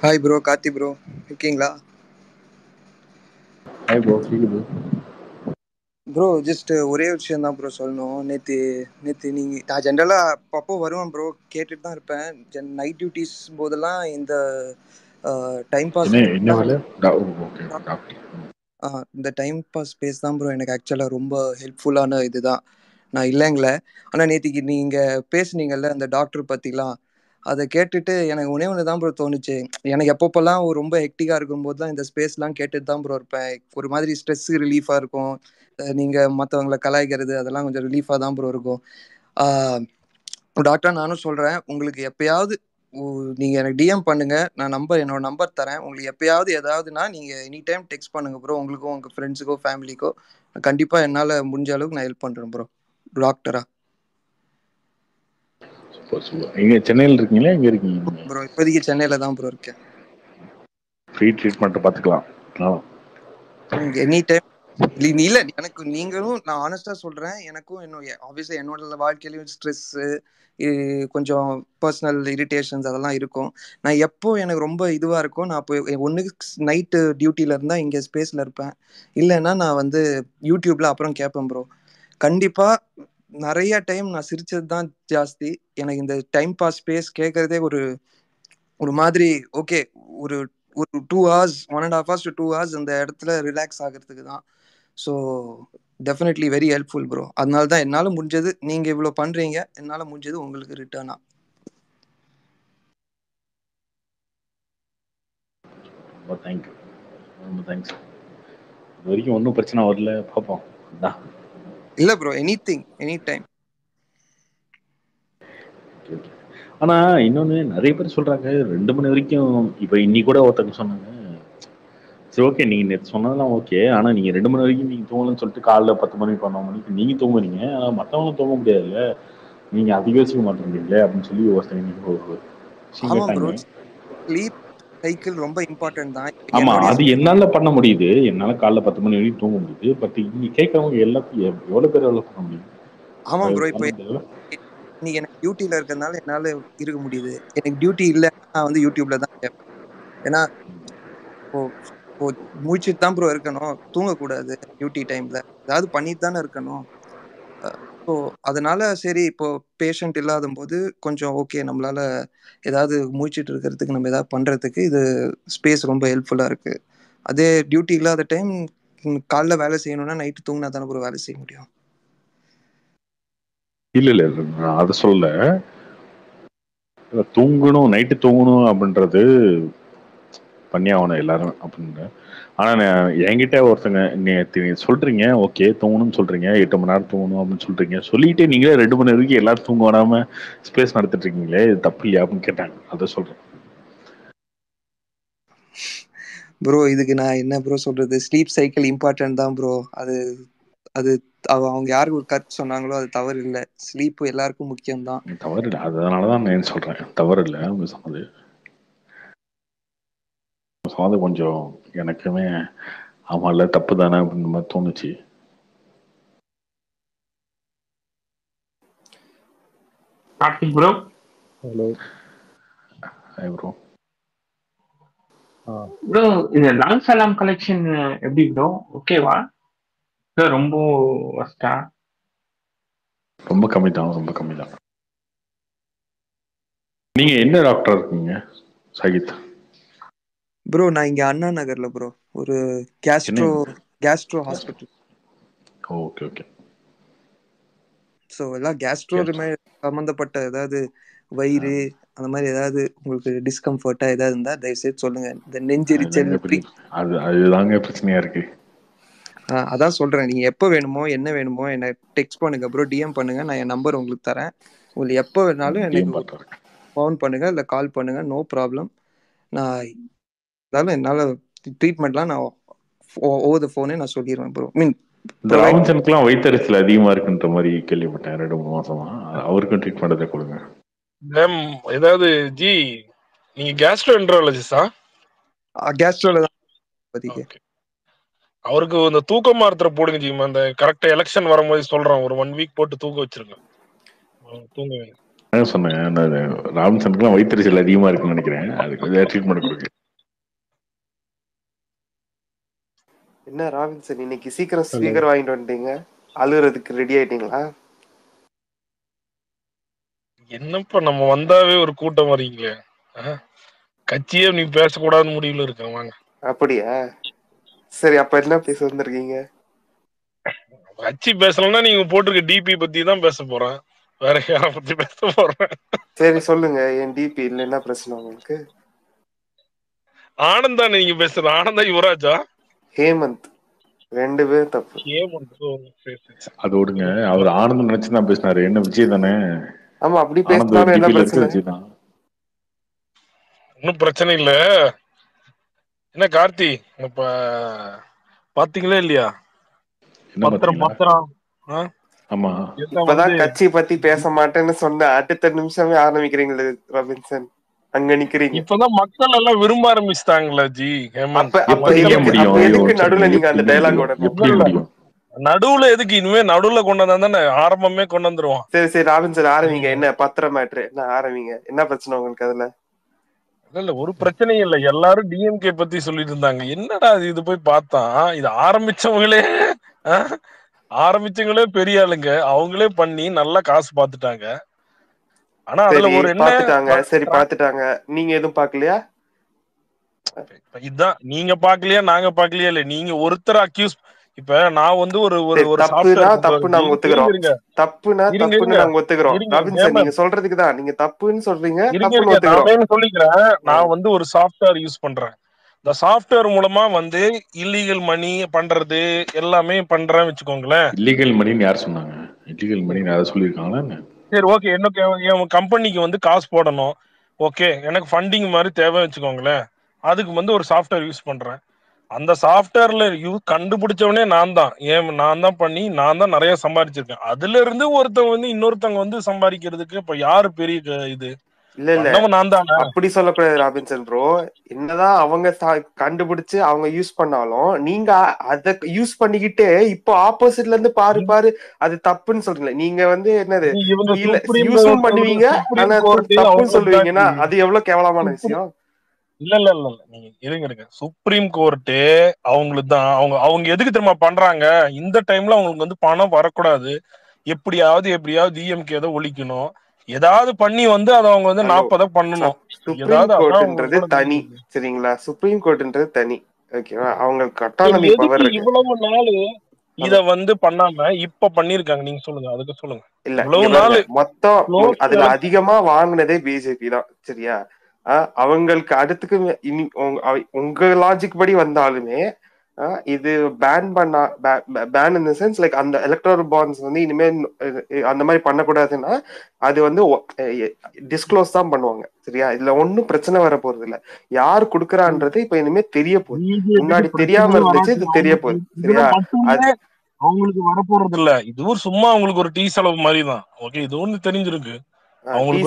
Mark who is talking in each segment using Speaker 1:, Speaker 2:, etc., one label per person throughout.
Speaker 1: Hi bro, Karthi bro இருக்கீங்களா?
Speaker 2: Hi bro, கேக்குது
Speaker 1: bro just ஒரே விஷயம் தான் ப்ரோ சொல்லணும். நேற்று நேற்று நான் ஜென்ரலாக அப்பப்போ வருவேன் ப்ரோ, கேட்டுட்டு தான் இருப்பேன். நைட் டியூட்டிஸ் போதெல்லாம் இந்த டைம் பாஸ்
Speaker 2: என்ன
Speaker 1: தான்
Speaker 2: வேலை? Okay doctor.
Speaker 1: இந்த டைம் பாஸ் ஸ்பேஸ் தான் ப்ரோ எனக்கு ஆக்சுவலாக ரொம்ப ஹெல்ப்ஃபுல்லான இதுதான். நான் இல்லைங்களே. ஆனால் நேற்றுக்கு நீங்கள் பேசுனீங்கல்ல அந்த டாக்டர் பற்றிலாம், அதை கேட்டுட்டு எனக்கு ஒன்று தான் ப்ரோ தோணுச்சு. எனக்கு எப்பப்போல்லாம் ரொம்ப ஹெக்டிக்காக இருக்கும்போது தான் இந்த ஸ்பேஸ்லாம் கேட்டுட்டு தான் ப்ரோ இருப்பேன். ஒரு மாதிரி ஸ்ட்ரெஸ் ரிலீஃபாக இருக்கும். நீங்கள் மற்றவங்களை கலாய்க்கிறது அதெல்லாம் கொஞ்சம் ரிலீஃபாக தான் ப்ரோ இருக்கும். டாக்டர், நானும் சொல்கிறேன், உங்களுக்கு எப்பயாவது நீங்கள் எனக்கு டிஎம் பண்ணுங்க, நான் என்னோட நம்பர் தரேன். உங்களுக்கு எப்பயாவது ஏதாவதுனா நீங்கள் எனி டைம் டெக்ஸ்ட் பண்ணுங்க ப்ரோ. உங்களுக்கும் உங்கள் ஃப்ரெண்ட்ஸுக்கோ ஃபேமிலிக்கோ கண்டிப்பாக என்னால் முடிஞ்ச அளவுக்கு நான் ஹெல்ப் பண்ணுறேன் ப்ரோ. டாக்டரா
Speaker 2: சூப்பர் சூப்பர். எங்க சென்னையில் இருக்கீங்களா? எங்க இருக்கீங்க
Speaker 1: ப்ரோ? இப்போதைக்கு சென்னையில் தான் ப்ரோ இருக்கேன்.
Speaker 2: ஃப்ரீ ட்ரீட்மெண்ட் பார்த்துக்கலாம்.
Speaker 1: Any time. இல்ல, எனக்கு நீங்களும், நான் ஆனஸ்டா சொல்றேன், எனக்கும் ஆப்வியஸா என்னோட வாழ்க்கையிலயும் ஸ்ட்ரெஸ், கொஞ்சம் பர்சனல் இரிட்டேஷன்ஸ் அதெல்லாம் இருக்கும். நான் எப்போ எனக்கு ரொம்ப இதுவா இருக்கும், நான் இப்போ ஒன்று நைட்டு டியூட்டில இருந்தா இங்க ஸ்பேஸ்ல இருப்பேன். இல்லைன்னா நான் யூடியூப்ல அப்புறம் கேட்பேன் ப்ரோ. கண்டிப்பா நிறைய டைம் நான் சிரிச்சது தான் ஜாஸ்தி. எனக்கு இந்த டைம் பாஸ் ஸ்பேஸ் கேட்கறதே ஒரு மாதிரி ஓகே. ஒரு ஒரு 2 ஹவர்ஸ், 1.5 ஹவர்ஸ் டு 2 ஹவர்ஸ் அந்த இடத்துல ரிலாக்ஸ் ஆகிறதுக்கு தான். So definitely very helpful bro. அதனால தான் என்னால் முடிஞ்சது, நீங்கள் இவ்வளோ பண்ணுறீங்க, என்னால் முடிஞ்சது உங்களுக்கு ரிட்டர்னா.
Speaker 2: ரொம்ப தேங்க்யூ, ரொம்ப தேங்க்ஸ். இது வரைக்கும் ஒன்றும் பிரச்சனை வரல, பார்ப்போம். அதான்.
Speaker 1: இல்லை bro, any thing any time.
Speaker 2: ஆனா இன்னொன்னு நிறைய பேர் சொல்றாங்க 2 மணி வரைக்கும். இப்ப இன்னைக்கு கூட ஒருத்தங்க சொன்னாங்க, சரி ஓகே நீங்க நேற்று சொன்னதெல்லாம் ஓகே, ஆனா நீங்க 2 மணி வரைக்கும் நீங்க தூங்கலன்னு சொல்லிட்டு காலைல 10 மணி 11 மணிக்கு நீங்க தூங்குறீங்க, ஆனா மற்றவங்களும் தூங்க முடியாதுல்ல, நீங்க அதிக யோசிக்க மாட்டேங்கிறீங்களே அப்படின்னு சொல்லி ஒருத்தங்க இன்னைக்கு ஒரு விஷயம்
Speaker 1: ஆமாம் ப்ரோ,
Speaker 2: கேட்டாங்க.
Speaker 1: ஸ்லீப் சைக்கிள் ரொம்ப இம்பார்ட்டன்ட் தான்.
Speaker 2: ஆமா,
Speaker 1: என்னுடைய
Speaker 2: அது என்னால பண்ண முடியுது. என்னால காலைல 10 மணி வரைக்கும் தூங்க முடியுது. பட் இங்க கேட்கறவங்க எல்லாத்தையும் எவ்வளவு பேர் எவ்வளவு பண்ண முடியும்?
Speaker 1: ஆமாம்
Speaker 2: அது
Speaker 1: ப்ரோ, இப்போ
Speaker 2: பண்ண முடியல.
Speaker 1: இன்னைக்கு எனக்கு டியூட்டியில் இருக்கிறதுனால என்னால் இருக்க முடியுது. எனக்கு டியூட்டி இல்லைன்னா நான் யூடியூப்ல தான் கேட்பேன். ஏன்னா இப்போ இப்போ முழிச்சிட்டு தான் ப்ரோ இருக்கணும், தூங்கக்கூடாது. டியூட்டி டைம்ல ஏதாவது பண்ணிட்டு தானே இருக்கணும். ஸோ அதனால சரி, இப்போ பேஷண்ட் இல்லாத போது கொஞ்சம் ஓகே, நம்மளால ஏதாவது முழிச்சிட்டு இருக்கிறதுக்கு, நம்ம ஏதாவது பண்றதுக்கு இது ஸ்பேஸ் ரொம்ப ஹெல்ப்ஃபுல்லா இருக்கு. அதே டியூட்டி இல்லாத டைம், காலைல வேலை செய்யணும்னா நைட்டு தூங்கினா தானே ப்ரோ வேலை செய்ய முடியும்.
Speaker 2: இல்ல இல்ல இல்ல, நான் அதை சொல்ல. தூங்கணும், நைட்டு தூங்கணும் அப்படின்றது பண்ணி ஆகணும் எல்லாரும் அப்படின்னு. ஆனா என்கிட்ட ஒருத்தங்க, நீ சொல்றீங்க ஓகே தூங்கணும்னு சொல்றீங்க, 8 மணி நேரம் தூங்கணும் அப்படின்னு சொல்றீங்க, சொல்லிட்டு நீங்களே 2 மணி வரைக்கும் எல்லாரும் தூங்க விடாம ஸ்பேஸ் நடத்திட்டு இருக்கீங்களே, இது தப்பு இல்லையா அப்படின்னு கேட்டாங்க. அதை சொல்றேன்
Speaker 1: ப்ரோ இதுக்கு நான் என்ன ப்ரோ சொல்றது? ஸ்லீப் சைக்கிள் இம்பார்ட்டன்ட் தான் ப்ரோ. அது அது அவங்க யாருக்கு ஒரு கருத்து சொன்னாங்களோ அது தவறு இல்லை. ஸ்லீப் எல்லாருக்கும் முக்கியம்தான்.
Speaker 2: தவறு இல்லை, அதனாலதான் நான் சொல்றேன் தவறு இல்லை. அவங்க சொன்னது கொஞ்சம் எனக்குமே ஆமா இல்ல தப்பு தானே அப்படின்ற மாதிரி தோணுச்சு.
Speaker 3: Karthik bro,
Speaker 4: hello
Speaker 2: bro.
Speaker 3: Bro இந்த லால் சலாம் கலெக்ஷன் எப்படி ப்ரோ? ஓகேவா? ரொம்ப வஸ்டா?
Speaker 2: ரொம்ப கம்மி தான், ரொம்ப கம்மி தான். நீங்க என்ன டாக்டர் இருக்கீங்க சகித்?
Speaker 1: ப்ரோ நான் இங்க அண்ணா நகர்ல ப்ரோ, ஒரு Castro Castro hospital.
Speaker 2: Okay okay.
Speaker 1: So எல்லாம் கேஸ்ட்ரோ சம்மந்தப்பட்ட ஏதாவது வயிறு அந்த மாதிரி ஏதாவது உங்களுக்கு டிஸ்கம்ஃபர்ட்டா ஏதாவது இருந்தா தயவுசெய்து சொல்லுங்க. இந்த நெஞ்செரிச்சல்
Speaker 2: அதுதாங்க பிரச்சனையா இருக்கு.
Speaker 1: அதான் சொல்றேன், நீங்க எப்போ வேணுமோ என்ன வேணுமோ என்ன டெக்ஸ்ட் பண்ணுங்க ப்ரோ, டிஎம் பண்ணுங்க, நான் என் நம்பர் உங்களுக்கு தரேன். உங்களுக்கு எப்போ வேணாலும் எனக்கு ஃபோன் பண்ணுங்க இல்லை கால் பண்ணுங்க, நோ ப்ராப்ளம். நான் இருந்தாலும் என்னால் ட்ரீட்மெண்ட்லாம் நான் ஓவர் த ஃபோனே நான் சொல்லிடுவேன் ப்ரோ.
Speaker 2: இந்த ராபின்சனுக்குலாம் வயிற்றறிச்சல் அதிகமா இருக்குன்ற மாதிரி கேள்விப்பட்டேன் 2-3 மாசமா. அவருக்கும் ட்ரீட்மெண்ட் எதாவது கொடுங்க.
Speaker 4: மேம் ஏதாவது ஜி, நீங்க கேஸ்ட்ரோஎன்ட்ராலஜிஸ்டா?
Speaker 1: கேஸ்ட்ரோல தான் இப்போதைக்கு.
Speaker 4: அவருக்கு இந்த தூக்க மாத்திரை போடுங்க ஜி. அந்த கரெக்டா எலெக்ஷன் வரும்போது சொல்றேன், ஒரு 1 வீக் போட்டு தூக்க வச்சிருங்க, தூங்க வைங்க.
Speaker 2: சொன்னேன் ராம்சனுக்குலாம் வயிற்றுச்சல் அதிகமா இருக்குன்னு நினைக்கிறேன். அதுக்கு வந்து ட்ரீட்மெண்ட் கொடுக்கு.
Speaker 5: என்ன ராபின்சன் இன்னைக்கு சீக்கிரம் ஸ்பீக்கர் வாங்கிட்டு வந்துட்டீங்க, அழுகுறதுக்கு ரெடி ஆயிட்டீங்களா?
Speaker 4: என்னப்பா நம்ம வந்தாவே ஒரு கூட்டம் வரீங்களே, கட்சியே நீ பேசக்கூடாதுன்னு முடிவுல இருக்கேன். வாங்க.
Speaker 5: அப்படியா? சரி, அப்ப என்ன பேச வந்திருக்கீங்க?
Speaker 4: கட்சி பேசலன்னா நீங்க போட்டிருக்க டிபி பத்தி தான் பேச போறேன், வேற யார பத்தி பேச போறேன்?
Speaker 5: சரி சொல்லுங்க, என் டிபி இல்ல என்ன பிரச்சனை உங்களுக்கு?
Speaker 4: ஆனந்தா நீங்க பேசுறது, ஆனந்தா யுவராஜா
Speaker 5: ஹேமந்த், 2 பேரும் தப்பு.
Speaker 2: அது விடுங்க, அவர் ஆனந்தம் நினைச்சுதான் பேசினாரு. என்ன விஜய் தானே?
Speaker 5: ஆமா, அப்படி பேசினாலும் என்ன பிரச்சனை?
Speaker 2: விஜய் தான்,
Speaker 4: ஒன்னும் பிரச்சனை இல்ல. என்ன கார்த்தி, இப்ப பாத்தீங்களா இல்லையா பத்திரம்?
Speaker 2: ஆமா,
Speaker 5: இப்பதான் கட்சி பத்தி பேச மாட்டேன்னு சொன்ன அடுத்த நிமிஷமே ஆரம்பிக்கிறீங்களே ராபின்சன், அங்க நிக்கிறீங்க.
Speaker 4: இப்பதான் மக்கள் எல்லாம் விரும்ப ஆரம்பிச்சிட்டாங்களா ஜி ஹேமந்த்?
Speaker 5: எதுக்கு நடுவுல நீங்க அந்த டயலாக்
Speaker 4: நடுவுல எதுக்கு? இனிமே நடுவுல கொண்டு வந்தா தானே ஆரம்பமே கொண்டு வந்துருவோம்.
Speaker 5: சரி ராபின்சன் ஆரம்பிங்க. என்ன பத்திரம் மேட்ரு, என்ன ஆரம்பிங்க, என்ன பிரச்சனை உங்களுக்கு அதுல?
Speaker 4: இல்ல ஒரு பிரச்சனையும் இல்ல, எல்லாரும் டிஎம்கே பத்தி சொல்லிட்டு இருந்தாங்க. என்னடா இது போய் பார்த்தா இது ஆரம்பிச்சவங்களே பெரிய ஆளுங்க, அவங்களே பண்ணி நல்லா காசு பாத்துட்டாங்க. ஆனா அதுல ஒரு என்ன
Speaker 5: சரி பாத்துட்டாங்க, நீங்க எதுவும் பாக்கலையா?
Speaker 4: இதுதான், நீங்க பாக்கலையா நாங்க பாக்கலையா இல்ல, நீங்க ஒருத்தர் அக்யூஸ். இப்ப நான் வந்து ஒரு
Speaker 5: தப்பு நாங்க ஒத்துக்கிறோம், தப்புனா தப்புன்னு நாங்க ஒத்துக்கிறோம். ராபின்சன் நீங்க சொல்றதுக்கு தான், நீங்க தப்புன்னு சொல்றீங்க,
Speaker 4: நான் சொல்லிக்கிறேன். நான் வந்து ஒரு சாஃப்ட்வேர் யூஸ் பண்றேன். இந்த சாஃப்ட்வேர் மூலமா வந்து இல்லீகல் மணி பண்றது எல்லாமே பண்றேன்னு வச்சுக்கோங்களேன்.
Speaker 2: இல்லீகல் மணின்னு யார் சொன்னாங்க? இல்லீகல் மணி யாராவது சொல்லியிருக்காங்களா? சரி
Speaker 4: ஓகே, எனக்கு என் கம்பெனிக்கு வந்து காசு போடணும், ஓகே, எனக்கு ஃபண்டிங் மாதிரி தேவை வச்சுக்கோங்களேன். அதுக்கு வந்து ஒரு சாஃப்ட்வேர் யூஸ் பண்றேன். அந்த சாஃப்ட்வேர்ல கண்டுபிடிச்சவனே நான் தான் பண்ணி நான் தான் நிறைய சம்பாதிச்சிருக்கேன். அதுல இருந்து ஒருத்தவங்க வந்து இன்னொருத்தவங்க வந்து சம்பாதிக்கிறதுக்கு இப்ப யாரு பெரிய இது?
Speaker 5: இல்ல நான் தான். அப்படி சொல்லக்கூடாது ராபின்சன் ப்ரோ. என்னதான் அவங்க கண்டுபிடிச்சு அவங்க யூஸ் பண்ணாலும் நீங்க அத யூஸ் பண்ணிக்கிட்டே இப்போ ஆப்போசிட்ல இருந்து பாரு அது தப்புன்னு சொல்றீங்க. நீங்க வந்து என்னது யூஸும் பண்ணுவீங்க ஆனா தப்புன்னு சொல்லுவீங்கன்னா அது எவ்வளவு கேவலமான விஷயம்.
Speaker 4: இல்ல நீங்க இருங்க. சுப்ரீம் கோர்ட்டு அவங்களுக்கு தான் அவங்க எதுக்கு தெரியுமா பண்றாங்க? இந்த டைம்ல அவங்களுக்கு வந்து பணம் வரக்கூடாது, எப்படியாவது டிஎம்கே ஏதோ ஒழிக்கணும், ஏதாவது பண்ணி வந்து அதை அவங்க வந்து 40 பண்ணணும்.
Speaker 5: சுப்ரீம் கோர்ட்ன்றது தனி, சரிங்களா? சுப்ரீம் கோர்ட்ன்றது தனி, ஓகேவா? அவங்களுக்கு அட்டானமி பவர் இருக்கு.
Speaker 4: இவ்வளவு நாள் இத வந்து பண்ணாம இப்ப பண்ணிருக்காங்க, நீங்க சொல்லுங்க, அதுக்கு சொல்லுங்க.
Speaker 5: இல்ல இவ்வளவு நாள் மொத்தம் அதுல அதிகமா வாங்குனதே பிஜேபி தான், சரியா? அவங்களுக்கு அடுத்துக்கு உங்க லாஜிக் படி வந்தாலுமே இது ban in the sense like அந்த எலக்ட்ரல் பாண்ட்ஸ் வந்து இனிமே அந்த மாதிரி பண்ணக்கூடாதுன்னா அது வந்து டிஸ்க்ளோஸ் தான் பண்ணுவாங்க, சரியா? இதுல ஒன்னும் பிரச்சனை வர போறது இல்ல. யார் குடுக்கறான்றது இப்ப இனிமே தெரிய போகுது, முன்னாடி தெரியாம இருந்துச்சு, இது தெரிய போகுது, சரியா?
Speaker 4: அவங்களுக்கு வரப்போறது இல்ல, இதுவும் சும்மா அவங்களுக்கு ஒரு டீ செலவு மாதிரி தான். ஓகே, இது ஒண்ணு தெரிஞ்சிருக்கு.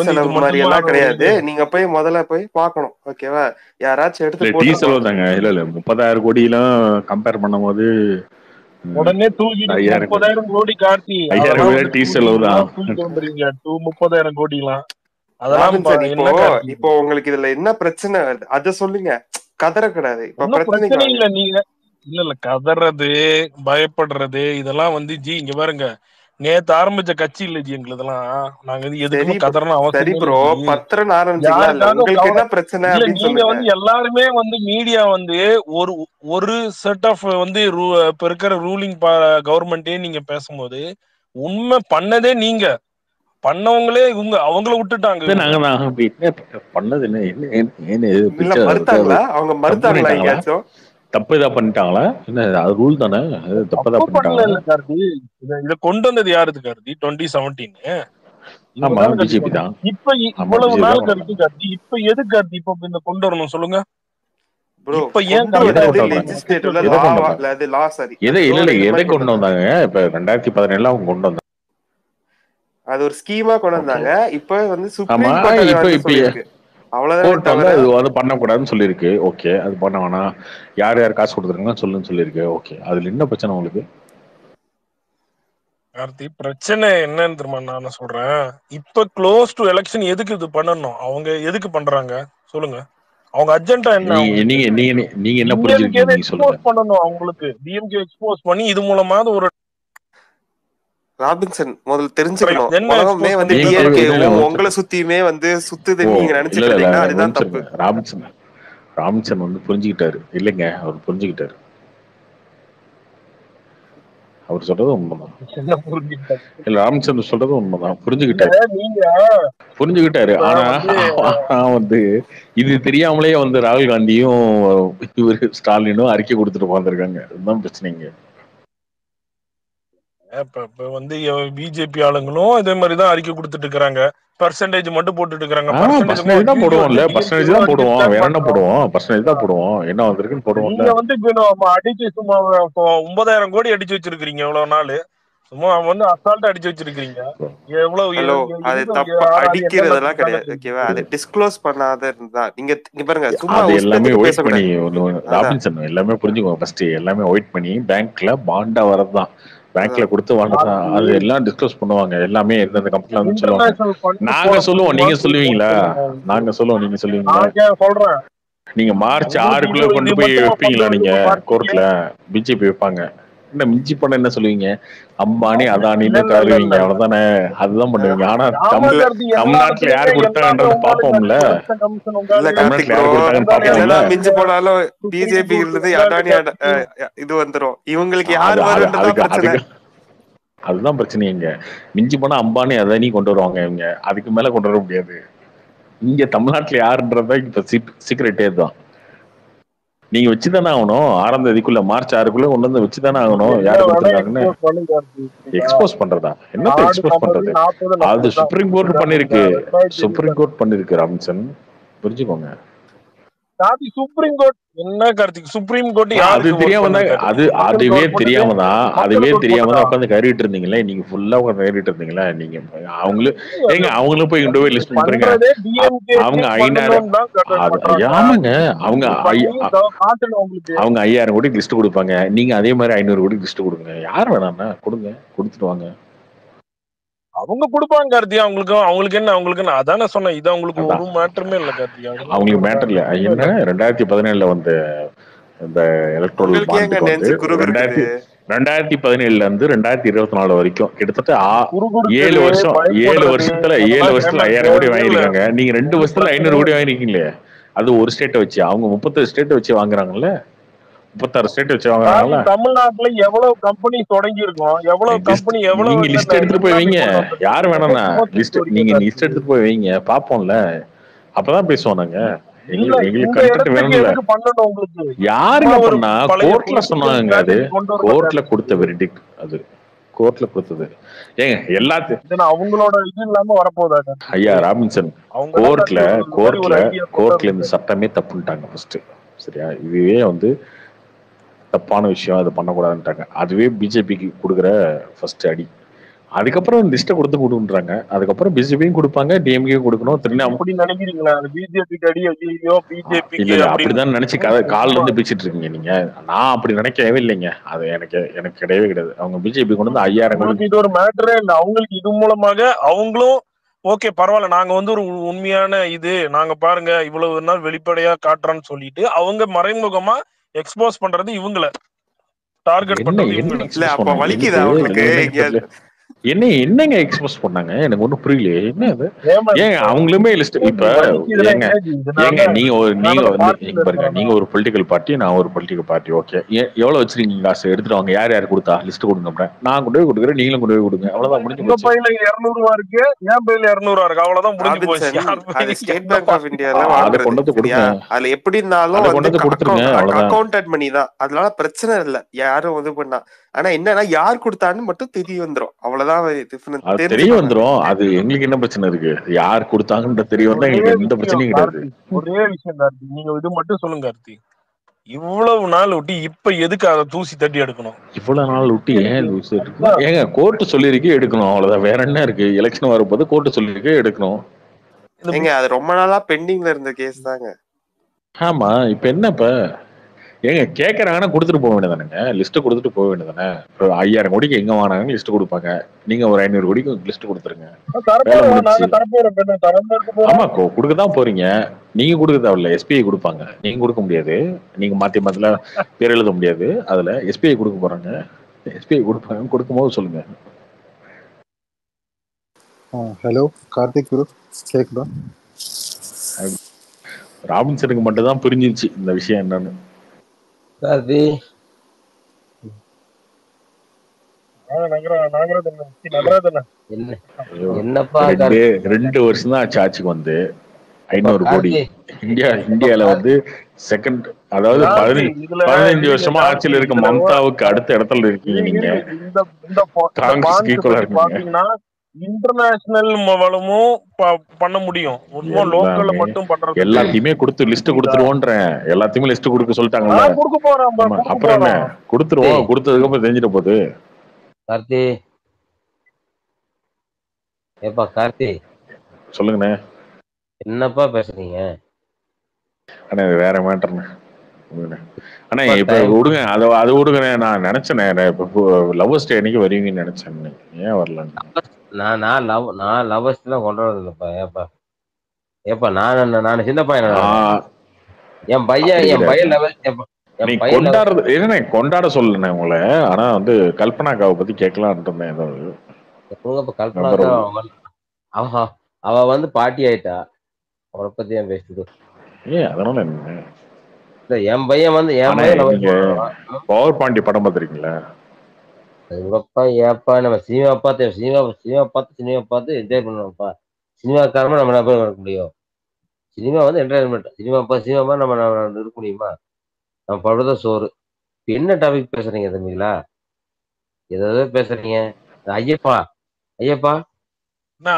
Speaker 5: செலவு மாதிரி எல்லாம் கிடையாது. நீங்க போய் முதல்ல போய் பாக்கணும், ஓகேவா? யாராச்சும் எடுத்து
Speaker 2: டீ செலவு தாங்க. இல்ல 30,000 கோடி எல்லாம் கம்பேர் பண்ணும் போது
Speaker 4: உடனே தூக்கி 30,000 கோடி கார்த்தி,
Speaker 2: 5,000 டீ செலவு தான்.
Speaker 4: 30,000 கோடி எல்லாம்
Speaker 5: அதெல்லாம். இப்போ உங்களுக்கு இதுல என்ன பிரச்சனை அத சொல்லுங்க, கதற கிடையாது. இப்ப பிரச்சனை
Speaker 4: இல்ல, நீங்க இல்ல கதறது பயப்படுறது இதெல்லாம் வந்து ஜி இங்க பாருங்க, நேத்து ஆரம்பிச்ச கட்சி இல்ல ஜி எங்களுதெல்லாம். நாங்க எதுக்குமே கதறணும் அவசியம்
Speaker 5: ப்ரோ. பத்திரம் ஆரம்பிச்சீங்களா? உங்களுக்கு என்ன பிரச்சனை?
Speaker 4: நீங்க வந்து எல்லாருமே வந்து மீடியா வந்து ஒரு செட் ஆஃப் வந்து இப்ப இருக்கிற ரூலிங் கவர்மெண்டே நீங்க பேசும்போது உண்மை பண்ணதே நீங்க பண்ணவங்களே அவங்கள விட்டுட்டாங்க.
Speaker 2: பண்ணது
Speaker 5: மறுத்தாங்களா? அவங்க மறுத்தாங்களா? எங்கேயாச்சும்
Speaker 2: தப்பு இதா பண்ணிட்டாங்களா? என்ன அது ரூல் தானே, தப்பு பண்ணிட்டாங்களா?
Speaker 4: இத கொண்டு வந்தது யாரு கார்த்தி? 2017
Speaker 2: ஆமா பிஜேபி தான்.
Speaker 4: இப்ப இவ்வளவு நாள் கார்த்தி இப்ப எது கார்த்தி இப்ப இந்த கொண்டு வரணும் சொல்லுங்க
Speaker 5: ப்ரோ?
Speaker 4: இப்ப ஏன்
Speaker 5: லெஜிஸ்லேட்டிவ்ல லா சரி
Speaker 2: எதை கொண்டு வந்தாங்க? இப்ப 2017 அவங்க கொண்டு வந்தாங்க,
Speaker 5: அது ஒரு ஸ்கீமா கொண்டு வந்தாங்க. இப்ப வந்து சுப்ரீம் கோர்ட்
Speaker 2: அவ்வளவுதான் பண்ணக்கூடாதுன்னு சொல்லிருக்கு. ஓகே, அது பண்ண வேணாம், யார் காசு கொடுத்துருக்காங்கன்னு சொல்லுன்னு சொல்லிருக்கு. ஓகே, அதுல என்ன பிரச்சனை உங்களுக்கு?
Speaker 4: கார்த்தி பிரச்சனை என்னன்னு தெரியுமா நான் சொல்றேன். இப்ப க்ளோஸ் டு எலெக்ஷன் எதுக்கு இது பண்ணணும்? அவங்க எதுக்கு பண்றாங்க சொல்லுங்க? அவங்க அஜெண்டா என்ன?
Speaker 2: நீங்க நீங்க நீங்க நீங்க என்ன
Speaker 4: டிஎம்கே
Speaker 2: புரிஞ்சுக்கிட்டீங்க நீங்க சொல்லுங்க.
Speaker 4: எக்ஸ்போஸ் பண்ணணும் அவங்களுக்கு. டிஎம்கே எக்ஸ்போஸ் பண்ணி இது மூலமா ஒரு
Speaker 5: ராபின்சன் முதல்ல தெரிஞ்சுக்கணும்.
Speaker 4: என்ன
Speaker 5: உலகமே
Speaker 4: expose
Speaker 5: வந்து
Speaker 4: பண்ணி
Speaker 5: டிஎம்கேவும் உங்களை சுத்தியுமே வந்து சுத்துதுன்னு நீங்க நினைச்சிட்டு இருந்தீங்கன்னா அதுதான் தப்பு.
Speaker 2: ராபின்சன் வந்து புரிஞ்சுக்கிட்டாரு இல்லைங்க, அவர் புரிஞ்சுக்கிட்டாரு. அவர் சொல்றது உண்மைதான்.
Speaker 4: என்ன புரிஞ்சுக்கிட்டாரு?
Speaker 2: இல்ல, ராமச்சந்திரன் சொல்றது உண்மைதான், புரிஞ்சுக்கிட்டாரு.
Speaker 4: நீங்க
Speaker 2: புரிஞ்சுக்கிட்டாரு. ஆனா வந்து இது தெரியாமலே வந்து ராகுல் காந்தியும் இவரு ஸ்டாலினும் அறிக்கை கொடுத்துட்டு போந்திருக்காங்க. அதுதான் பிரச்சனைங்க.
Speaker 4: இப்ப வந்து பிஜேபி ஆளுங்களும் இதே மாதிரிதான் அறிக்கை கொடுத்துட்டு இருக்காங்க. பர்சன்டேஜ் மட்டும் போட்டுட்டு இருக்காங்க.
Speaker 2: பர்சன்டேஜ் தான் போடுவோம்ல, பர்சன்டேஜ் தான் போடுவோம். வேற என்ன போடுவோம்? பர்சன்டேஜ் தான் போடுவோம். என்ன வந்திருக்குன்னு போடுவோம்.
Speaker 4: நீங்க வந்து அடிச்சு சும்மா 9,000 கோடி அடிச்சு வச்சிருக்கீங்க இவ்வளவு நாள். சும்மா வந்து அசால்ட்டா அடிச்சு வச்சிருக்கீங்க.
Speaker 5: அது தப்பு, அடிக்கிறதெல்லாம் கிடையாது. ஓகேவா? அதை டிஸ்க்ளோஸ் பண்ணாத இருந்தா நீங்க பாருங்க, சும்மா
Speaker 2: எல்லாமே வெயிட் பண்ணி ராபின்சன் எல்லாமே புரிஞ்சுக்கோங்க. ஃபர்ஸ்ட் எல்லாமே வெயிட் பண்ணி பேங்க்ல பாண்டா வரதுதான், பேங்க்ல கொடுத்து வாண்டதான், அது எல்லாம் டிஸ்கஸ் பண்ணுவாங்க. எல்லாமே எந்தெந்த கம்பெனில வந்து சொல்லுவாங்க. நாங்க சொல்லுவோம், நீங்க சொல்லுவீங்களா? நாங்க சொல்லுவோம், நீங்க சொல்லுவீங்களா?
Speaker 4: சொல்றேன்,
Speaker 2: நீங்க மார்ச் 6க்குள்ள கொண்டு போய் வைப்பீங்களா? நீங்க கோர்ட்ல பிஜேபி வைப்பாங்க. என்ன மிஞ்சி பண்ண என்ன சொல்லுவீங்க? அம்பானி அதானின்னு தருவீங்க, அவ்வளவுதானே? அதுதான் பண்ணுவீங்க. ஆனா தமிழ்நாட்டுல யாரு கொடுத்தாங்கன்றத பாப்போம்ல. தமிழ்நாட்டுல யாரு கொடுத்தாங்கன்னு பாப்போம்ல.
Speaker 5: மிஞ்சி போனாலும் பிஜேபி இருந்தது அதானி இது வந்துரும். இவங்களுக்கு யாரு
Speaker 2: அதுதான் பிரச்சனைங்க. மிஞ்சி போனா அம்பானி அதானி கொண்டு வருவாங்க இவங்க, அதுக்கு மேல கொண்டு வர முடியாது. இங்க தமிழ்நாட்டுல யாருன்றதான் இப்ப சீக்ரெட்டே தான். நீங்க வச்சுதானே ஆகணும். 6ஆம் தேதிக்குள்ள, மார்ச் 6க்குள்ள கொண்டு வந்து வச்சுதானே ஆகணும். யாரு கொடுத்துருக்காங்கன்னு எக்ஸ்போஸ் பண்றதா? என்னத்த எக்ஸ்போஸ் பண்றது? அது சுப்ரீம் கோர்ட் பண்ணிருக்கு. சுப்ரீம் கோர்ட் பண்ணிருக்கு ராபின்சன், புரிஞ்சுக்கோங்க.
Speaker 4: சுப்ரீம் கோர்ட் என்ன கார்த்திக்? சுப்ரீம் கோர்ட்
Speaker 2: அது தெரியாம தான், அதுவே தெரியாம தான் உட்காந்து கறிட்டு இருந்தீங்களே. நீங்க ஃபுல்லா உட்காந்து கறிட்டு இருந்தீங்களா? நீங்க அவங்களும் போய் கொண்டு போய் லிஸ்ட் பண்றீங்க. அவங்க 5000, ஆமாங்க, அவங்க 5000 கோடி லிஸ்ட் கொடுப்பாங்க. நீங்க அதே மாதிரி 500 கோடி லிஸ்ட் கொடுங்க. யார் வேணாம்னா கொடுங்க, கொடுத்துட்டு வாங்க.
Speaker 4: அவங்க கொடுப்பாங்க கார்த்தியா. அவங்களுக்கு என்ன அதானே சொன்னேன். இது அவங்களுக்கு ஒரு மேட்டருமே இல்ல கார்த்தியா.
Speaker 2: அவங்களுக்கு மேட்டர் இல்ல. என்ன 2017 வந்து இந்த எலக்ட்ரல் பாண்டுக்கு வந்து 2017 இருந்து 2024 வரைக்கும் கிட்டத்தட்ட 7 வருஷத்துல 5000 கோடி வாங்கிருக்காங்க. நீங்க 2 வருஷத்துல 500 கோடி வாங்கிருக்கீங்களே. அது ஒரு ஸ்டேட்டை வச்சு. அவங்க 33 ஸ்டேட்டை வச்சு வாங்குறாங்கல்ல, 36 ஸ்டேட் வச்சு வாங்குறாங்கல்ல.
Speaker 4: தமிழ்நாட்டுல எவ்வளவு கம்பெனி தொடங்கி இருக்கும், எவ்வளவு கம்பெனி, எவ்வளவு
Speaker 2: நீங்க லிஸ்ட் எடுத்துட்டு போய் வைங்க. யாரு வேணாம்னா லிஸ்ட் நீங்க லிஸ்ட் எடுத்துட்டு போய் வைங்க, பாப்போம்ல. அப்பதான் பேசுவோம் நாங்க. எங்களுக்கு கண்டென்ட் வேணும்ல. யாருங்க பண்ணா? கோர்ட்ல சொன்னாங்க. அது கோர்ட்ல கொடுத்த வெர்டிக்ட். அது கோர்ட்ல கொடுத்தது. ஏங்க எல்லாத்தையும்
Speaker 4: அவங்களோட இது இல்லாம வரப்போதா?
Speaker 2: ஐயா ராபின்சன், கோர்ட்ல இந்த சட்டமே தப்புட்டாங்க ஃபர்ஸ்ட். சரியா? இதுவே வந்து தப்பான விஷயம், அதை பண்ணக்கூடாதுன்ட்டாங்க. அதுவே பிஜேபிக்கு கொடுக்குற ஃபர்ஸ்ட் அடி. அதுக்கப்புறம் லிஸ்ட்டை கொடுக்குறாங்க. அதுக்கப்புறம் பிஜேபியும் கொடுப்பாங்க, டிஎம்கேயும் கொடுக்கணும்.
Speaker 4: அப்படி நினைக்கிறீங்களா? பிஜேபிக்கு அடி ஐயோ பிஜேபி
Speaker 2: இல்ல அப்படிதான் நினைச்சு கால்ல இருந்து பேசிட்டு இருக்கீங்க நீங்க. நான் அப்படி நினைக்கவே இல்லைங்க. அது எனக்கு கிடையவே கிடையாது. அவங்க பிஜேபி கொண்டு வந்து 5000.
Speaker 4: இது ஒரு மேட்டரே இல்ல அவங்களுக்கு. இது மூலமாக அவங்களும் ஓகே பரவாயில்ல, நாங்க வந்து ஒரு உண்மையான இது நாங்க பாருங்க இவ்வளவு நாள் வெளிப்படையா காட்டுறோன்னு சொல்லிட்டு அவங்க மறைமுகமா எக்ஸ்போஸ் பண்றது இவங்கள டார்கெட் பண்றது இவங்கள.
Speaker 5: இல்ல அப்ப வலிக்குதா உங்களுக்கு?
Speaker 2: என்னங்க எக்ஸ்போஸ் பண்ணாங்க? எனக்கு ஒண்ணும் புரியல. என்ன அது? ஏங்க அவங்களுமே லிஸ்ட் இப்ப ஏங்க நீங்க பாருங்க, நீங்க ஒரு பொலிட்டிக்கல் பார்ட்டி, நான் ஒரு பொலிட்டிக்கல் பார்ட்டி. ஓகே, எவ்வளவு வச்சிருக்கீங்க காசு? எடுத்துட்டு வாங்க. யார் யார் கொடுத்தா லிஸ்ட் கொடுங்க. நான் கொண்டு போய் கொடுக்குறேன், நீங்களும் கொண்டு போய் கொடுங்க. அவ்வளவுதான் முடிஞ்சு போச்சு.
Speaker 4: பையில 200 இருக்கு, என் பையில 200 இருக்கு. அவ்வளவுதான் முடிஞ்சு போச்சு.
Speaker 5: ஸ்டேட் பேங்க் ஆஃப் இந்தியால
Speaker 2: அதை கொண்டு வந்து கொடுங்க.
Speaker 5: அதுல எப்படி இருந்தாலும்
Speaker 2: கொண்டு வந்து கொடுத்துருங்க.
Speaker 5: அக்கவுண்டட் மணி தான், அதனால பிரச்சனை இல்ல. யாரும் இது பண்ணா, ஆனா என்னன்னா யார் கொடுத்தான்னு மட்டும் தெரிய வந்துரும். அவ்வளவுதான்
Speaker 2: தெரிய வந்துரும். அது எங்களுக்கு என்ன பிரச்சனை இருக்கு? யார் கொடுத்தாங்கன்ற தெரிய வந்தா எங்களுக்கு எந்த பிரச்சனையும் கிடையாது.
Speaker 4: ஒரே விஷயம் கார்த்தி, நீங்க இது மட்டும் சொல்லுங்க கார்த்தி. இவ்வளவு நாள் விட்டு இப்ப எதுக்கு அதை தூசி தட்டி எடுக்கணும்?
Speaker 2: இவ்வளவு நாள் விட்டு ஏன் தூசி எடுக்கணும்? ஏங்க கோர்ட்டு சொல்லிருக்கே எடுக்கணும், அவ்வளவுதான். வேற என்ன இருக்கு? எலெக்ஷன் வரும்போது கோர்ட்டு சொல்லிருக்கே எடுக்கணும்.
Speaker 5: அது ரொம்ப நாளா பெண்டிங்ல இருந்த கேஸ் தாங்க.
Speaker 2: ஆமா, இப்ப என்ன? ஏங்க கேட்கறாங்கன்னா கொடுத்துட்டு போக வேண்டியதானுங்க, லிஸ்ட் கொடுத்துட்டு போக வேண்டியதானே. 5000 கோடிக்கு எங்க வாங்கினாங்கன்னு லிஸ்ட் கொடுப்பாங்க. நீங்க ஒரு 500 கோடிக்கு லிஸ்ட் கொடுத்துருங்க, வேலை
Speaker 4: தரப்போறோம்,
Speaker 2: முடிச்சு.
Speaker 4: நாங்க தரப்போறோம், தரமா இருக்க போறோம்.
Speaker 2: ஆமா, கொடுக்க தான் போறீங்க. நீங்க கொடுக்க தேவையில்ல, எஸ்பிஐ கொடுப்பாங்க. நீங்க கொடுக்க முடியாது, நீங்க மாத்தி மாத்தில பேர் எழுத முடியாது. அதுல எஸ்பிஐ கொடுக்க போறாங்க, எஸ்பிஐ கொடுப்பாங்க. கொடுக்கும்போது சொல்லுங்க.
Speaker 6: ஹலோ கார்த்திக் ப்ரோ, கேக்குதா?
Speaker 2: ராபின்சனுக்கு மட்டும் தான் புரிஞ்சிச்சு இந்த விஷயம் என்னன்னு.
Speaker 7: கார்த்தி என்ன என்னப்பா கார்த்தி
Speaker 2: 2 வருஷம் தான் ஆச்சு ஆட்சிக்கு வந்து. 500 கோடி இந்தியால வந்து செகண்ட், அதாவது 15 வருஷமா ஆட்சியில இருக்க மம்தாவுக்கு அடுத்த இடத்துல இருக்கீங்க நீங்க. காங்கிரஸ் ஈக்குவலா இருக்கீங்க.
Speaker 4: இன்டர்நேஷனல் வளமும் பண்ண முடியும், லோக்கல்ல மட்டும் பண்றது.
Speaker 2: எல்லாத்தையுமே கொடுத்து லிஸ்ட் கொடுத்துருவோன்றேன். எல்லாத்தையுமே லிஸ்ட் கொடுக்க சொல்லிட்டாங்கல்ல, அப்புறம் என்ன கொடுத்துருவோம். கொடுத்ததுக்கு அப்புறம் தெரிஞ்சிட போகுது.
Speaker 7: கார்த்தி ஏப்பா கார்த்தி
Speaker 2: சொல்லுங்கண்ணே.
Speaker 7: என்னப்பா பேசுறீங்க?
Speaker 2: அண்ணா இது வேற மேட்டர்ண்ணே. அண்ணா இப்ப விடுங்க, அது விடுங்கண்ணே. நான் நினைச்சேன் இப்போ லவ்வர்ஸ் டே அன்னைக்கு வருவீங்கன்னு நினைச்சேன், ஏன் வரல?
Speaker 7: நான் லவ்வர்ஸ் எல்லாம் கொண்டு வரது இல்லப்பா. ஏப்பா நான் சின்ன பையன், என் பையன்
Speaker 2: கொண்டாடுறது என்ன, கொண்டாட சொல்லணே உங்களை. ஆனா வந்து கல்பனாக்காவை பத்தி கேட்கலான்ட்டு இருந்தேன். ஏதாவது
Speaker 7: கல்பனா அவ வந்து பாட்டி ஆயிட்டா, அவரை பத்தி ஏன் பேசுது?
Speaker 2: அதனால என்ன,
Speaker 7: இல்ல என் பையன் வந்து
Speaker 2: நீங்க பவர் பாண்டி படம் பார்த்துருக்கீங்களா?
Speaker 7: அதுப்பா ஏப்பா நம்ம சினிமா பார்த்து என்ஜாய் பண்ணுவோம்ப்பா. சினிமாக்காரமா நம்ம என்ன இருக்க முடியும்? சினிமா வந்து என்டர்டைன்மெண்ட். சினிமா நம்ம இருக்க முடியுமா? நம்ம படுறத சோறு. என்ன டாபிக் பேசுறீங்க தம்பிங்களா? ஏதாவது பேசுறீங்க. ஐயப்பா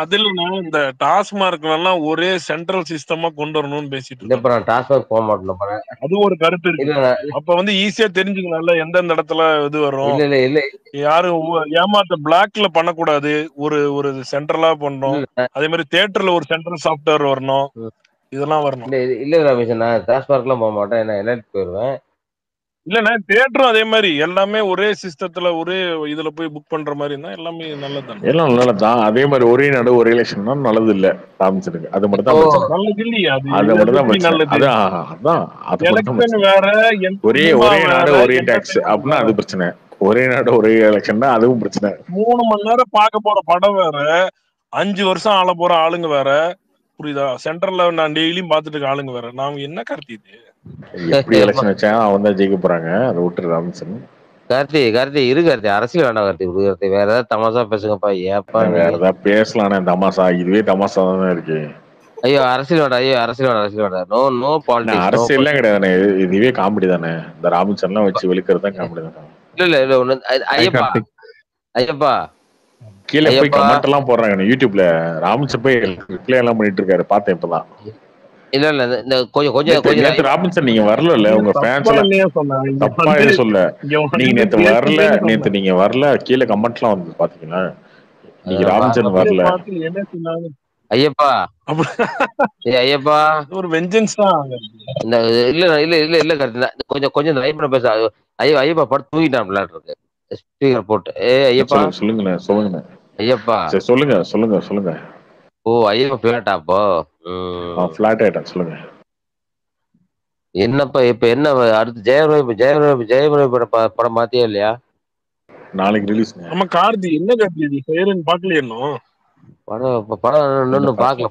Speaker 4: அதுல இந்த டாஸ்மார்க் எல்லாம் ஒரே சென்ட்ரல் சிஸ்டமா கொண்டு வரணும்னு பேசிட்டு
Speaker 7: இருக்கேன். நான் டாஸ்மார்க் போக மாட்டேன்.
Speaker 4: அது ஒரு கருத்து இருக்கு. அப்ப வந்து ஈஸியா தெரிஞ்சுக்கலாம்ல எந்தெந்த இடத்துல இது வரும்.
Speaker 7: இல்ல
Speaker 4: யாரும் ஏமாத்த பிளாக்ல பண்ணக்கூடாது, ஒரு சென்ட்ரலா பண்ணணும். அதே மாதிரி தியேட்டர்ல ஒரு சென்ட்ரல் சாஃப்ட்வேர் வரணும், இதெல்லாம் வரணும்.
Speaker 7: இல்ல ரமேஷ், நான் டாஸ்மார்க் எல்லாம் போக மாட்டேன், நான் எல்லாத்துக்கும் போயிருவேன்.
Speaker 4: இல்லண்ணா தியேட்டரும் அதே மாதிரி எல்லாமே ஒரே சிஸ்டத்துல ஒரே இதுல போய் புக் பண்ற மாதிரி இருந்தா எல்லாமே நல்லதுதான்.
Speaker 2: எல்லாம் நல்லதுதான். அதே மாதிரி ஒரே நாடு ஒரே எலெக்ஷன் நல்லது இல்ல ராமிச்சனுக்கு. அது மட்டும் தான்
Speaker 4: நல்லது இல்லையா?
Speaker 2: அது மட்டும் தான்
Speaker 4: வேற,
Speaker 2: ஒரே நாடு ஒரே டாக்ஸ் அப்படின்னா அது பிரச்சனை. ஒரே நாடு ஒரே எலெக்ஷன்னா அதுவும் பிரச்சனை.
Speaker 4: 3 மணி நேரம் பார்க்க போற படம் வேற, 5 வருஷம் ஆள போற ஆளுங்க வேற, புரியுதா? சென்ட்ரல்ல நான் டெய்லியும் பாத்துட்டு இருக்க ஆளுங்க வேற. நாம என்ன கார்த்தி இது?
Speaker 2: எப்படி எலெக்ஷன் வச்சா அவன் தான் ஜெயிக்க போறாங்க, அதை விட்டுரு ராமிசன்.
Speaker 7: கார்த்தி இரு கார்த்தி, அரசியல் வேண்டாம் கார்த்தி. வேற ஏதாவது தமாசா பேசுங்கப்பா. ஏப்பா
Speaker 2: வேற ஏதாவது பேசலானே தமாசா? இதுவே தமாசா தானே இருக்கு.
Speaker 7: ஐயோ அரசியல் வேண்டாம். No politics.
Speaker 2: அரசியல்லாம் கிடையாது, இதுவே காமெடி தானே. இந்த ராமிசன் எல்லாம் வச்சு வெளிக்கிறது தான் காமெடி தானே.
Speaker 7: இல்ல ஒண்ணு. ஐயப்பா
Speaker 2: கீழே போய் கமெண்ட் எல்லாம் போடுறாங்க யூடியூப்ல. ராமிசன் போய் ரிப்ளை எல்லாம் பண்ணிட்டு இருக்காரு, பார்த்தேன் இப்பதான்.
Speaker 7: இல்ல இந்த கொஞ்சம்
Speaker 2: ராபின்சன் நீங்க வரல, உங்க ஃபேன்ஸ் எல்லாம் தப்பா எதுவும் சொல்ல. நீங்க நேத்து வரல, நீங்க வரல, கீழே கமெண்ட் எல்லாம் வந்து பாத்தீங்களா? நீங்க ராபின்சன் வரல.
Speaker 7: ஐயப்பா
Speaker 4: ஒரு வெஞ்சன்ஸ் தான்.
Speaker 7: இல்ல கார்த்தி, கொஞ்சம் லைவ் பண்ண பேச. ஐயப்பா படுத்து தூங்கிட்டான் இருக்கு, ஸ்பீக்கர் போட்டு. ஐயப்பா
Speaker 2: சொல்லுங்க
Speaker 7: ஐயப்பா
Speaker 2: சொல்லுங்க.
Speaker 7: ஓ ஐயப்பா பிளாட்டா? அப்போ
Speaker 2: பிளாட் ஆயிட்டான். சொல்லுங்க
Speaker 7: என்னப்பா இப்ப என்ன அடுத்து? ஜெயபிரபு படம் மாத்தியா இல்லையா?
Speaker 2: நாளைக்கு ரிலீஸ்.
Speaker 4: நம்ம கார்த்தி என்ன கார்த்தி பேருன்னு பாக்கலையே இன்னும்.
Speaker 7: படம் இன்னும் பாக்கல.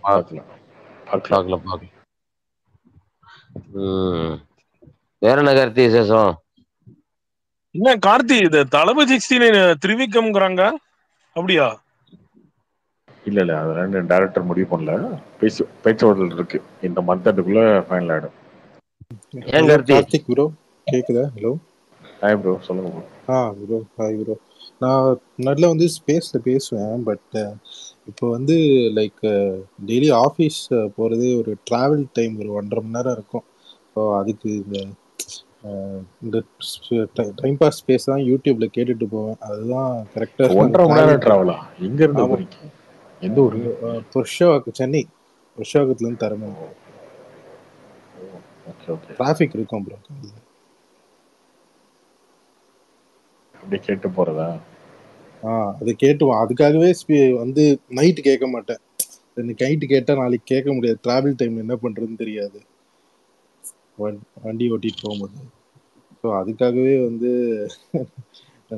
Speaker 7: வேற என்ன கார்த்தி விசேஷம்?
Speaker 4: என்ன கார்த்தி இது தளபதி 16 திரிவிக்ரம்ங்கறாங்க, அப்படியா?
Speaker 2: இல்ல அது ரெண்டு டைரக்டர் முடிவு பண்ணல, பேச்சுவார்த்தை இருக்கு. இந்த மந்த்க்குள்ள ஃபைனல் ஆயிடும்.
Speaker 6: கார்த்திக் ப்ரோ கேக்குதா? ஹலோ
Speaker 2: ஹாய் ப்ரோ, சொல்லுங்க ப்ரோ.
Speaker 6: Bro hi bro. நான் முன்னாடில வந்து ஸ்பேஸ்ல பேசுவேன், பட் இப்போ வந்து லைக் டெய்லி ஆஃபீஸ் போகிறதே ஒரு ட்ராவல் டைம் ஒரு 1.5 மணி நேரம் இருக்கும். ஸோ அதுக்கு இந்த டைம் பாஸ் ஸ்பேஸ் தான் யூடியூப்ல கேட்டுட்டு போவேன். அதுதான் கரெக்டாக.
Speaker 2: 1.5 மணி நேரம் ட்ராவலா? எங்க இருந்து போறீங்க? எந்த ஊர்?
Speaker 6: புருஷவாக்கம், சென்னை புருஷவாக்கத்துலேருந்து தரணும். டிராஃபிக் இருக்கும் ப்ரோ.
Speaker 2: அப்படி கேட்டு போறதா?
Speaker 6: அது கேட்டுவான். அதுக்காகவே வந்து நைட்டு கேட்க மாட்டேன். இன்னைக்கு நைட்டு கேட்டா நாளைக்கு கேட்க முடியாது. டிராவல் டைம் என்ன பண்றதுன்னு தெரியாது வண்டி ஓட்டிட்டு போகும்போது. ஸோ அதுக்காகவே வந்து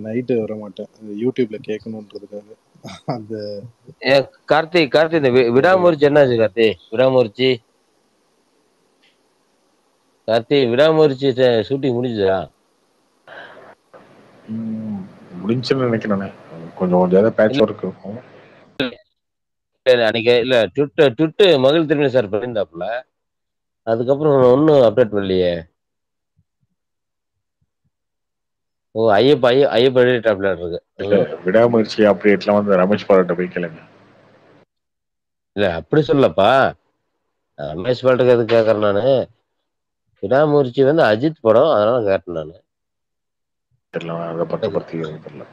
Speaker 6: நைட்டு வர மாட்டேன், யூடியூப்ல கேட்கணுன்றதுக்காக. அந்த
Speaker 7: கார்த்திக் இந்த
Speaker 6: ஒரு
Speaker 7: விடாமுயற்சி என்னாச்சு கார்த்தி? விடாமுயற்சி ஷூட்டிங் முடிஞ்சுதா?
Speaker 2: முடிஞ்சுன்னு நினைக்கிறேன். கொஞ்சம் ஏதாவது பேட்ச் ஒர்க் இருக்கும்.
Speaker 7: அன்னைக்கு இல்ல ட்விட்டு மகிழ் திருமணி சார் பண்ணியிருந்தாப்புல. அதுக்கப்புறம் ஒன்னும் அப்டேட் பண்ணலையே. ஓ ஐயப்ப டாப்ல இருக்கு.
Speaker 2: இல்ல விடாமுயற்சி அப்டேட்லாம் வந்து ரமேஷ் பாராட்ட போய் கேளுங்க.
Speaker 7: இல்ல அப்படி சொல்லப்பா, ரமேஷ் பாட்டுக்கு எது கேட்கறேன் நானு. விடாமுயற்சி வந்து அஜித் படம், அதனால கேட்டேன் நானு.
Speaker 2: தெரியல, அதை பத்தி தெரியல.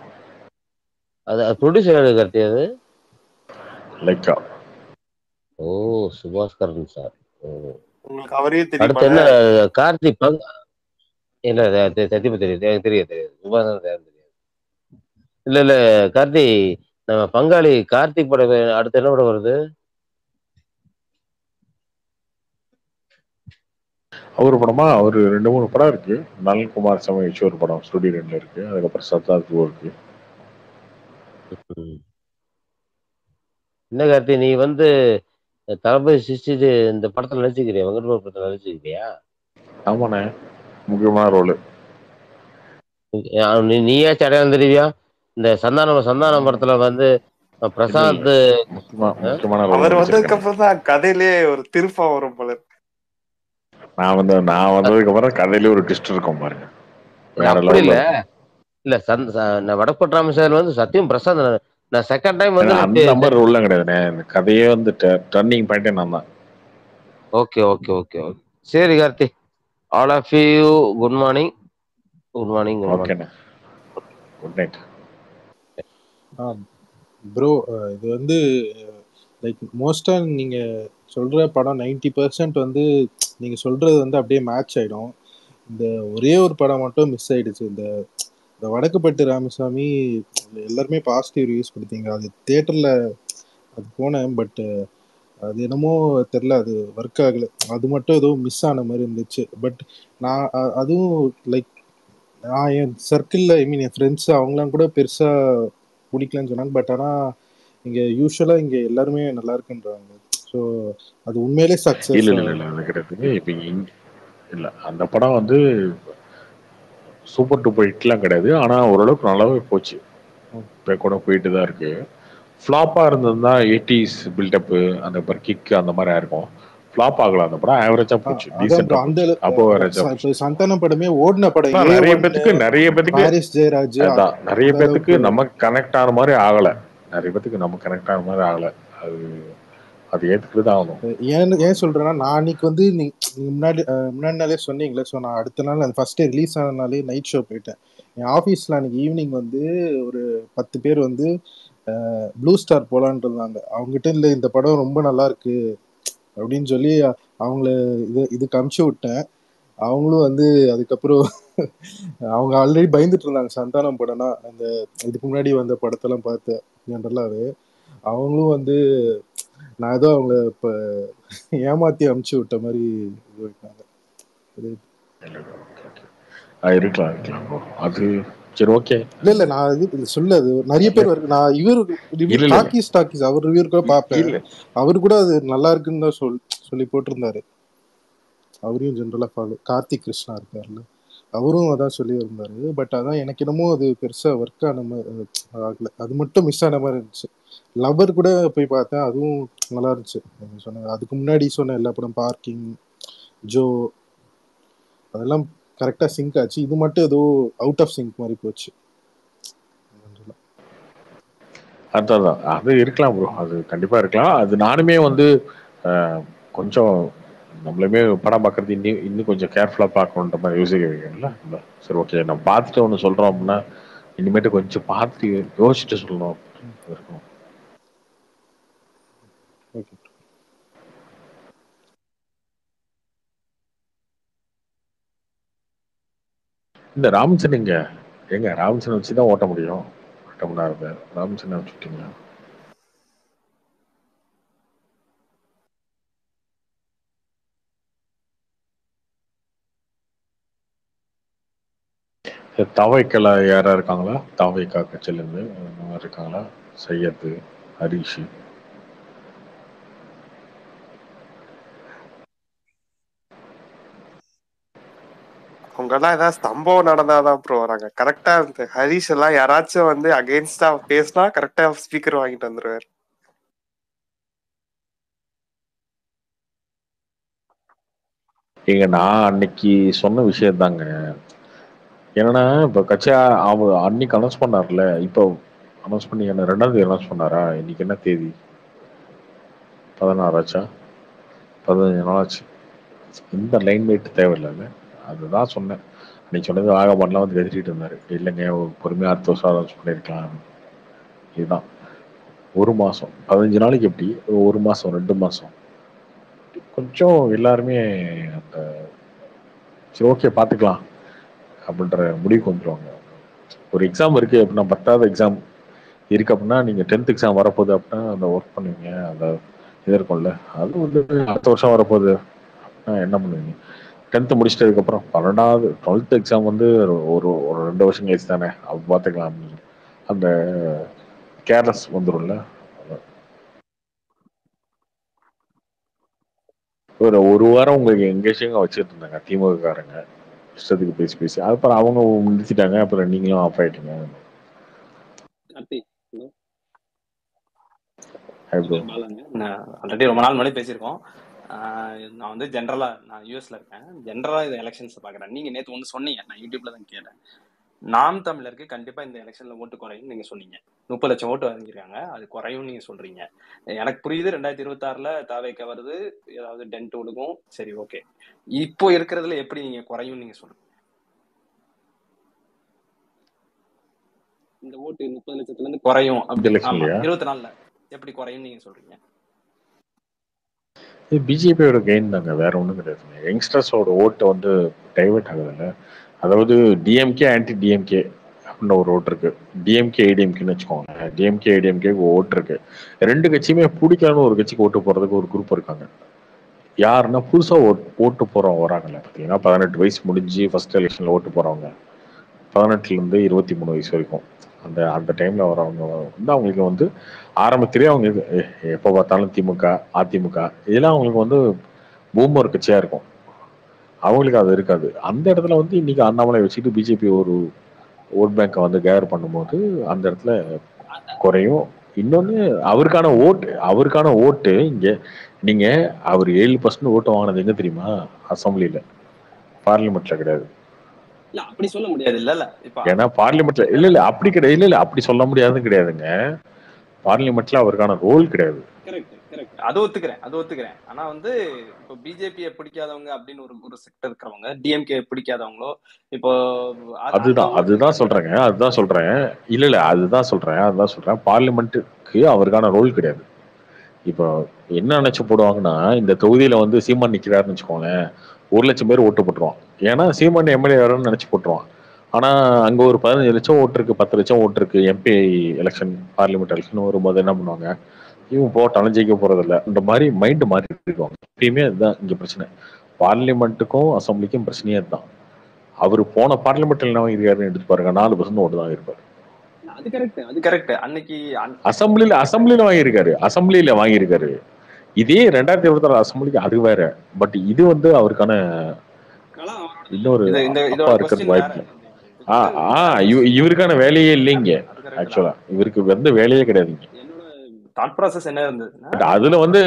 Speaker 7: அது ப்ரொடியூசர் யாரு கார்த்தி? அது
Speaker 2: லைக்கா.
Speaker 7: ஓ, சுபாஸ்கரன் சார்.
Speaker 5: உங்களுக்கு அவரே
Speaker 7: அடுத்து
Speaker 5: தெரியுமா?
Speaker 7: என்ன கார்த்தி இல்ல சத்தியமா தெரியாது. சுபாஸ்கரன் தெரியாது. இல்ல கார்த்தி, நம்ம பங்காளி கார்த்திக் படம் அடுத்து என்ன படம் வருது?
Speaker 2: அவர் படமா? அவரு 2-3 படம் இருக்கு. நலன்குமார் சமயம் ஒரு படம் ஸ்டுடியோ 2 இருக்கு. அதுக்கப்புறம் சர்தார் 2 இருக்கு.
Speaker 7: என்ன கார்த்தி, நீ வந்து தளபதி சிஸ்டிது இந்த படத்துல நடிச்சுக்கிறியா? வெங்கட்பாபு படத்துல நடிச்சுக்கிறியா?
Speaker 2: ஆமாண்ணே, முக்கியமான ரோல்.
Speaker 7: நீயே அடையாளம் தெரிவியா? இந்த சந்தானம் படத்துல வந்து பிரசாந்த்
Speaker 2: முக்கியமான ரோல்.
Speaker 5: அவர் வந்ததுக்கு அப்புறம் தான் கதையிலே ஒரு திருப்பம் வரும் போல.
Speaker 2: நான் வந்ததுக்கு அப்புறம் கதையிலே ஒரு ட்விஸ்ட் இருக்கும் பாருங்க.
Speaker 7: அப்படி இல்ல வடக்கோட் ராமசாமி வந்து சத்தியம் பிரசாந்த். நான் செகண்ட் டைம் வந்து
Speaker 2: அந்த நம்பர் ரோல்லாம் கிடையாதுண்ணே. இந்த கதையே வந்து டர்னிங் பாயிண்டே நான் தான்.
Speaker 7: ஓகே. சரி Karthi, all of you good morning.
Speaker 2: ஓகேண்ணே, குட் நைட்.
Speaker 6: ப்ரோ, இது வந்து லைக் மோஸ்டா நீங்க சொல்ற படம் 90% வந்து நீங்க சொல்றது வந்து அப்படியே மேட்ச் ஆயிடும். இந்த ஒரே ஒரு படம் மட்டும் மிஸ் ஆயிடுச்சு. இந்த வடக்குப்பட்டு ராமசாமி எல்லாருமே பாசிட்டிவ் ரிவ்யூஸ் கொடுத்தீங்க. அது தியேட்டர்ல அது போனேன், பட் அது என்னமோ தெரில, அது ஒர்க் ஆகலை. அது மட்டும் ஏதோ மிஸ் ஆன மாதிரி இருந்துச்சு. பட் நான் அதுவும் லைக் நான் என் சர்க்கிளில் என் ஃப்ரெண்ட்ஸ் அவங்களாம் கூட பெருசாக பிடிக்கலன்னு சொன்னாங்க. பட் ஆனால் இங்கே யூஸ்வலாக இங்கே எல்லாருமே நல்லா இருக்குன்றாங்க. ஸோ அது உண்மையிலே சக்ஸஸ்.
Speaker 2: இல்லை அது கிடையாது. இப்போ இல்லை, அந்த படம் வந்து சூப்பர் டூப்பர் ஹிட்லாம் கிடையாது. ஆனால் ஓரளவுக்கு நல்லாவே போச்சு. இப்போ கூட போயிட்டு தான் இருக்கு. ஃப்ளாப்பாக இருந்ததுன்னா 80s பில்டப்பு அந்த கிக் அந்த மாதிரி ஆயிருக்கும். ஃப்ளாப் ஆகலாம் அந்த படம், ஆவரேஜா போச்சு, டீசெண்டா போச்சு. அப்போ ஆவரேஜா போச்சு.
Speaker 6: சந்தான படமே ஓடின படம்.
Speaker 2: நிறைய பேத்துக்கு
Speaker 6: ஹாரிஸ் ஜெயராஜ்
Speaker 2: அதான் நிறைய பேத்துக்கு நமக்கு கனெக்ட் ஆன மாதிரி ஆகல. நிறைய பேத்துக்கு நமக்கு கனெக்ட் ஆன மாதிரி ஆகல. அது ஏத்துக்கிட்டு தான் ஆகணும்.
Speaker 6: ஏன் சொல்றேன்னா, நான் அன்னைக்கு வந்து நீங்க முன்னாடி நாளே சொன்னீங்களே. ஸோ நான் அடுத்த நாள் அந்த ஃபர்ஸ்ட் டே ரிலீஸ் ஆனதுனாலே நைட் ஷோ போயிட்டேன். என் ஆஃபீஸில் அன்னைக்கு ஈவினிங் வந்து ஒரு 10 பேர் வந்து ப்ளூ ஸ்டார் போலான் இருந்தாங்க. அவங்ககிட்ட இல்லை இந்த படம் ரொம்ப நல்லா இருக்கு அப்படின்னு சொல்லி அவங்கள இதுக்கு அமுச்சு விட்டேன். அவங்களும் வந்து அதுக்கப்புறம் அவங்க ஆல்ரெடி பயந்துட்டு இருந்தாங்க சந்தானம் படம்னா. அந்த இதுக்கு முன்னாடி வந்த படத்தெல்லாம் பார்த்து ஜென்ரலாகவே அவங்களும் வந்து நான் ஏதோ அவங்கள இப்போ ஏமாத்தி அமுச்சு விட்ட மாதிரி இருக்காங்க.
Speaker 2: இருக்கலாம் அது சரி, ஓகே.
Speaker 6: இல்ல நான் இது சொல்ல, அது நிறைய பேர் இருக்கு. நான் இவர் ரிவ்யூ டாக்கிஸ் அவர் ரிவ்யூ கூட பார்ப்பேன். அவரு கூட அது நல்லா இருக்குன்னு தான் சொல்லி போட்டிருந்தாரு. அவரையும் ஜென்ரலா ஃபாலோ, கார்த்திக் கிருஷ்ணா இருக்காருல்ல, அவரும் அதான் சொல்லி இருந்தாரு. பட் அதான் எனக்கு என்னமோ அது பெருசா ஒர்க் ஆன மாதிரி ஆகல. அது மட்டும் மிஸ் ஆன மாதிரி இருந்துச்சு. லவர் கூட போய் பார்த்தேன், அதுவும் நல்லா இருந்துச்சு. சொன்னாங்க அதுக்கு முன்னாடி சொன்ன எல்லா படம், பார்க்கிங், ஜோ, அதெல்லாம் கரெக்டாக சிங்க் ஆச்சு. இது மட்டும் ஏதோ அவுட் ஆஃப் சிங்க் மாதிரி போச்சு.
Speaker 2: அதான் அது இருக்கலாம் ப்ரோ, அது கண்டிப்பா இருக்கலாம். அது நானுமே வந்து கொஞ்சம் நம்மளுமே படம் பார்க்கறது இன்னும் கொஞ்சம் கேர்ஃபுல்லா பார்க்கணுன்ற மாதிரி யோசிக்க வைக்கணும்ல. சரி, ஓகே, நம்ம பார்த்துட்டு ஒன்று சொல்றோம் அப்படின்னா இனிமேட்டு கொஞ்சம் பார்த்து யோசிச்சுட்டு சொல்லணும் இருக்கும். இந்த ராமச்சந்திரன் ஏங்க ராபின்சனை வச்சு தான் ஓட்ட முடியும். 8 மணி நேரம் ராபின்சனை வச்சுட்டீங்களா? தவைக்கல யாரா இருக்காங்களா? தவைக்கா கட்சியிலேருந்து அந்த மாதிரி இருக்காங்களா? சையத்து, ஹரிஷ்.
Speaker 5: அவங்க எல்லாம் ஏதாவது சம்பவம் நடந்தாதான் ப்ரோ வராங்க. கரெக்டா இருந்து ஹரிஷ் எல்லாம் யாராச்சும் வந்து அகைன்ஸ்டா பேசினா கரெக்டா ஸ்பீக்கர் வாங்கிட்டு வந்துருவாரு.
Speaker 2: ஏங்க நான் அன்னைக்கு சொன்ன விஷயம் தாங்க. என்னன்னா இப்போ கட்சியா அன்னைக்கு அனௌன்ஸ் பண்ணார்ல, இப்போ அனௌன்ஸ் பண்ணி என்ன 2ஆம் தேதி அனௌன்ஸ் பண்ணாரா? இன்னைக்கு என்ன தேதி? 16 ஆச்சா? 15 நாள் ஆச்சு. இந்த லைன் வெயிட் தேவையில்லைல்ல. அதுதான் சொன்னேன். அன்னைக்கு சொன்னது வாகமான்லாம் வந்து கத்திட்டு இருந்தாரு. இல்லைங்க பொறுமையாக அடுத்த வருஷம் அனௌன்ஸ் பண்ணியிருக்கலாம். இதுதான் 1 மாதம் 15 நாளைக்கு எப்படி 1 மாதம் 2 மாதம் கொஞ்சம் எல்லாருமே அந்த சரி ஓகே பார்த்துக்கலாம் அப்படின்ற முடிவுக்கு வந்துடுவாங்க. ஒரு எக்ஸாம் இருக்குது அப்படின்னா 10வது எக்ஸாம் இருக்குது அப்படின்னா நீங்கள் 10th எக்ஸாம் வரப்போகுது அப்படின்னா அந்த ஒர்க் பண்ணுவீங்க. அந்த இது இருக்கும்ல, அது வந்து அடுத்த வருஷம் வரப்போகுது அப்படின்னா என்ன பண்ணுவீங்க? 10th முடிச்சிட்டதுக்கப்புறம் 12th எக்ஸாம் வந்து ஒரு ஒரு 2 வருஷம் கழிச்சு தானே அப்போ பார்த்துக்கலாம் அப்படின்னு அந்த கேர்லெஸ் வந்துடும்ல. ஒரு வாரம் உங்களுக்கு எங்கேஜிங்க வச்சுட்டு இருந்தாங்க திமுக காரங்க, இஷ்டத்துக்கு பேசி அப்புறம் அவங்க முடிச்சிட்டாங்க. அப்புறம் நீங்களும் ஆஃப் ஆயிட்டீங்க.
Speaker 8: பாலாங்க, நான் ஆல்ரெடி ரொம்ப நாள் முன்னாடி பேசியிருக்கோம். நான் வந்து ஜென்ரலா நான் யூஎஸ்ல இருக்கேன். ஜென்ரலா இந்த எலெக்ஷன்ஸ் பாக்குறேன். நீங்க நேத்து ஒன்று சொன்னீங்க, நான் யூடியூப்ல தான் கேட்டேன். நாம் தமிழருக்கு கண்டிப்பா இந்த எலெக்ஷன்ல ஓட்டு குறையும் நீங்க சொன்னீங்க. 30 லட்சம் ஓட்டு வாங்கிருக்காங்க, அது குறையும் நீங்க சொல்றீங்க. எனக்கு புரியுது 2026ல தாவேக்க வருது, ஏதாவது டென்ட் ஒடுக்கும், சரி ஓகே. இப்போ இருக்கிறதுல எப்படி நீங்க குறையும் நீங்க சொல்றீங்க? இந்த ஓட்டு 30 லட்சத்துல இருந்து குறையும் அப்படி 24ல எப்படி குறையும் நீங்க சொல்றீங்க?
Speaker 2: இது பிஜேபியோட கெயின் தாங்க, வேற ஒன்றும் கிடையாதுங்க. யங்ஸ்டர்ஸோட ஓட்டு வந்து டைவெர்ட் ஆகுதுல்ல. அதாவது டிஎம்கே ஆன்டி டிஎம்கே அப்படின்ற ஒரு ஓட்டு இருக்கு, டிஎம்கே ஏடிஎம்கேன்னு வச்சுக்கோங்க. டிஎம்கே ஏடிஎம்கே ஓட்டு இருக்கு. 2 கட்சியுமே பிடிக்காத ஒரு கட்சிக்கு ஓட்டு போறதுக்கு ஒரு குரூப் இருக்காங்க. யாருன்னா புதுசா ஓட்டு போறவங்க வராங்கல்ல பார்த்தீங்கன்னா, 18 வயசு முடிஞ்சு ஃபர்ஸ்ட் எலெக்ஷன்ல ஓட்டு போறவங்க, 18லேருந்து 23 வயசு வரைக்கும் அந்த அந்த டைம்ல வரவங்க வந்து அவங்களுக்கு வந்து ஆரம்பத்திலேயே அவங்களுக்கு எப்போ பார்த்தாலும் திமுக அதிமுக இதெல்லாம் அவங்களுக்கு வந்து பூமர் கட்சியா இருக்கும். அவங்களுக்கு அது இருக்காது. அந்த இடத்துல வந்து இன்னைக்கு அண்ணாமலை வச்சுட்டு பிஜேபி ஒரு ஓட் பேங்கை வந்து கேதர் பண்ணும்போது அந்த இடத்துல குறையும். இன்னொன்னு அவருக்கான ஓட்டு இங்க நீங்க அவர் 7% ஓட்டு வாங்கினது எங்க தெரியுமா? அசம்பிளில, பார்லிமெண்ட்ல கிடையாது.
Speaker 8: அப்படி சொல்ல முடியாது இல்ல.
Speaker 2: ஏன்னா பார்லிமெண்ட்ல இல்ல அப்படி கிடையாது. இல்ல அப்படி சொல்ல முடியாதுன்னு கிடையாதுங்க. பார்லிமெண்ட்ல அவருக்கான ரோல் கிடையாது.
Speaker 8: அது ஒத்துக்கிறேன். ஆனா வந்து இப்போ பிஜேபியை பிடிக்காதவங்க அப்படின்னு ஒரு செக்டர் இருக்கிறவங்க, டிஎம்கே பிடிக்காதவங்களோ இப்போ
Speaker 2: அதுதான் சொல்றேன். இல்ல அதுதான் சொல்றேன். பார்லிமெண்ட்டுக்கு அவருக்கான ரோல் கிடையாது. இப்போ என்ன நினைச்சு போடுவாங்கன்னா, இந்த தொகுதியில வந்து சீமான் நிக்கிறாருன்னு வச்சுக்கோங்களேன், 1 லட்சம் பேர் ஓட்டு போட்டுருவான். ஏன்னா சீமான் எம்எல்ஏ வரணும்னு நினைச்சு போட்டுருவான். ஆனா அங்க ஒரு 15 லட்சம் ஓட்டு இருக்கு, 10 லட்சம் ஓட்டு இருக்கு. எம்பி எலெக்ஷன், பார்லிமெண்ட் எலெக்ஷன் வரும்போது என்ன பண்ணுவாங்க, இவன் போட்டாலும் ஜெயிக்க போறதில்ல இந்த மாதிரி மைண்ட் மாறி இருக்குவாங்க. எப்பயுமே அதுதான் இங்க பிரச்சனை. பார்லிமெண்ட்டுக்கும் அசம்பிளிக்கும் பிரச்சனையே அதுதான். அவரு போன பார்லிமெண்ட்ல என்ன வாங்கியிருக்காருன்னு எடுத்து பாருங்க, 4% ஓட்டு தான் இருப்பாரு.
Speaker 8: அது கரெக்ட். அன்னைக்கு
Speaker 2: அசம்பிளில வாங்கியிருக்காரு. இதே 2026 அசம்பிளிக்கு அது வேற. பட் இது வந்து அவருக்கான இன்னொரு அப்பா இருக்கிறது வாய்ப்பு. இவருக்கான வேலையே இல்லைங்க. ஆக்சுவலா இவருக்கு வந்து வேலையே கிடையாதுங்க. அதுல வந்து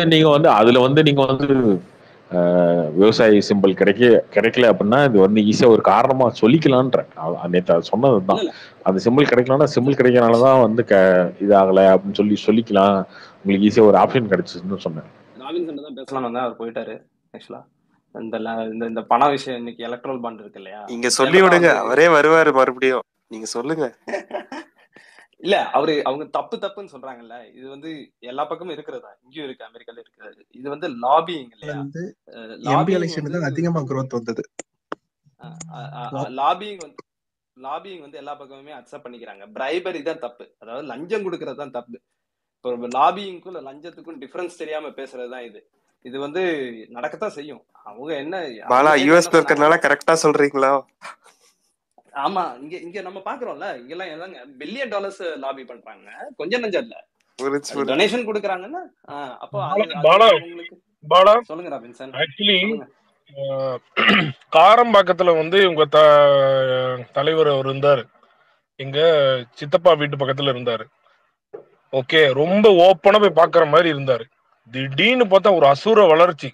Speaker 2: நீங்க வந்து விவசாயி சிம்பிள் கிடைக்கல அப்படின்னா இது வந்து ஈஸியா ஒரு காரணமா சொல்லிக்கலான்ற. நேற்று சொன்னதுதான், அந்த சிம்பிள் கிடைக்கலன்னா சிம்பிள் கிடைக்கிறனாலதான் வந்து இதாகல அப்படின்னு சொல்லிக்கலாம். உங்களுக்கு ஈஸியா ஒரு ஆப்ஷன் கிடைச்சிச்சுன்னு சொன்னேன்.
Speaker 8: ராபின்சன் தான் பேசலாம் வந்தா அவர் போயிட்டாரு. ஆக்சுவலா இந்த பண விஷயம் இன்னைக்கு எலக்ட்ரல் பாண்ட் இருக்கு இல்லையா,
Speaker 5: நீங்க சொல்லி விடுங்க, அவரே வருவாரு மறுபடியும். நீங்க சொல்லுங்க.
Speaker 8: இல்ல அவங்க தப்புன்னு சொல்றாங்கல்ல, இது வந்து எல்லா பக்கமும் இருக்கிறதா, இங்கேயும் இருக்கு, அமெரிக்கால இருக்கிறது. இது வந்து லாபிங் இல்லையா?
Speaker 1: எம்பி எலெக்ஷன் தான் அதிகமா growth வந்தது.
Speaker 8: லாபிங் வந்து லாபிங் வந்து எல்லா பக்கமுமே அக்செப்ட் பண்ணிக்கிறாங்க. பிரைபரி தான் தப்பு, அதாவது லஞ்சம் கொடுக்கறது தான் தப்பு. இப்போ லாபிங்க்கும் லஞ்சத்துக்கும் டிஃபரன்ஸ் தெரியாம பேசுறது தான் இது. இது வந்து நடக்கத்தான் செய்யும். அவங்க என்ன
Speaker 5: பாலா யூஎஸ்ல இருக்கறனால கரெக்டா சொல்றீங்களா?
Speaker 8: ஆமா, இங்க இங்க நம்ம பாக்குறோம்ல, இங்கெல்லாம் எல்லாங்க பில்லியன் டாலர்ஸ் லாபி பண்றாங்க, கொஞ்சம் நஞ்சம் இல்ல. டொனேஷன் கொடுக்கறாங்கன்னா அப்போ
Speaker 4: பாலா
Speaker 8: சொல்லுங்க ராபின்சன்.
Speaker 4: ஆக்சுவலி காரம்பாக்கத்துல வந்து உங்க தலைவர் அவர் இருந்தாரு, எங்க சித்தப்பா வீட்டு பக்கத்துல இருந்தாரு. ஓகே, ரொம்ப ஓப்பனா போய் பாக்குற மாதிரி இருந்தாரு. திடீர்னு பார்த்தா ஒரு அசுர வளர்ச்சி,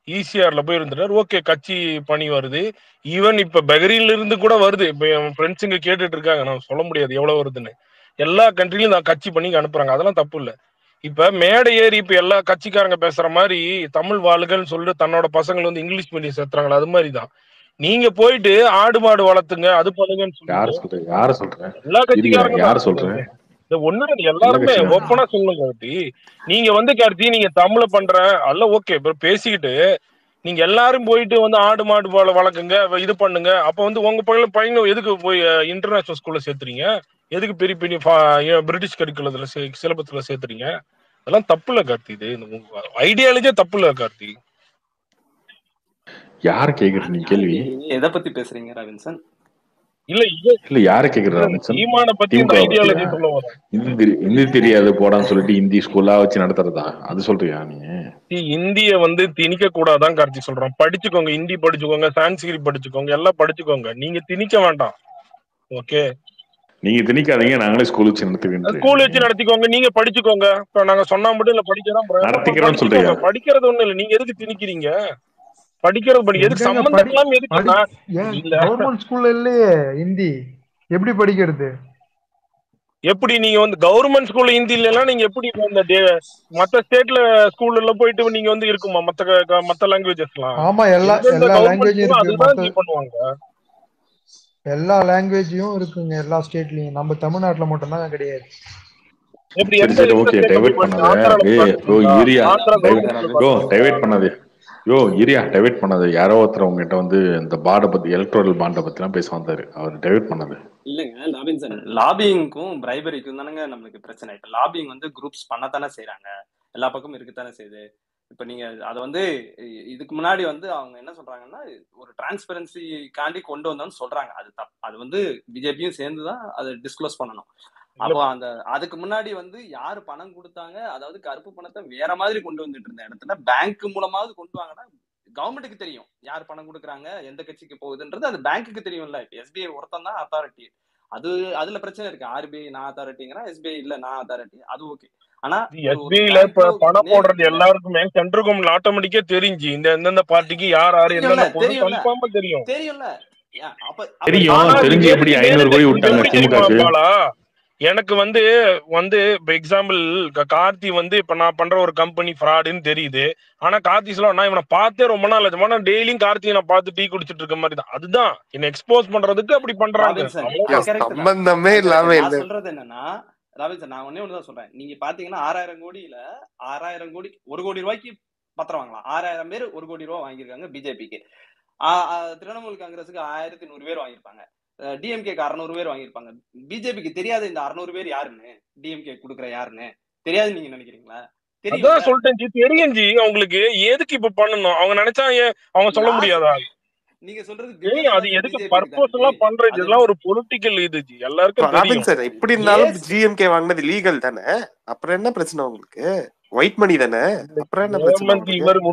Speaker 4: ஈசிஆர்ல போய் இருந்துட்டாரு. ஓகே, கட்சி பணி வருது, ஈவன் இப்ப பெகரியில இருந்து கூட வருது. இப்ப என் ஃப்ரெண்ட்ஸுங்க கேட்டுட்டு இருக்காங்க, நான் சொல்ல முடியாது எவ்வளவு வருதுன்னு. எல்லா கண்ட்ரிலையும் நான் கட்சி பண்ணிக்கு அனுப்புறாங்க, அதெல்லாம் தப்பு இல்ல. இப்ப மேடை ஏறி இப்ப எல்லா கட்சிக்காரங்க பேசுற மாதிரி தமிழ் வாழுகள்னு சொல்லிட்டு தன்னோட பசங்களை வந்து இங்கிலீஷ் மீடியம் சேர்த்துறாங்களா, அது மாதிரிதான். நீங்க போயிட்டு ஆடு மாடு வளர்த்துங்க, அது பண்ணுங்கன்னு சொல்லிட்டு எல்லா கட்சிக்காரங்க ஒண்ணு எல்லாருமே ஓப்பனா சொல்லுங்க கார்த்தி. நீங்க வந்து கார்த்தி நீங்க தமிழ பண்ற அல்ல, ஓகே பேசிக்கிட்டு நீங்க எல்லாரும் போயிட்டு வந்து ஆடு மாடு போல வளர்க்குங்க, இது பண்ணுங்க. அப்ப வந்து உங்க பையன் எதுக்கு போய் இன்டர்நேஷனல் ஸ்கூல்ல சேர்த்துறீங்க? எதுக்கு பெரிய பெரிய பிரிட்டிஷ் கரிக்குலத்துல சிலபஸ்ல சேர்த்துறீங்க? அதெல்லாம் தப்பு இல்ல கார்த்தி. இது ஐடியாலஜியே தப்பு இல்ல கார்த்தி.
Speaker 2: யாரு கேக்குறது நீங்க கேள்வி?
Speaker 8: எதை பத்தி பேசுறீங்க ராபின்சன்?
Speaker 4: இல்ல
Speaker 2: யாரு கேக்குறது?
Speaker 4: ஈமான பத்தி இந்த ஐடியாலஜி சொல்ல வர
Speaker 2: இந்தி தெரியாது போடான்னு சொல்லிட்டு இந்தி ஸ்கூலா வச்சு நடத்துறதா, அது சொல்றியா நீ?
Speaker 4: இந்திய வந்து திணிக்க கூடாதான் கார்த்தி சொல்றோம். படிச்சுக்கோங்க, ஹிந்தி படிச்சுக்கோங்க, சான்ஸ்கிரிட் படிச்சுக்கோங்க, எல்லாம் படிச்சுக்கோங்க. நீங்க திணிக்க வேண்டாம். ஓகே,
Speaker 2: நீங்க திணிக்காதீங்க, நாங்களே ஸ்கூல் வச்சு நடத்துக்கிட்டு
Speaker 4: ஸ்கூல் வச்சு நடத்திக்கோங்க, நீங்க படிச்சுக்கோங்க. இப்ப நாங்க சொன்னா மட்டும் இல்ல, படிக்கிறோம். படிக்கிறது ஒண்ணு இல்ல, நீங்க எதுக்கு திணிக்கிறீங்க? படிக்கிறது படி, எதுக்கு சம்பந்தம் இல்லாம எதுக்கு?
Speaker 9: கவர்மெண்ட் ஸ்கூல்ல இல்லையே ஹிந்தி, எப்படி படிக்கிறது?
Speaker 4: எப்படி நீங்க வந்து கவர்மெண்ட் ஸ்கூல்ல ஹிந்தி இல்லைன்னா நீங்க எப்படி மத்த ஸ்டேட்ல ஸ்கூல்ல எல்லாம் போயிட்டு நீங்க வந்து இருக்குமா மத்த லாங்குவேஜஸ்லாம்?
Speaker 9: ஆமா, எல்லா லாங்குவேஜும்
Speaker 4: அதுதான் பண்ணுவாங்க.
Speaker 9: எல்லா லாங்குவேஜும் இருக்குங்க எல்லா ஸ்டேட்லயும். நம்ம தமிழ்நாட்டுல மட்டும் தான் கிடையாது.
Speaker 2: டைவர்ட் பண்ணாது. யாரோ ஒருத்தர் உங்ககிட்ட வந்து இந்த பாண்டை பத்தி, எலக்ட்ரல் பாண்டை பத்தி எல்லாம் பேச வந்தாரு, அவர் டைவர்ட் பண்ணது
Speaker 8: இல்லங்க ராபின்சன். லாபிங்க்கும் பிரைபரிக்கும் தானங்க நம்மளுக்கு பிரச்சனை. இப்ப லாபிங் வந்து குரூப்ஸ் பண்ணத்தானே செய்யறாங்க, எல்லா பக்கமும் இருக்குத்தானே செய்யுது. இப்ப நீங்க அதை வந்து இதுக்கு முன்னாடி வந்து அவங்க என்ன சொல்றாங்கன்னா, ஒரு டிரான்ஸ்பரன்சிக்காண்டி கொண்டு வந்தோம்னு சொல்றாங்க. அது அது வந்து பிஜேபியும் சேர்ந்துதான் அதை டிஸ்க்ளோஸ் பண்ணணும். அப்போ அதுக்கு முன்னாடி வந்து யாரு பணம் கொடுத்தாங்க, அதாவது கருப்பு பணத்தை வேற மாதிரி கொண்டு வந்துட்டு இருந்த இடத்துல பேங்க் மூலமாவது கொண்டு வாங்கன்னா கவர்மெண்ட்டுக்கு தெரியும் யார் பணம் கொடுக்குறாங்க, எந்த கட்சிக்கு போகுதுன்றது அது பேங்க்குக்கு தெரியும்ல. இப்ப எஸ்பிஐ ஒருத்தன் தான் அத்தாரிட்டி, அதுல பிரச்சனை இருக்கு. ஆர்பிஐ நான் அத்தாரிட்டிங்கிறா, எஸ்பிஐ இல்ல நான் அத்தாரிட்டி, அது ஓகே. ஆனா
Speaker 4: எஸ்பிஐல பணம் போடுறது எல்லாருக்குமே சென்ட்ரல் கவர்மெண்ட் ஆட்டோமேட்டிக்கா தெரிஞ்சு இந்த எந்தெந்த பார்ட்டிக்கு யார் என்னென்ன தெரியும்
Speaker 8: தெரியும்ல.
Speaker 2: தெரிஞ்சு எப்படி 500 கோடி விட்டாங்க.
Speaker 4: எனக்கு வந்து இப்ப எக்ஸாம்பிள் கார்த்தி வந்து இப்ப நான் பண்ற ஒரு கம்பெனி ஃப்ராடுன்னு தெரியுது. ஆனா கார்த்தி சொல்ல நான் இவனை பார்த்தே ரொம்ப நாள் ஆச்சு, டெய்லியும் கார்த்தியை நான் பார்த்து டீ குடிச்சிட்டு இருக்க மாதிரி தான். அதுதான் என்ன எக்ஸ்போஸ் பண்றதுக்கு அப்படி பண்றாங்க.
Speaker 5: சம்பந்தமே இல்லாம
Speaker 8: சொல்றது என்னன்னா ராபின்சன், நான் ஒண்ணுதான் சொல்றேன். நீங்க பாத்தீங்கன்னா 6000 கோடியில 6000 கோடி 1 கோடி ரூபாய்க்கு பத்திரம் வாங்கலாம். 6000 பேர் 1 கோடி ரூபாய் வாங்கியிருக்காங்க பிஜேபிக்கு. திரிணாமுல் காங்கிரஸுக்கு 1100 பேர் வாங்கியிருப்பாங்க. டிஎம்கேக்கு 600 பேர் வாங்கியிருப்பாங்க. பிஜேபிக்கு தெரியாது இந்த 600 பேர் யாருன்னு, டிஎம்கே குடுக்குற யாருன்னு தெரியாது நீங்க நினைக்கிறீங்களா?
Speaker 4: தெரியும், சொல்லிட்டேன் ஜி, தெரியும் ஜி. அவங்களுக்கு எதுக்கு இப்ப பண்ணணும்? அவங்க நினைச்சா அவங்க சொல்ல முடியாதா?
Speaker 8: நீங்க சொல்றது
Speaker 4: அது எதுக்கு பர்பஸ் எல்லாம் பண்றது? இதெல்லாம் ஒரு பொலிட்டிக்கல் இது ஜி, எல்லாருக்கும் தெரியும்.
Speaker 5: சார் எப்படி இருந்தாலும் ஜிஎம்கே வாங்கினது லீகல் தானே, அப்புறம் என்ன பிரச்சனை உங்களுக்கு? ஒயிட் மணி தானே, அப்புறம் என்ன பிரச்சனை?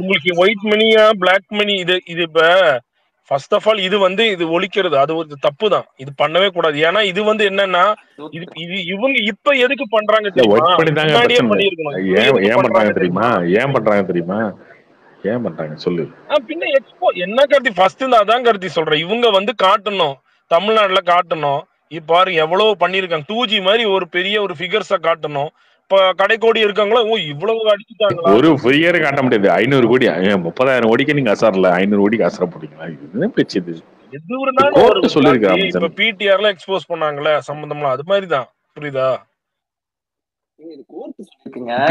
Speaker 4: உங்களுக்கு ஒயிட் மணியா பிளாக் மணி? இது இப்ப ஃபர்ஸ்ட் ஆஃப் ஆல் இது வந்து இது ஒழிக்கிறது அது ஒரு தப்பு தான், இது பண்ணவே கூடாது. ஏன்னா இது வந்து என்னன்னா இவங்க இப்ப எதுக்கு பண்றாங்க தெரியுமா?
Speaker 2: ஏன் பண்றாங்க சொல்லு.
Speaker 4: பின்ன எக்ஸ்போ என்ன கருதி ஃபர்ஸ்ட் அதான் கருதி சொல்றேன். இவங்க வந்து காட்டணும், தமிழ்நாட்டுல காட்டணும். இப்ப பாரு எவ்வளவு பண்ணிருக்காங்க. 2G மாதிரி ஒரு பெரிய ஒரு ஃபிகர்ஸ காட்டணும். இப்ப கடைக்கோடி இருக்காங்களா, இவ்வளவு அடிச்சுட்டாங்களா?
Speaker 2: ஒரு ஃபிகர் காட்ட முடியாது. 500 கோடி 30,000 கோடிக்கு நீங்க அசாரல 500 கோடிக்கு அசார போட்டீங்களா? இது பேச்சு இது.
Speaker 4: எது சொல்லிருக்காங்க. இப்ப பிடிஆர்ல எக்ஸ்போஸ் பண்ணாங்கல்ல சம்பந்தம்லாம், அது மாதிரிதான். புரியுதா?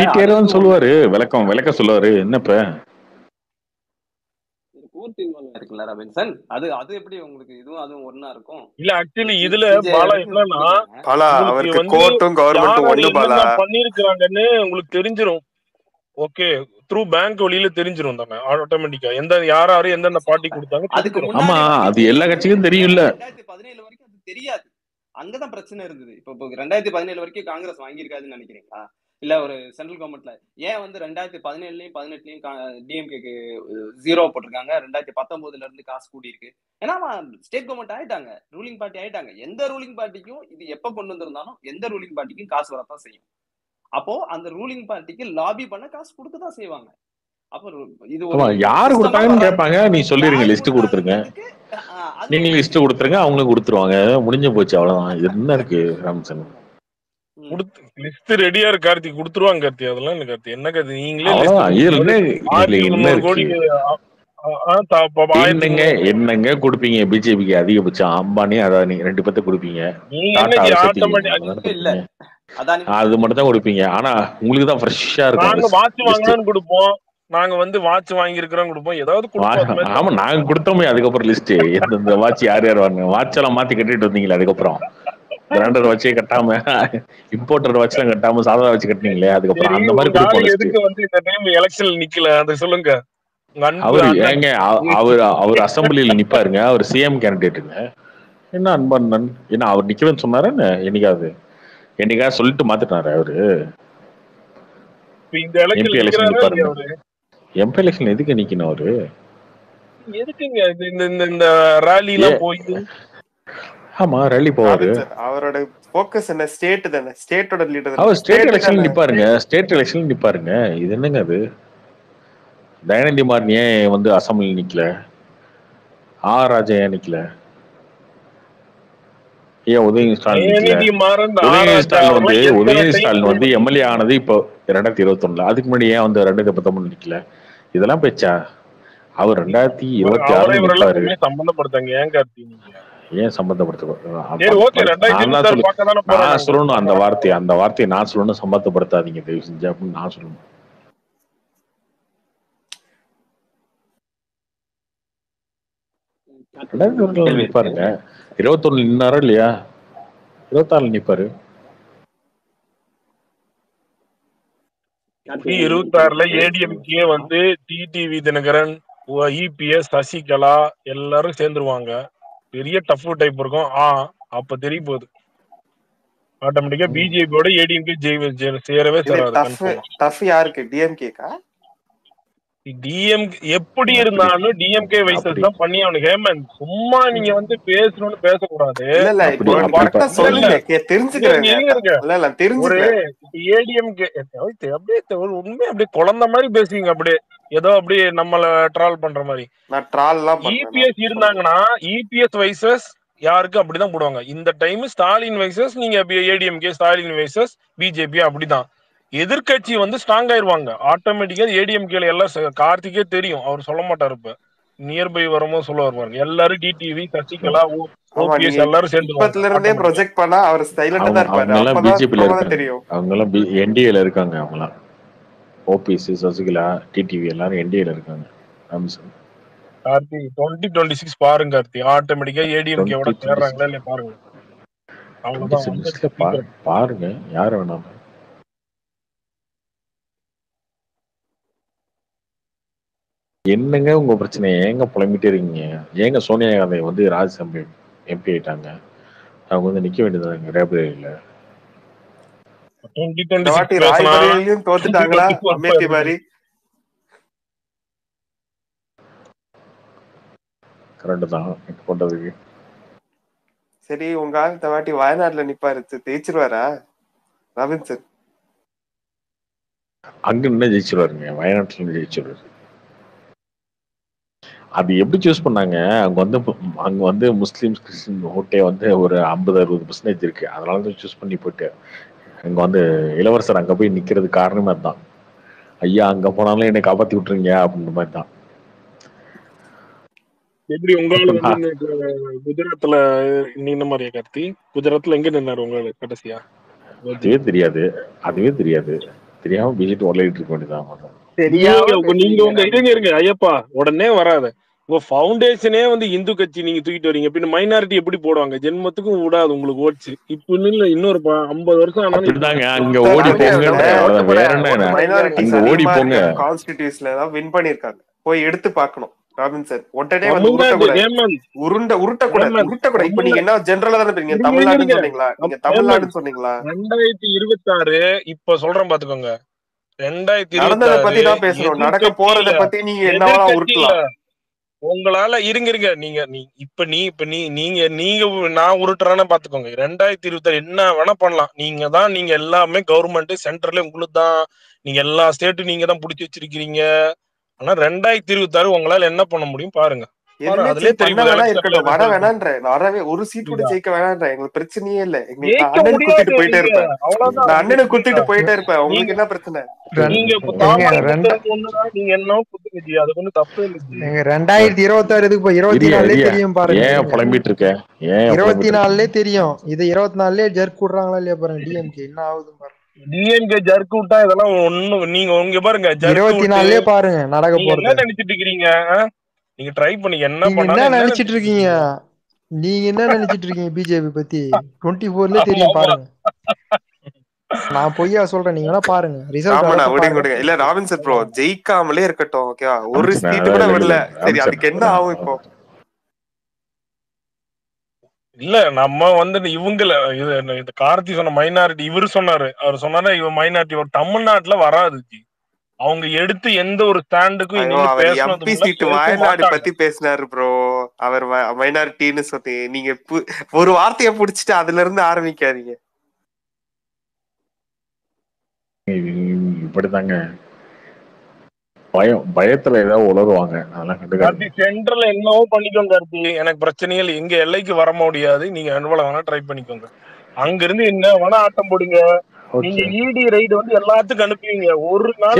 Speaker 2: பிடிஆர் தான் சொல்லுவாரு, விளக்கம் சொல்லுவாரு. என்னப்ப
Speaker 8: யூத் இன்வால்வ் இருக்குல்ல ராபின்சன், அது அது எப்படி உங்களுக்கு இதுவும் அதுவும் ஒண்ணா இருக்கும்?
Speaker 4: இல்ல ஆக்சுவலி இதுல
Speaker 8: சிஜே
Speaker 4: பாலா
Speaker 8: எடுத்து
Speaker 4: என்னன்னா
Speaker 8: கொடுக்குறாங்க.
Speaker 5: பாலா
Speaker 4: உங்களுக்கு
Speaker 5: அவருக்கு
Speaker 4: வந்து
Speaker 5: கோர்ட்டும் கவர்மெண்ட்டும்
Speaker 4: யார்
Speaker 5: ஒண்ணு பாலா.
Speaker 4: என்னென்ன பண்ணிருக்கிறாங்கன்னு உங்களுக்கு தெரிஞ்சிரும். ஓகே, த்ரூ பேங்க் வழியில தெரிஞ்சிரும் தானே ஆட்டோமேட்டிக்கா எந்த யார் யாரு எந்தெந்த பார்ட்டி கொடுத்தாங்க
Speaker 8: அதுக்கு
Speaker 4: தெரிஞ்சிரும்.
Speaker 2: ஆமா,
Speaker 8: முன்னாடி வரைக்கும்
Speaker 2: அது எல்லா
Speaker 8: தெரியும்.
Speaker 2: கட்சிக்கும் தெரியும்ல.
Speaker 8: 2017 வரைக்கும் அது தெரியாது. அங்கதான் பிரச்சனை இருந்தது. இப்போ 2017 வரைக்கும் காங்கிரஸ் வாங்கியிருக்காதுன்னு நினைக்கிறீங்களா? இல்ல ஒரு சென்ட்ரல் கவர்மெண்ட்ல ஏன் வந்து 2017லயும் 18லயும் டிஎம்கேக்கு 0 போட்டிருக்காங்க, 2019ல இருந்து காசு கூடி இருக்கு? ஏன்னா ஸ்டேட் கவர்மெண்ட் ஆயிட்டாங்க, ரூலிங் பார்ட்டி ஆயிட்டாங்க. எந்த ரூலிங் பார்ட்டிக்கும் இது எப்ப கொண்டு வந்திருந்தாலும் எந்த ரூலிங் பார்ட்டிக்கும் காசு வரத்தான் செய்யும். அப்போ அந்த ரூலிங் பார்ட்டிக்கு லாபி பண்ண காசு கொடுக்கதான் செய்வாங்க. அப்போ இது ஒரு
Speaker 2: ஆமா, யாரு
Speaker 8: சிஸ்டமா
Speaker 2: கொடுத்தாங்கன்னு
Speaker 8: வராது.
Speaker 2: கேட்பாங்க. நீ சொல்லிருங்க,
Speaker 8: யாரு
Speaker 2: லிஸ்ட் கொடுத்துருங்க,
Speaker 8: கொடுத்தாங்கன்றதுக்கு அது
Speaker 2: நீங்க
Speaker 8: ஒரு
Speaker 2: லிஸ்ட் கொடுத்துருங்க, அவங்களும் கொடுத்துருவாங்க, முடிஞ்சு போச்சு, அவ்வளவுதான். இது என்ன இருக்கு ராமசன்?
Speaker 4: லிஸ்ட் ரெடியா இருக்கு கார்த்தி, கொடுத்துருவாங்க கார்த்தி. அதெல்லாம் இல்ல கார்த்தி, என்ன கார்த்தி நீங்களே
Speaker 2: அவ்வளவுதான். இதுல என்ன, இதுல என்ன
Speaker 4: 1700 கோடி
Speaker 2: என்னங்க என்னங்க கொடுப்பீங்க பிஜேபிக்கு? அதிகபட்சம் அம்பானி அதானி 2 பேர்த்த கொடுப்பீங்க. அது மட்டும் தான் கொடுப்பீங்க. ஆனா உங்களுக்கு தான் ஃப்ரெஷ்ஷா இருக்கும்.
Speaker 4: வாட்ச் வாங்கணும்னு கொடுப்போம், நாங்க வந்து வாட்ச் வாங்கி இருக்கிறோம் கொடுப்போம், ஏதாவது.
Speaker 2: ஆமா, நாங்க கொடுத்தோமே. அதுக்கப்புறம் லிஸ்ட் எந்தெந்த வாட்ச் யார் யார் வாங்க, வாட்ச் எல்லாம் மாத்தி கட்டிட்டு வந்தீங்களா? அதுக்கப்புறம் பிராண்டட் வச்சே கட்டாம, இம்போர்ட்டர் வாட்ச் எல்லாம் கட்டாம சாதா வச்சு கட்டினீங்களே, அதுக்கப்புறம் அந்த மாதிரி கொடுப்போம்.
Speaker 4: எதுக்கு வந்து இந்த டைம் எலெக்ஷன்ல நிக்கல அதை சொல்லுங்க.
Speaker 2: அவரு ஏங்க அவர் அசம்பிளியில நிப்பாருங்க, அவர் சிஎம் கேண்டிடேட்டுங்க. என்ன அன்பண்ணன், ஏன்னா அவர் நிக்கவேன்னு சொன்னாரு என்னைக்காவது சொல்லிட்டு மாத்திட்டாரு அவரு. எம்பி எலெக்ஷன் நிப்பாரு. எம்பி எலெக்ஷன் எதுக்கு நிக்கணும் அவரு?
Speaker 4: எதுக்குங்க இந்த ரேலி எல்லாம் போய்?
Speaker 2: ஆமா, ரேலி போவாரு.
Speaker 5: அவரோட ஃபோக்கஸ் என்ன? ஸ்டேட் தானே, ஸ்டேட்டோட லீடர்.
Speaker 2: அவர் ஸ்டேட் எலெக்ஷன்ல நிப்பாருங்க, ஸ்டேட் எலெக்ஷன்ல நிப்பாருங்க. இது என்னங்க அது? தயாநிதி மாறன் ஏன் வந்து அசம்பிளி நிக்கல? ஆர் ராஜா ஏன் நிக்கல? ஏன் உதயநிதி ஸ்டாலின் நிக்கல? உதயநிதி ஸ்டாலின் வந்து எம்எல்ஏ ஆனது இப்போ 2021. அதுக்கு முன்னாடி ஏன் வந்து 2019 நிக்கல? இதெல்லாம் பேச்சா? அவர் 2026 நிப்பாரு.
Speaker 4: சம்பந்தப்படுத்தாங்க. ஏன் கார்த்தி
Speaker 2: ஏன் சம்பந்தப்படுத்த சொல்லணும்? அந்த வார்த்தையை நான் சொல்லணும், சம்பந்தப்படுத்தாதீங்க தயவு செஞ்சு அப்படின்னு நான் சொல்லணும். நிப்பாருங்க. 21 நின்னாரா இல்லையா? 26 நிப்பாரு.
Speaker 4: 26ல ஏடிஎம்கே வந்து டிடிவி தினகரன், இபிஎஸ், சசிகலா எல்லாரும் சேர்ந்துருவாங்க. பெரிய டஃப் டைப் இருக்கும். அப்ப தெரிய போகுது ஆட்டோமேட்டிக்கா பிஜேபியோட ஏடிஎம்கே சேரவே சேராது.
Speaker 5: டஃப் யாருக்கு? டிஎம்கேக்கா?
Speaker 4: டிஎம்கே எப்படி இருந்தாலும் டிஎம்கே வைசஸ் தான் பண்ணி அவனுக்கு. ஹேமந்த் சும்மா நீங்க வந்து பேசணும்னு பேசக்கூடாது. ஒரு ஏடிஎம்கே அப்படியே உண்மையா அப்படியே குழந்தை மாதிரி பேசுவீங்க, அப்படியே ஏதோ அப்படியே நம்மள ட்ரால் பண்ற மாதிரி. இபிஎஸ் இருந்தாங்கன்னா இபிஎஸ் வைசஸ் யாருக்கு அப்படிதான் போடுவாங்க. இந்த டைம் ஸ்டாலின் வைசஸ் நீங்க ஏடிஎம்கே, ஸ்டாலின் வைசஸ் பிஜேபி அப்படிதான். எதிர்கட்சி வந்து ஸ்ட்ராங் ஆயிருவாங்க ஆட்டோமேட்டிக்கா. ஏடிஎம்கேல எல்லாம் கார்த்திகே தெரியும், அவர் சொல்ல மாட்டாரு. இப்ப நியர்பை வரும்போது சொல்ல வருவாங்க. எல்லாரும் டிடிவி, சசிகலா, ஓபிஎஸ் எல்லாரும் சேர்ந்து
Speaker 2: அவங்கெல்லாம் என்டிஏல இருக்காங்க. அவங்கலாம் ஓபிஎஸ், சசிகலா, டிடிவி எல்லாரும் என்டிஏல இருக்காங்க.
Speaker 4: கார்த்தி 2026 பாருங்க கார்த்தி, ஆட்டோமேட்டிக்கா ஏடிஎம்கேவோட சேர்றாங்களா இல்ல பாருங்க.
Speaker 2: அவ்வளவுதான், பாருங்க யார வேணாம். என்னங்க உங்க பிரச்சனை? ஏங்க புலம்பிட்டே இருக்கீங்க? ஏங்க சோனியா காந்தி வந்து ராஜ்யசபா எம்பி ஆயிட்டாங்க, அவங்க வந்து நிக்க வேண்டியதாங்க லைப்ரரியில.
Speaker 5: தோத்துட்டாங்களா அமேத்தி மாதிரி?
Speaker 2: கரெக்ட் தான் பண்றதுக்கு.
Speaker 5: சரி, உங்க ஆள் இந்த வாட்டி வயநாட்டுல நிப்பாரு, ஜெயிச்சிருவாரா ராபின்சன்?
Speaker 2: அங்க என்ன ஜெயிச்சிருவாருங்க? வயநாட்டுல ஜெயிச்சிருவாரு. அது எப்படி சூஸ் பண்ணாங்க? அங்க வந்து முஸ்லிம்ஸ் கிறிஸ்டின் ஓட்டே வந்து ஒரு 50-60% இருக்கு. அதனாலதான் சூஸ் பண்ணி போயிட்டு அங்க வந்து இளவரசர் அங்க போய் நிக்கிறது காரணமே அதுதான். ஐயா அங்க போனாலும் என்னை காப்பாத்தி விட்டுருங்க அப்படின்ற மாதிரி தான்.
Speaker 4: எப்படி உங்களால குஜராத்ல நின்ன மாதிரியா கார்த்தி? குஜராத்ல எங்க நின்னாரு உங்களுக்கு கடைசியா?
Speaker 2: அதுவே தெரியாது. தெரியாம பிஜேபி உலகிட்டு இருக்க வேண்டியதான்.
Speaker 4: நீங்க உங்க இருங்க ஐயப்பா உடனே வராத. உங்க ஃபவுண்டேஷனே வந்து இந்து கட்சி நீங்க தூக்கிட்டு வரீங்க, பின்ன மைனாரிட்டி எப்படி போடுவாங்க? ஜென்மத்துக்கும் விடாது உங்களுக்கு ஓட்ஸ். இப்ப இல்ல, இன்னொரு 50 வருஷம் ஆனாலும் இப்ப
Speaker 2: அப்படிதாங்க அங்க
Speaker 5: புத்தா
Speaker 2: ஓடி
Speaker 5: கான்டெஸ்ட்ல
Speaker 2: போங்கன்ற அவ்வளவுதான்.
Speaker 5: ஒட்டுமொத்த
Speaker 2: வேற என்ன
Speaker 5: மைனாரிட்டிஸ்
Speaker 2: அங்க ஓடி
Speaker 5: அதிகமா
Speaker 2: போங்க.
Speaker 5: இருக்க கான்ஸ்டிடியூஸ்ல தான் வின் பண்ணிருக்காங்க. போய் எடுத்து பார்க்கணும். ராபின்சன் உடனே வந்து
Speaker 4: தமிழ்நாடு
Speaker 5: உருட்டக்கூடாது,
Speaker 4: ஹேமந்த்
Speaker 5: உருட்டக்கூடாது. இப்ப நீங்க
Speaker 4: தமிழ்நாடு
Speaker 5: என்ன ஜெனரலா தானே நீங்க
Speaker 4: இருங்க
Speaker 5: தமிழ்நாடுன்னு சொன்னீங்களா? நீங்க
Speaker 4: ஹேமந்த்
Speaker 5: தமிழ்நாடுன்னு சொன்னீங்களா?
Speaker 4: 2026 இப்ப சொல்றேன் பாத்துக்கோங்க.
Speaker 5: நடந்ததை
Speaker 4: 2026
Speaker 5: பத்தி தான் பேசணும். நடக்க
Speaker 4: எதிர்கட்சி
Speaker 5: போறதை
Speaker 4: இல்ல,
Speaker 5: பத்தி நீங்க என்னவா
Speaker 4: எதிர்கட்சி இல்ல.
Speaker 5: உருட்டலாம்.
Speaker 4: உங்களால இருங்க நீங்க நான் உருட்டுறேன்னு பாத்துக்கோங்க. 2026 என்ன வேணா பண்ணலாம். நீங்க எல்லாமே கவர்மெண்ட் சென்டர்ல உங்களுக்கு தான், நீங்க எல்லா ஸ்டேட்டும் நீங்க தான் புடிச்சு வச்சிருக்கீங்க. ஆனா 2026 உங்களால என்ன பண்ண முடியும் பாருங்க.
Speaker 5: எதுவுமே
Speaker 4: அதுலயே
Speaker 5: பண்ண
Speaker 4: தெரியும்
Speaker 5: வேணா
Speaker 4: எலெக்ஷன்ல
Speaker 5: இருக்கட்டும், வர
Speaker 4: ரிசல்ட்.
Speaker 5: வேணான்ற வரவே ஒரு சீட் கூட ஜெயிக்க வேணான்ற எங்களுக்கு பிரச்சனையே இல்ல. எங்களுக்கு
Speaker 4: ஜெயிக்க
Speaker 5: அண்ணனுக்கு குத்திட்டு
Speaker 4: முடியாது
Speaker 5: போயிட்டே
Speaker 4: நீங்க,
Speaker 5: இருப்பேன்.
Speaker 4: அவ்வளவுதான்.
Speaker 5: நான் அண்ணனுக்கு குத்திட்டு
Speaker 4: நீங்க
Speaker 5: போயிட்டே இருப்பேன். உங்களுக்கு
Speaker 4: நீங்க
Speaker 5: என்ன பிரச்சனை?
Speaker 4: நீங்க இப்ப
Speaker 9: ஏங்க
Speaker 4: தாமரை
Speaker 9: ரெண்டா
Speaker 4: குத்துறது ஒண்ணுதான். நீங்க என்ன குத்துங்க ஜி, அது ஒண்ணும் தப்பே இல்லை ஜி.
Speaker 9: ஏங்க 2026 இதுக்கு இப்போ
Speaker 2: இரியா
Speaker 9: 24
Speaker 2: இரியா
Speaker 9: தெரியும் பாருங்க.
Speaker 2: ஏன்
Speaker 9: இருங்க
Speaker 2: புலம்பிட்டு இருக்க? ஏன் புலம்பிட்டு
Speaker 9: 24
Speaker 2: இருக்க?
Speaker 9: தெரியும். இது 24 ஜெர்க் விடுறாங்களா இல்லையா பாருங்க. டிஎம்கே என்ன ஆகுது பாருங்க.
Speaker 4: டிஎம்கே ஜர்க்கு விட்டா இதெல்லாம் ஒண்ணும், நீங்க உங்க பாருங்க ஜர்க்கு விட்டு
Speaker 9: 24 பாருங்க நடக்க
Speaker 4: நீங்க என்ன
Speaker 9: போறது.
Speaker 4: நினைச்சிட்டு இருக்கிறீங்க? நீங்க ட்ரை பண்ணி என்ன
Speaker 9: நீங்க என்ன
Speaker 4: பண்ணாலும்
Speaker 9: நினைச்சிட்டு இருக்கீங்க? நீங்க என்ன நினைச்சிட்டு இருக்கீங்க பிஜேபி பத்தி? 24
Speaker 4: ஆமா
Speaker 9: தெரியும்
Speaker 4: ஆமா.
Speaker 9: பாருங்க. நான் பொய்யா சொல்றேன், நீங்க வேணா பாருங்க ரிசல்ட்
Speaker 5: ஆமாண்ணா
Speaker 9: வரப்ப
Speaker 5: விடுங்க
Speaker 9: பாருங்க.
Speaker 5: விடுங்க. இல்ல ராபின்சன் ப்ரோ ஜெயிக்காமலே இருக்கட்டும், ஓகேவா? ஒரு
Speaker 2: ராம்சன்
Speaker 5: சீட்டு கூட
Speaker 2: இல்ல
Speaker 5: விடல.
Speaker 2: இல்ல
Speaker 5: சரி,
Speaker 2: ராம்சன்
Speaker 5: அதுக்கு என்ன ஆகும் இப்போ?
Speaker 4: இல்ல நம்ம வந்து இவங்கள இது கார்த்தி சொன்ன மைனாரிட்டி, இவரு சொன்னாரு, அவர் சொன்னாரு இவன் மைனாரிட்டி ஒரு தமிழ்நாட்டுல வராது ஜி. அவங்க எடுத்து எந்த ஒரு ஸ்டாண்டுக்கும்
Speaker 5: ஐயோ,
Speaker 4: நின்னு
Speaker 5: அவர்
Speaker 4: பேசணும்
Speaker 5: எம்பி சீட்டு வயநாடு பத்தி பேசினாரு ப்ரோ. அவர் மைனாரிட்டின்னு சொல்லி நீங்க ஒரு வார்த்தையை புடிச்சிட்டு அதுல இருந்து ஆரம்பிக்காதீங்க.
Speaker 2: இப்படிதாங்க பயத்துல ஏதாவது உளருவாங்க, அதெல்லாம் கண்டுக்காது.
Speaker 4: சென்ட்ரல் என்னவோ பண்ணிக்கோங்க கார்த்தி, எனக்கு பிரச்சனையே இல்லை. எங்க எல்லைக்கு வர முடியாது, நீங்க எவ்வளவு வேணா ட்ரை பண்ணிக்கோங்க. அங்க இருந்து என்ன வேணா ஆட்டம் போடுங்க. நீங்க இடி ரைடு வந்து எல்லாத்துக்கும் அனுப்புவீங்க. ஒரு நாள்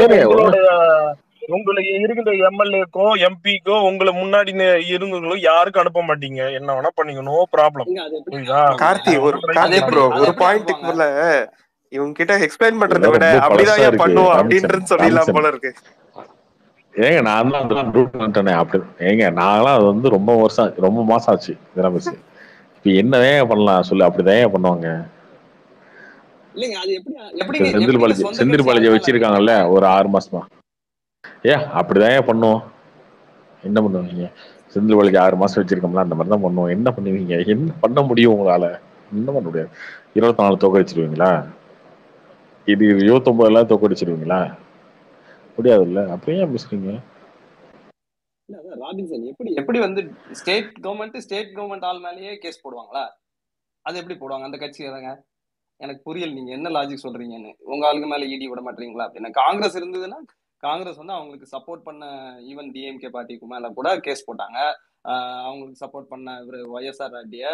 Speaker 4: உங்களுக்கு இருக்கின்ற எம்எல்ஏக்கோ எம்பிக்கோ உங்களை முன்னாடி இருந்தவங்களோ யாருக்கும் அனுப்ப மாட்டீங்க. என்ன வேணா பண்ணீங்க, நோ ப்ராப்ளம்.
Speaker 5: கார்த்தி ப்ரோ ஒரு பாயிண்ட்டுக்குள்ள இவங்க கிட்ட எக்ஸ்பிளைன் பண்றதை விட அப்படிதான் பண்ணுவோம் அப்படின்றது சொல்லிடலாம் போல இருக்கு.
Speaker 2: ஏங்க நான் தான் அதெல்லாம் ரூட் பண்ணிட்டேனே. அப்படி ஏங்க நாங்களாம் அது வந்து ரொம்ப மாசம் ஆச்சு இதெல்லாம் பேசி. இப்ப என்னதான் பண்ணலாம் சொல்லு? அப்படிதான் பண்ணுவாங்க. செந்தில் பாலாஜி வச்சிருக்காங்கல்ல ஒரு 6 மாசமா. அப்படிதான் பண்ணுவோம். என்ன பண்ணுவீங்க? செந்தில் பாலாஜி 6 மாசம் வச்சிருக்கோம்ல, அந்த மாதிரி தான் பண்ணுவோம். என்ன பண்ணுவீங்க? என்ன பண்ண முடியும் உங்களால? என்ன பண்ண முடியாது. 24 தோக்கடிச்சிருவீங்களா? இது 29 தோக்கடிச்சிருவீங்களா? முடியாதுல்ல. அப்படியே ஏன் பேசுறீங்க?
Speaker 8: ராபின்சன் எப்படி வந்து ஸ்டேட் கவர்மெண்ட் ஆள் மேலேயே கேஸ் போடுவாங்களா? அது எப்படி போடுவாங்க அந்த கட்சி? எனக்கு புரியல, நீங்க என்ன லாஜிக் சொல்றீங்கன்னு. உங்க ஆளுக்கு மேல இடி விட மாட்டீங்களா அப்படின்னா? காங்கிரஸ் இருந்ததுன்னா காங்கிரஸ் வந்து அவங்களுக்கு சப்போர்ட் பண்ண ஈவன் டிஎம்கே பார்ட்டிக்கு மேல கூட கேஸ் போட்டாங்க. அவங்களுக்கு சப்போர்ட் பண்ண இவரு ஒய்எஸ்ஆர் ரெட்டிய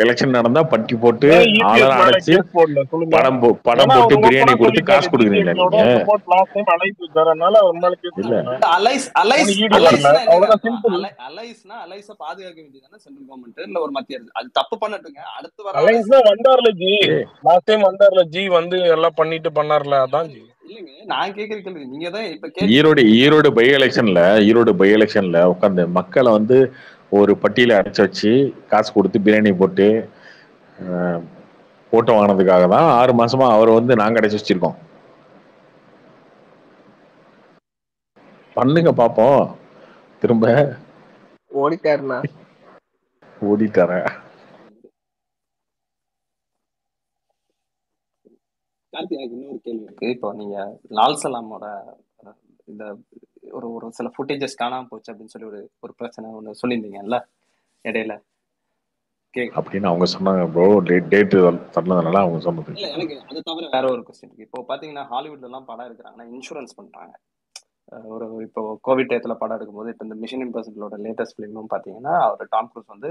Speaker 2: எலெக்ஷன் நடந்தா பட்டி போட்டு ஆளர் அடைச்சு படம் போட்டு பிரியாணி கொடுத்து காசு கொடுக்குறீங்களா
Speaker 8: நீங்க? அலைஸ பாதுகாக்க வேண்டியதானே சென்ட்ரல் கவர்மெண்ட் இல்ல ஒரு மத்திய அரசு? அது தப்பு பண்ணட்டுங்க, அடுத்து வர
Speaker 4: வந்தார்ல ஜி, லாஸ்ட் டைம் வந்தார்ல ஜி, வந்து எல்லாம் பண்ணிட்டு பண்ணார்ல, அதான் ஜி.
Speaker 8: இல்லங்க நான் கேக்குற கேள்வி நீங்க தான் இப்ப
Speaker 2: ஈரோடு பை எலெக்ஷன்ல உட்காந்து மக்களை வந்து ஒரு பட்டியல அடைச்சு வச்சு காசு கொடுத்து பிரியாணி போட்டு ஓட்டு வாங்கினதுக்காக தான் 6 மாசமா அவரை வந்து நாங்க அடைச்சு வச்சிருக்கோம். பண்ணுங்க பாப்போம். திரும்ப ஓடிட்டார.
Speaker 8: கார்த்தி, எனக்கு இன்னொரு கேள்வி இருக்கு. இப்போ நீங்க லால் சலாமோட இந்த ஒரு சில ஃபுட்டேஜஸ் காணாம போச்சு அப்படின்னு சொல்லி ஒரு பிரச்சனை ஒண்ணு சொல்லியிருந்தீங்கல்ல இடையில
Speaker 2: அப்படின்னு அவங்க சொன்னாங்க ப்ரோ. டேட் தரலனால அவங்க சொன்னது.
Speaker 8: இல்ல, எனக்கு அது தவிர வேற ஒரு கொஸ்டின் இருக்கு. இப்போ பாத்தீங்கன்னா ஹாலிவுட்ல எல்லாம் படம் எடுக்கிறாங்கன்னா இன்சூரன்ஸ் பண்றாங்க. இப்போ கோவிட் டயத்துல படம் எடுக்கும்போது இப்போ இந்த மிஷன் இம்பாசிபிளோட லேட்டஸ்ட் ஃபிலிமும் பாத்தீங்கன்னா அவர் டாம் க்ரூஸ் வந்து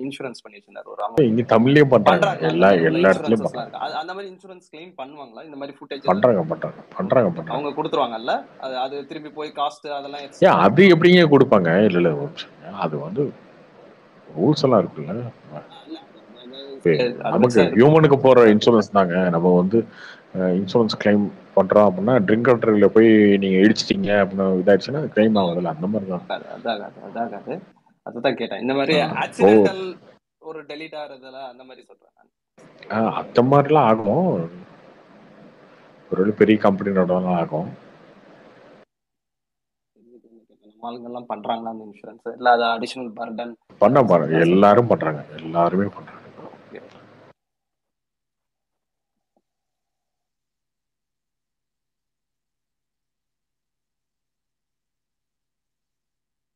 Speaker 8: இன்சூரன்ஸ் பண்ணி வச்சிருந்தாரு.
Speaker 2: இங்க தமிழ்லயே பண்றாங்க, எல்லா இடத்துலயும்
Speaker 8: பண்றாங்க. அந்த மாதிரி இன்சூரன்ஸ் கிளைம் பண்ணுவாங்களா? இந்த மாதிரி ஃபுட்டேஜ்
Speaker 2: பண்றாங்க
Speaker 8: அவங்க கொடுத்துருவாங்கல்ல, அது திருப்பி போய் காஸ்ட் அதெல்லாம்
Speaker 2: அது எப்படிங்க கொடுப்பாங்க? இல்ல அது வந்து ரூல்ஸ் எல்லாம் இருக்குல்ல. நமக்கு ஹியூமனுக்கு போற இன்சூரன்ஸ் தாங்க. நம்ம வந்து இன்சூரன்ஸ் கிளைம் பண்றோம் அப்படின்னா ட்ரிங்க் கவுண்டர்ல போய் நீங்க இடிச்சிட்டீங்க அப்படின்னு இதாச்சுன்னா கிரைம் ஆகுதுல்ல, அந்த மாதிரி தான்.
Speaker 8: அதாகாது அதுதான் கேட்டேன். இந்த மாதிரி
Speaker 2: இப்போ
Speaker 8: ஆக்சிடென்டல் ஒரு டெலீட் ஆகுறதெல்லாம் அந்த மாதிரி சொல்றேன் நான்.
Speaker 2: அந்த மாதிரிலாம் ஆகும், ஒரு பெரிய கம்பெனியோட ஆகும்.
Speaker 8: நம்ம ஆளுங்கெல்லாம் பண்றாங்களா அந்த இன்சூரன்ஸ், இல்ல அது அடிஷனல் பர்டன்?
Speaker 2: பாருங்க, எல்லாரும் பண்றாங்க, எல்லாருமே பண்றாங்க.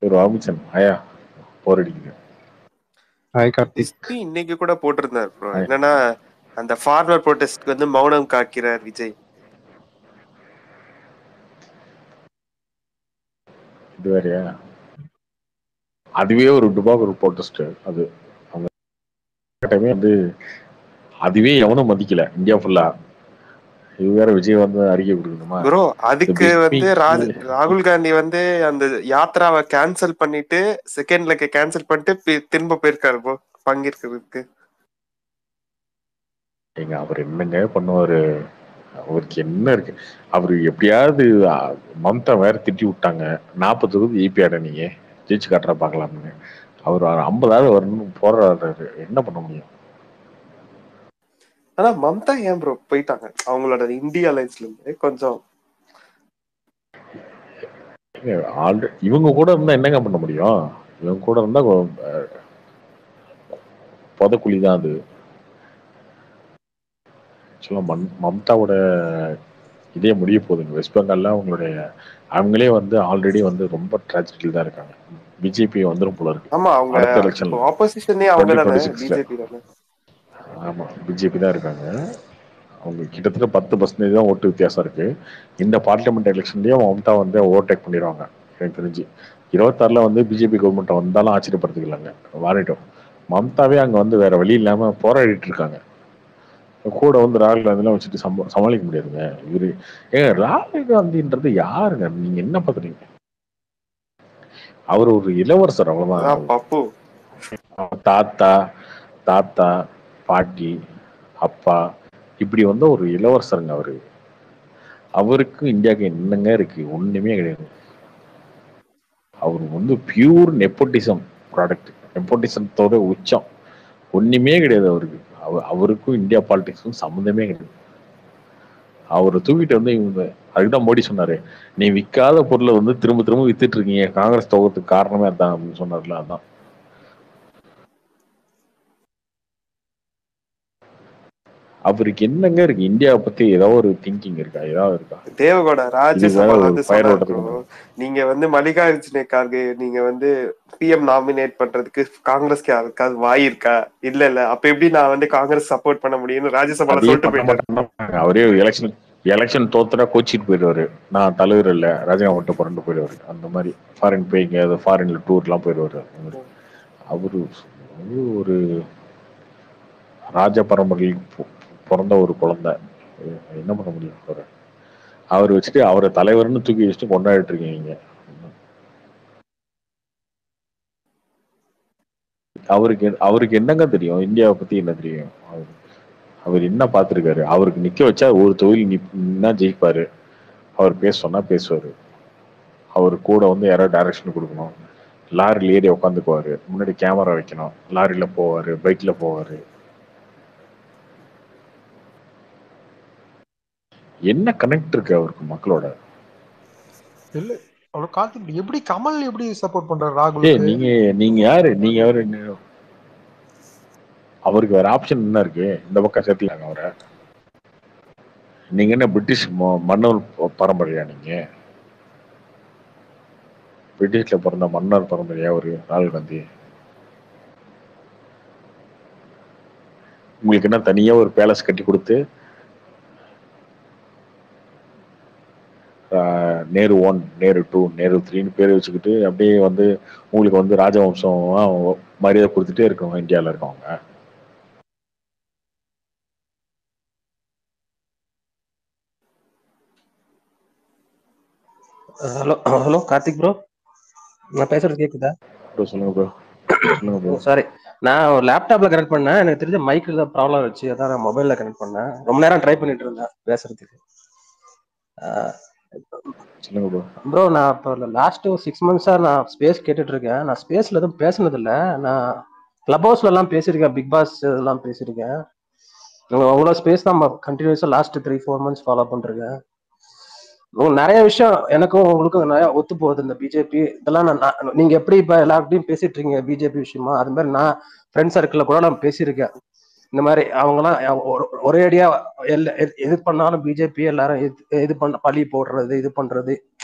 Speaker 2: ராபின்சன் ஆயா போர் அடிக்குது.
Speaker 6: ஹாய் கார்த்திக்.
Speaker 5: இன்னைக்கு கூட போட்டிருந்தார் ப்ரோ, என்னன்னா அந்த ஃபார்மர் ப்ரோட்டஸ்ட்க்கு வந்து மௌனம் காக்கிறார் விஜய்.
Speaker 2: இது வேறையா? அதுவே ஒரு டுபாக் ஒரு ப்ரோட்டஸ்ட். அது அந்த டைமே வந்து அதுவே எவனும் மதிக்கல இந்தியா ஃபுல்லா. இது வேற விஜய் வந்து அறிக்கை கொடுக்கணுமா
Speaker 5: ப்ரோ? அதுக்கு வந்து ராகுல் காந்தி வந்து அந்த யாத்ராவை கேன்சல் பண்ணிட்டு செகண்ட்ல கேன்சல் பண்ணிட்டு திரும்ப போயிருக்காரு ப்ரோ பங்கேற்கிறதுக்கு.
Speaker 2: ஏங்க அவர் என்னங்க பண்ணுவாரு? அவருக்கு என்ன இருக்கு? அவரு எப்படியாவது மம்தா வேற திட்டி விட்டாங்க, 40 தொகுதி ஈபிஆட நீங்க ஜெயிச்சு காட்டுற பாக்கலாம்னு. அவர் 50,000 வரணும் போராடுறாரு, என்ன பண்ண முடியும்?
Speaker 5: ஆனா மம்தா ஏன் ப்ரோ போயிட்டாங்க அவங்களோட இந்தியா அலைன்ஸ்ல இருந்து? கொஞ்சம்
Speaker 2: இவங்க கூட இருந்தா என்னங்க பண்ண முடியும்? இவங்க கூட இருந்தா புதக்குழிதான் அது. மம்தாவோட இதே முடிய போகுதுங்க. வெஸ்ட் பெங்கால்ல அவங்களே வந்து ஆல்ரெடி வந்து ரொம்ப ட்ராஜடியில் தான் இருக்காங்க. பிஜேபி வந்துடும் போல இருக்கு.
Speaker 5: ஆமா, அவங்க
Speaker 2: அடுத்த எலெக்ஷன்ல
Speaker 5: ஆப்போசிஷனே அவங்க தானே, பிஜேபி தானே.
Speaker 2: ஆமா, பிஜேபி தான் இருக்காங்க. அவங்க கிட்டத்தட்ட 10% தான் ஓட்டு வித்தியாசம் இருக்கு. இந்த பார்லிமெண்ட் எலெக்ஷன்லயும் மம்தா வந்து ஓவர்டேக் பண்ணிடுவாங்க எனக்கு தெரிஞ்சு. 26ல வந்து பிஜேபி கவர்மெண்ட் வந்தாலும் ஆச்சரியப்படுத்திக்கலாங்க, வாரிட்டோம். மம்தாவே அங்க வந்து வேற வழி இல்லாம போராடிட்டு இருக்காங்க. கூட வந்து ராகுல் காந்திலாம் வச்சுட்டு சமாளிக்க முடியாதுங்க இவரு. ராகுல் காந்தின்றது யாருங்க? நீங்க என்ன பாக்குறீங்க? அவர் ஒரு இளவரசர், அவ்வளவுதான்.
Speaker 5: பப்பு
Speaker 2: தாத்தா தாத்தா பாட்டி அப்பா இப்படி வந்து ஒரு இளவரசருங்க அவரு. அவருக்கு இந்தியாவுக்கு என்னங்க இருக்கு? ஒண்ணுமே கிடையாது. அவர் வந்து பியூர் நெப்போட்டிசம் ப்ராடக்ட், நெப்போட்டிசத்தோட உச்சம். ஒண்ணுமே கிடையாது அவருக்கு. அவருக்கும் இந்தியா பாலிடிக்ஸுக்கும் சம்மந்தமே கிடையாது. அவரை தூக்கிட்டு வந்து இவங்க, அதுக்குதான் மோடி சொன்னாரு, நீ விற்காத பொருளை வந்து திரும்ப திரும்ப வித்துட்டு இருக்கீங்க, காங்கிரஸ் தொகுத்துக்கு காரணமே அதான் அப்படின்னு சொன்னார்ல. அதான் அவருக்கு என்னங்க இருக்கு? இந்தியாவை பத்தி ஏதாவது ஒரு திங்கிங் இருக்கா? ஏதாவது இருக்கா?
Speaker 5: தேவகோட ராஜ்யசபா வந்து சொன்னாரு, நீங்க வந்து மல்லிகார்ஜுன கார்கே நீங்க வந்து பிஎம் நாமினேட் பண்றதுக்கு காங்கிரஸ்க்கு யாருக்காவது வாயிருக்கா? இல்ல அப்ப எப்படி நான் வந்து காங்கிரஸ் சப்போர்ட் பண்ண முடியும்னு ராஜ்யசபால சொல்லிட்டு போயிட்டாரு.
Speaker 2: அவரே எலெக்ஷன் தோத்துனா கோச்சிட்டு போயிடுவாரு, நான் தலைவர் இல்ல ராஜினாமா மட்டும் புரண்டு போயிடுவாரு. அந்த மாதிரி ஃபாரின் போய்ங்க, ஃபாரின்ல டூர்லாம் போயிடுவாரு. அவரு ஒரு ராஜ பரம்பரையில் பிறந்த ஒரு குழந்தை, என்ன பண்ண முடியும்? அவர் வச்சுட்டு அவரை தலைவர்னு தூக்கி வச்சுட்டு கொண்டாடிட்டு இருக்கீங்க. அவருக்கு என்னங்க தெரியும்? இந்தியாவை பத்தி என்ன தெரியும்? அவர் என்ன பார்த்துருக்காரு? அவருக்கு நிக்க வச்சா ஒரு தொழில் நின்னா ஜெயிப்பாரு. அவர் பேச சொன்னா பேசுவாரு. அவர் கூட வந்து யாராவது டைரக்ஷன் கொடுக்கணும், லாரில ஏறி உட்காந்துக்குவாரு, முன்னாடி கேமரா வைக்கணும், லாரில போவாரு, பைக்ல போவாரு. என்ன கனெக்ட் இருக்கு அவருக்கு மக்களோட?
Speaker 9: இல்ல அவ்வளவு கார்த்திக் எப்படி கமல் எப்படி சப்போர்ட் பண்றாரு ராகுலுக்கு?
Speaker 2: நீங்க யாரு? அவருக்கு வேற ஆப்ஷன் என்ன இருக்கு? இந்த பக்கம் சேர்த்துலாங்க அவரை. நீங்க என்ன பிரிட்டிஷ் மன்னர் பரம்பரையா? நீங்க பிரிட்டிஷ்ல பிறந்த மன்னர் பரம்பரையா ஒரு ராகுல் காந்தி? உங்களுக்கு என்ன தனியா ஒரு பேலஸ் கட்டி கொடுத்து நேரு 1 நேரு 2 நேரு 3ன்னு பேர் வச்சுக்கிட்டு அப்படியே வந்து உங்களுக்கு வந்து ராஜவம்சம் மரியாதை கொடுத்துட்டே இருக்கவங்க இந்தியாவில் இருக்கவங்க.
Speaker 10: ஹலோ கார்த்திக் ப்ரோ, நான் பேசுறது கேக்குதா?
Speaker 2: சொல்லுங்க ப்ரோ.
Speaker 10: சாரி, நான் ஒரு லேப்டாப்ல கனெக்ட் பண்ணேன், எனக்கு தெரிஞ்ச மைக்ல தான் ப்ராப்ளம் வச்சு, அதான் நான் மொபைல்ல கனெக்ட் பண்ணேன். ரொம்ப நேரம் ட்ரை பண்ணிட்டு இருந்தேன் பேசுறதுக்கு.
Speaker 2: சொல்லுங்க ப்ரோ.
Speaker 10: ப்ரோ நான் இப்போ லாஸ்ட் 6 months நான் ஸ்பேஸ் கேட்டுட்டு இருக்கேன். நான் ஸ்பேஸ்ல எதுவும் பேசுனது இல்லை. நான் கிளப் ஹவுஸ்ல எல்லாம் பேசியிருக்கேன், பிக் பாஸ் இதெல்லாம் பேசியிருக்கேன். அவ்வளோ ஸ்பேஸ் தான் கண்டினியூஸா லாஸ்ட் 3-4 months ஃபாலோ பண்ணிருக்கேன். நிறைய விஷயம் எனக்கும் உங்களுக்கும் நிறைய ஒத்து போகுது. இந்த பிஜேபி இதெல்லாம் நீங்க எப்படி இப்ப எல்லார்கிட்டையும் பேசிட்டு இருக்கீங்க பிஜேபி விஷயமா, அது மாதிரி நான் ஃப்ரெண்ட் சர்க்கிள்ல கூட நான் பேசியிருக்கேன். இந்த மாதிரி அவங்கலாம் ஒரே அடியா எது பண்ணாலும் பிஜேபி எல்லாரும் இது பண்ண பழி போடுறது, இது பண்றது,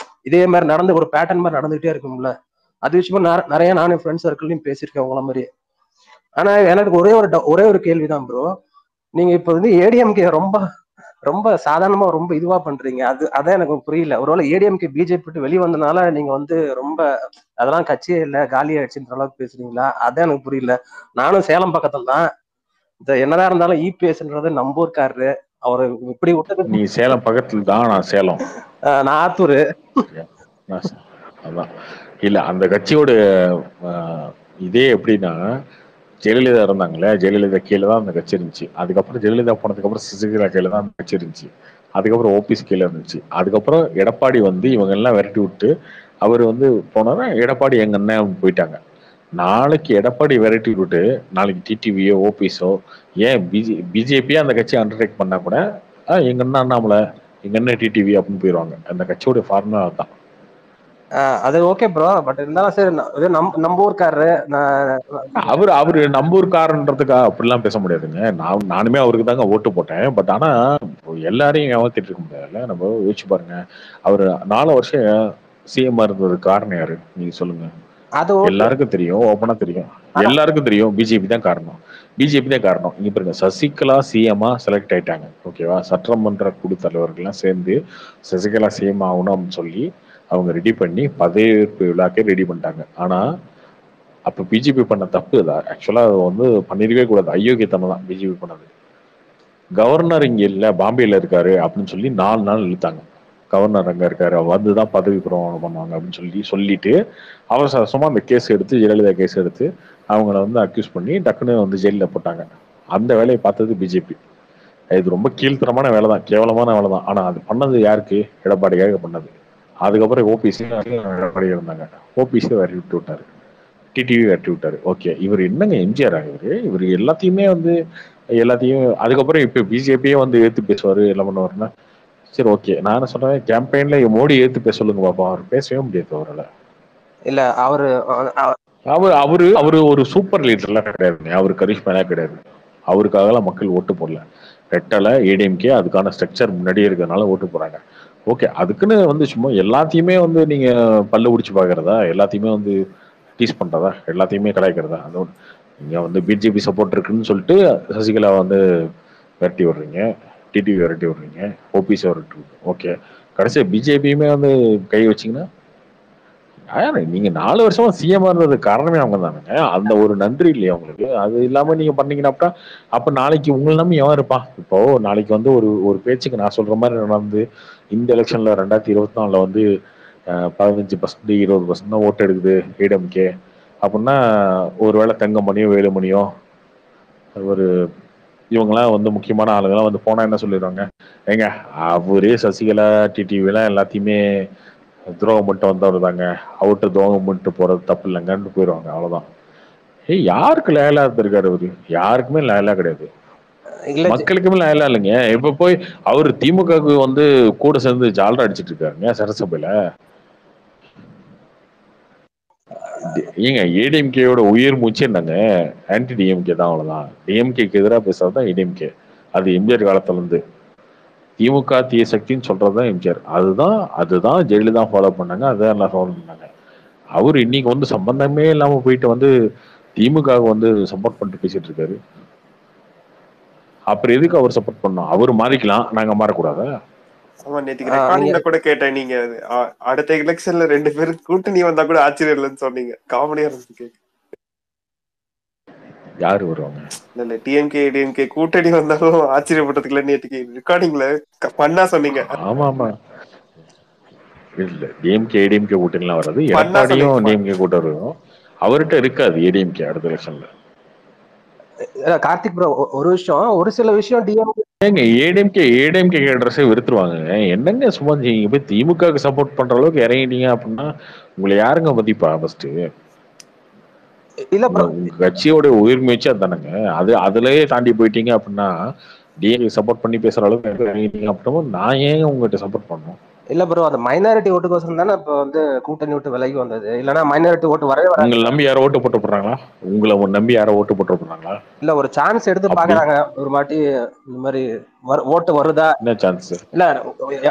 Speaker 10: இதே மாதிரி நடந்து ஒரு பேட்டர்ன் மாதிரி நடந்துகிட்டே இருக்கும்ல. அது விஷயமா நிறைய நானும் ஃப்ரெண்ட் சர்க்கிள்லையும் பேசியிருக்கேன் உங்கள மாதிரி. ஆனா எனக்கு ஒரே ஒரு கேள்விதான் ப்ரோ. நீங்க இப்ப வந்து ஏடிஎம்கே ரொம்ப ரொம்ப சாதாரணமா ரொம்ப இதுவா பண்றீங்க. அதான் எனக்கு புரியல. ஒருவேளை ஏடிஎம்கே பிஜேபி விட்டு வெளியே வந்தனால நீங்க வந்து ரொம்ப அதெல்லாம் கட்சியே இல்லை காலி ஆயிடுச்சுன்ற அளவுக்கு பேசுறீங்களா? அதான் எனக்கு புரியல. நானும் சேலம் பக்கத்துல தான். என்னதான் இருந்தாலும் இபிஎஸ்ன்றது நம்பூர்காரரு. அவரு இப்படி விட்டது.
Speaker 2: நீ சேலம் பக்கத்துல தான், நான் சேலம்,
Speaker 10: நான் ஆத்தூர்.
Speaker 2: அதான் இல்ல அந்த கட்சியோட இதே எப்படின்னா, ஜெயலலிதா இருந்தாங்களே, ஜெயலலிதா கீழே தான் அந்த கட்சி இருந்துச்சு. அதுக்கப்புறம் ஜெயலலிதா போனதுக்கு அப்புறம் சசிகலா கீழே தான் அந்த கட்சி இருந்துச்சு. அதுக்கப்புறம் ஓபிஎஸ் கீழே இருந்துச்சு. அதுக்கப்புறம் எடப்பாடி வந்து இவங்க எல்லாம் விரட்டி விட்டு அவர் வந்து போனாரா, எடப்பாடி எங்க அண்ணன் போயிட்டாங்க. நாளைக்கு எடப்பாடி விரட்டி விட்டு நாளைக்கு டிடிவியோ ஓபிஎஸோ ஏன் பிஜேபியா அந்த கட்சியை அண்டர்டேக் பண்ணா கூட எங்க அண்ணா அண்ணாமலை, எங்க அண்ணன் டிடிவி அப்படின்னு போயிடுவாங்க. அந்த கட்சியோட ஃபார்முலா தான்.
Speaker 10: அது ஓகே ப்ரோ. பட் இருந்தாலும் சரி, நம்ம ஊர்க்காரரு
Speaker 2: அவரு நம்ம ஊர்காரன்றதுக்கா அப்படிலாம் பேச முடியாதுங்க. நானுமே அவருக்கு தாங்க ஓட்டு போட்டேன். பட் ஆனா எல்லாரையும் ஏமாத்திட்டு இருக்க முடியாதுல்ல. நம்ம யோசிச்சு பாருங்க, அவரு 4 வருஷம் சிஎம் இருந்ததுக்கு காரணம் யாரு நீங்க சொல்லுங்க. எல்லாருக்கும் தெரியும், ஓப்பனா தெரியும், எல்லாருக்கும் தெரியும் பிஜேபி தான் காரணம். பிஜேபி தான் காரணம். இங்க பாருங்க, சசிகலா சிஎம்மா செலக்ட் ஆயிட்டாங்க, ஓகேவா? சட்டமன்ற குழு தலைவர்கள்லாம் சேர்ந்து சசிகலா சிஎம் ஆகணும் அப்படின்னு சொல்லி அவங்க ரெடி பண்ணி பதவியேற்பு விழாக்கே ரெடி பண்ணிட்டாங்க. ஆனா அப்ப பிஜேபி பண்ண தப்பு தான். ஆக்சுவலா அது வந்து பண்ணிருக்கவே கூடாது. அயோக்கியத்தனம் தான் பிஜேபி பண்ணது. கவர்னர் இங்க இல்ல, பாம்பேல இருக்காரு அப்படின்னு சொல்லி 4 நாள் இழுத்தாங்க. கவர்னர் அங்க இருக்காரு, வந்துதான் பதவி பிரமாணம் பண்ணுவாங்க அப்படின்னு சொல்லிட்டு அவசர அவசரமா அந்த கேஸ் எடுத்து, ஜெயலலிதா கேஸ் எடுத்து அவங்கள வந்து அக்யூஸ் பண்ணி டக்குன்னு வந்து ஜெயிலில் போட்டாங்க. அந்த வேலையை பார்த்தது பிஜேபி. இது ரொம்ப கீழ்த்தரமான வேலை தான், கேவலமான வேலை தான். ஆனா அது பண்ணது யாருக்கு? எடப்பாடியாக பண்ணது. அதுக்கப்புறம் ஓபிசி எடப்பாடி இருந்தாங்க, ஓபிசி விரட்டி விட்டு விட்டாரு, டிடிவி விரட்டி விட்டாரு. ஓகே, இவர் என்னங்க எம்ஜிஆர் ஆகுது? இவர் எல்லாத்தையுமே வந்து எல்லாத்தையும் அதுக்கப்புறம் இப்ப பிஜேபியே வந்து ஏத்து பேசுவாரு, எல்லாம் பண்ணுவாருன்னா சரி ஓகே. நான் என்ன சொல்றேன், கேம்பெயின்ல மோடி ஏத்து பேச சொல்லுங்க பாப்பா. அவர் பேசவே முடியாது அவரால்.
Speaker 10: இல்ல
Speaker 2: அவரு ஒரு சூப்பர் லீடர்லாம் கிடையாதுங்க. அவரு கரிஷ்மாலாம் கிடையாது. அவருக்காகலாம் மக்கள் ஓட்டு போடல. ரெட்டலை ஏடிஎம்கே அதுக்கான ஸ்ட்ரக்சர் முன்னாடியே இருக்கிறதுனால ஓட்டு போறாங்க. ஓகே, அதுக்குன்னு வந்து சும்மா எல்லாத்தையுமே வந்து நீங்க பல்லு பிடிச்சி பாக்குறதா, எல்லாத்தையுமே வந்து டீஸ் பண்றதா, எல்லாத்தையுமே கலாய்க்கிறதா? அது நீங்க வந்து பிஜேபி சப்போர்ட் இருக்குன்னு சொல்லிட்டு சசிகலா வந்து விரட்டி விடுறீங்க, டிடிவி விரட்டி விடுறீங்க, ஓபிசி விரட்டி விடுறீங்க. ஓகே, கடைசியா பிஜேபியுமே வந்து கை வச்சிங்கன்னா நீங்க 4 வருஷமா சிஎம் இருந்தது காரணமே அவங்க தானுங்க. அந்த ஒரு நன்றி இல்லையா உங்களுக்கு? அது இல்லாம நீங்க பண்ணீங்கன்னா அப்ப நாளைக்கு உங்களை நம்பி எவன் இருப்பான்? இப்போ நாளைக்கு வந்து ஒரு பேச்சுக்கு நான் சொல்ற மாதிரி நடந்து இந்த எலெக்ஷன்ல 2024 வந்து 15% 20% தான் ஓட்டு எடுக்குது ஏடிஎம்கே அப்படின்னா, ஒருவேளை தங்கமணியோ வேலுமணியோ ஒரு இவங்கெல்லாம் வந்து முக்கியமான ஆளுங்கெல்லாம் வந்து போனா என்ன சொல்லிடுவாங்க? ஏங்க அவரே சசிகலா டிடிவி எல்லாம் எல்லாத்தையுமே துரோகம் மட்டும் வந்தவர் தாங்க, அவர்கிட்ட துரோகம் பண்ணிட்டு போறது தப்பு இல்லைங்கன்னு போயிடுவாங்க. அவ்வளவுதான். யாருக்கு லேலா இருக்காரு அவரு? யாருக்குமே லேலா கிடையாது, மக்களுக்குமே லேலா இல்லைங்க. இப்ப போய் அவரு திமுகவுக்கு வந்து கூட சேர்ந்து ஜாலரா அடிச்சிட்டு இருக்காருங்க சட்டசபையில. ஏங்க ஏடிஎம்கேயோட உயிர் மூச்சு என்னங்க? ஆன்டி டிஎம்கே தான், அவ்வளவுதான். டிஎம்கேக்கு எதிராக பேசுறதுதான் ஏடிஎம்கே. அது எம்ஜிஆர் காலத்துல இருந்து. திமுக தீய சக்தின்னு சொல்றதுதான் எம்ஜிஆர். அதுதான் ஜெயலலிதா ஃபாலோ பண்ணாங்க, அதான் எல்லாம் ஃபாலோ பண்ணாங்க. அவரு இன்னைக்கு வந்து சம்பந்தமே இல்லாம போயிட்டு வந்து திமுக வந்து சப்போர்ட் பண்ணிட்டு பேசிட்டு இருக்காரு. அப்புறம் எதுக்கு அவர் சப்போர்ட் பண்ணோம்? அவரு மாறிக்கலாம், நாங்க மாறக்கூடாதா?
Speaker 5: ஆமா, நேற்றுக்கு ரெக்கார்டிங்ல கூட கேட்டேன். நீங்க அடுத்த எலெக்ஷன்ல 2 பேரும் கூட்டணி வந்தா கூட ஆச்சரியம் இல்லைன்னு சொன்னீங்க. காமெடியா இருந்துச்சு.
Speaker 2: யாரு வருவாங்க?
Speaker 5: இல்ல டிஎம்கே டிஎம்கே கூட்டணி வந்தாலும் ஆச்சரியப்பட்டதுக்கு இல்ல, நேற்றுக்கு ரெக்கார்டிங்ல பண்ணா சொன்னீங்க.
Speaker 2: ஆமா ஆமா, இல்ல டிஎம்கே ஏடிஎம்கே கூட்டணிலாம் வராது. எடப்பாடியும் டிஎம்கே கூட்டம் இருக்கும், அவர்கிட்ட இருக்காது ஏடிஎம்கே அடுத்த எலெக்ஷன்ல.
Speaker 10: கார்த்திக் ப்ரோ ஒரு விஷயம், ஒரு சில விஷயம் டிஎம்கே
Speaker 2: ஏங்க ஏடிஎம்கே அட்ரஸே வெறுத்துருவாங்க. என்னங்க சும்மா நீங்க போய் திமுகவுக்கு சப்போர்ட் பண்ற அளவுக்கு இறங்கிட்டீங்க அப்படின்னா உங்களை யாருங்க மதிப்பா? ஃபர்ஸ்ட்
Speaker 10: இல்ல
Speaker 2: உங்க
Speaker 10: ப்ரோ,
Speaker 2: உங்க கட்சியோட உயிர் முயற்சி அதானுங்க. அதுலயே தாண்டி போயிட்டீங்க அப்படின்னா டிஎம்கே சப்போர்ட் பண்ணி பேசுற அளவுக்கு இறங்கிட்டீங்க அப்படின்னா நான் ஏன் உங்ககிட்ட சப்போர்ட் பண்ணணும்?
Speaker 10: இல்ல ப்ரோ, அது மைனாரிட்டி ஓட்டுக்கோசரம் தானே இப்போ வந்து கூட்டணி விட்டு விலகி வந்தது. இல்லைன்னா மைனாரிட்டி ஓட்டு வரவே வராது.
Speaker 2: உங்களை நம்பி யாரோ ஓட்டு போட்டு போடுறாங்களா? உங்களை நம்பி யாரோ ஓட்டு போட்டு போடுறாங்களா?
Speaker 10: இல்ல ஒரு சான்ஸ் எடுத்து
Speaker 2: அப்படி
Speaker 10: பாக்குறாங்க ஒரு மாட்டி இந்த மாதிரி ஓட்டு வருதா.
Speaker 2: என்ன சான்ஸ்?
Speaker 10: இல்ல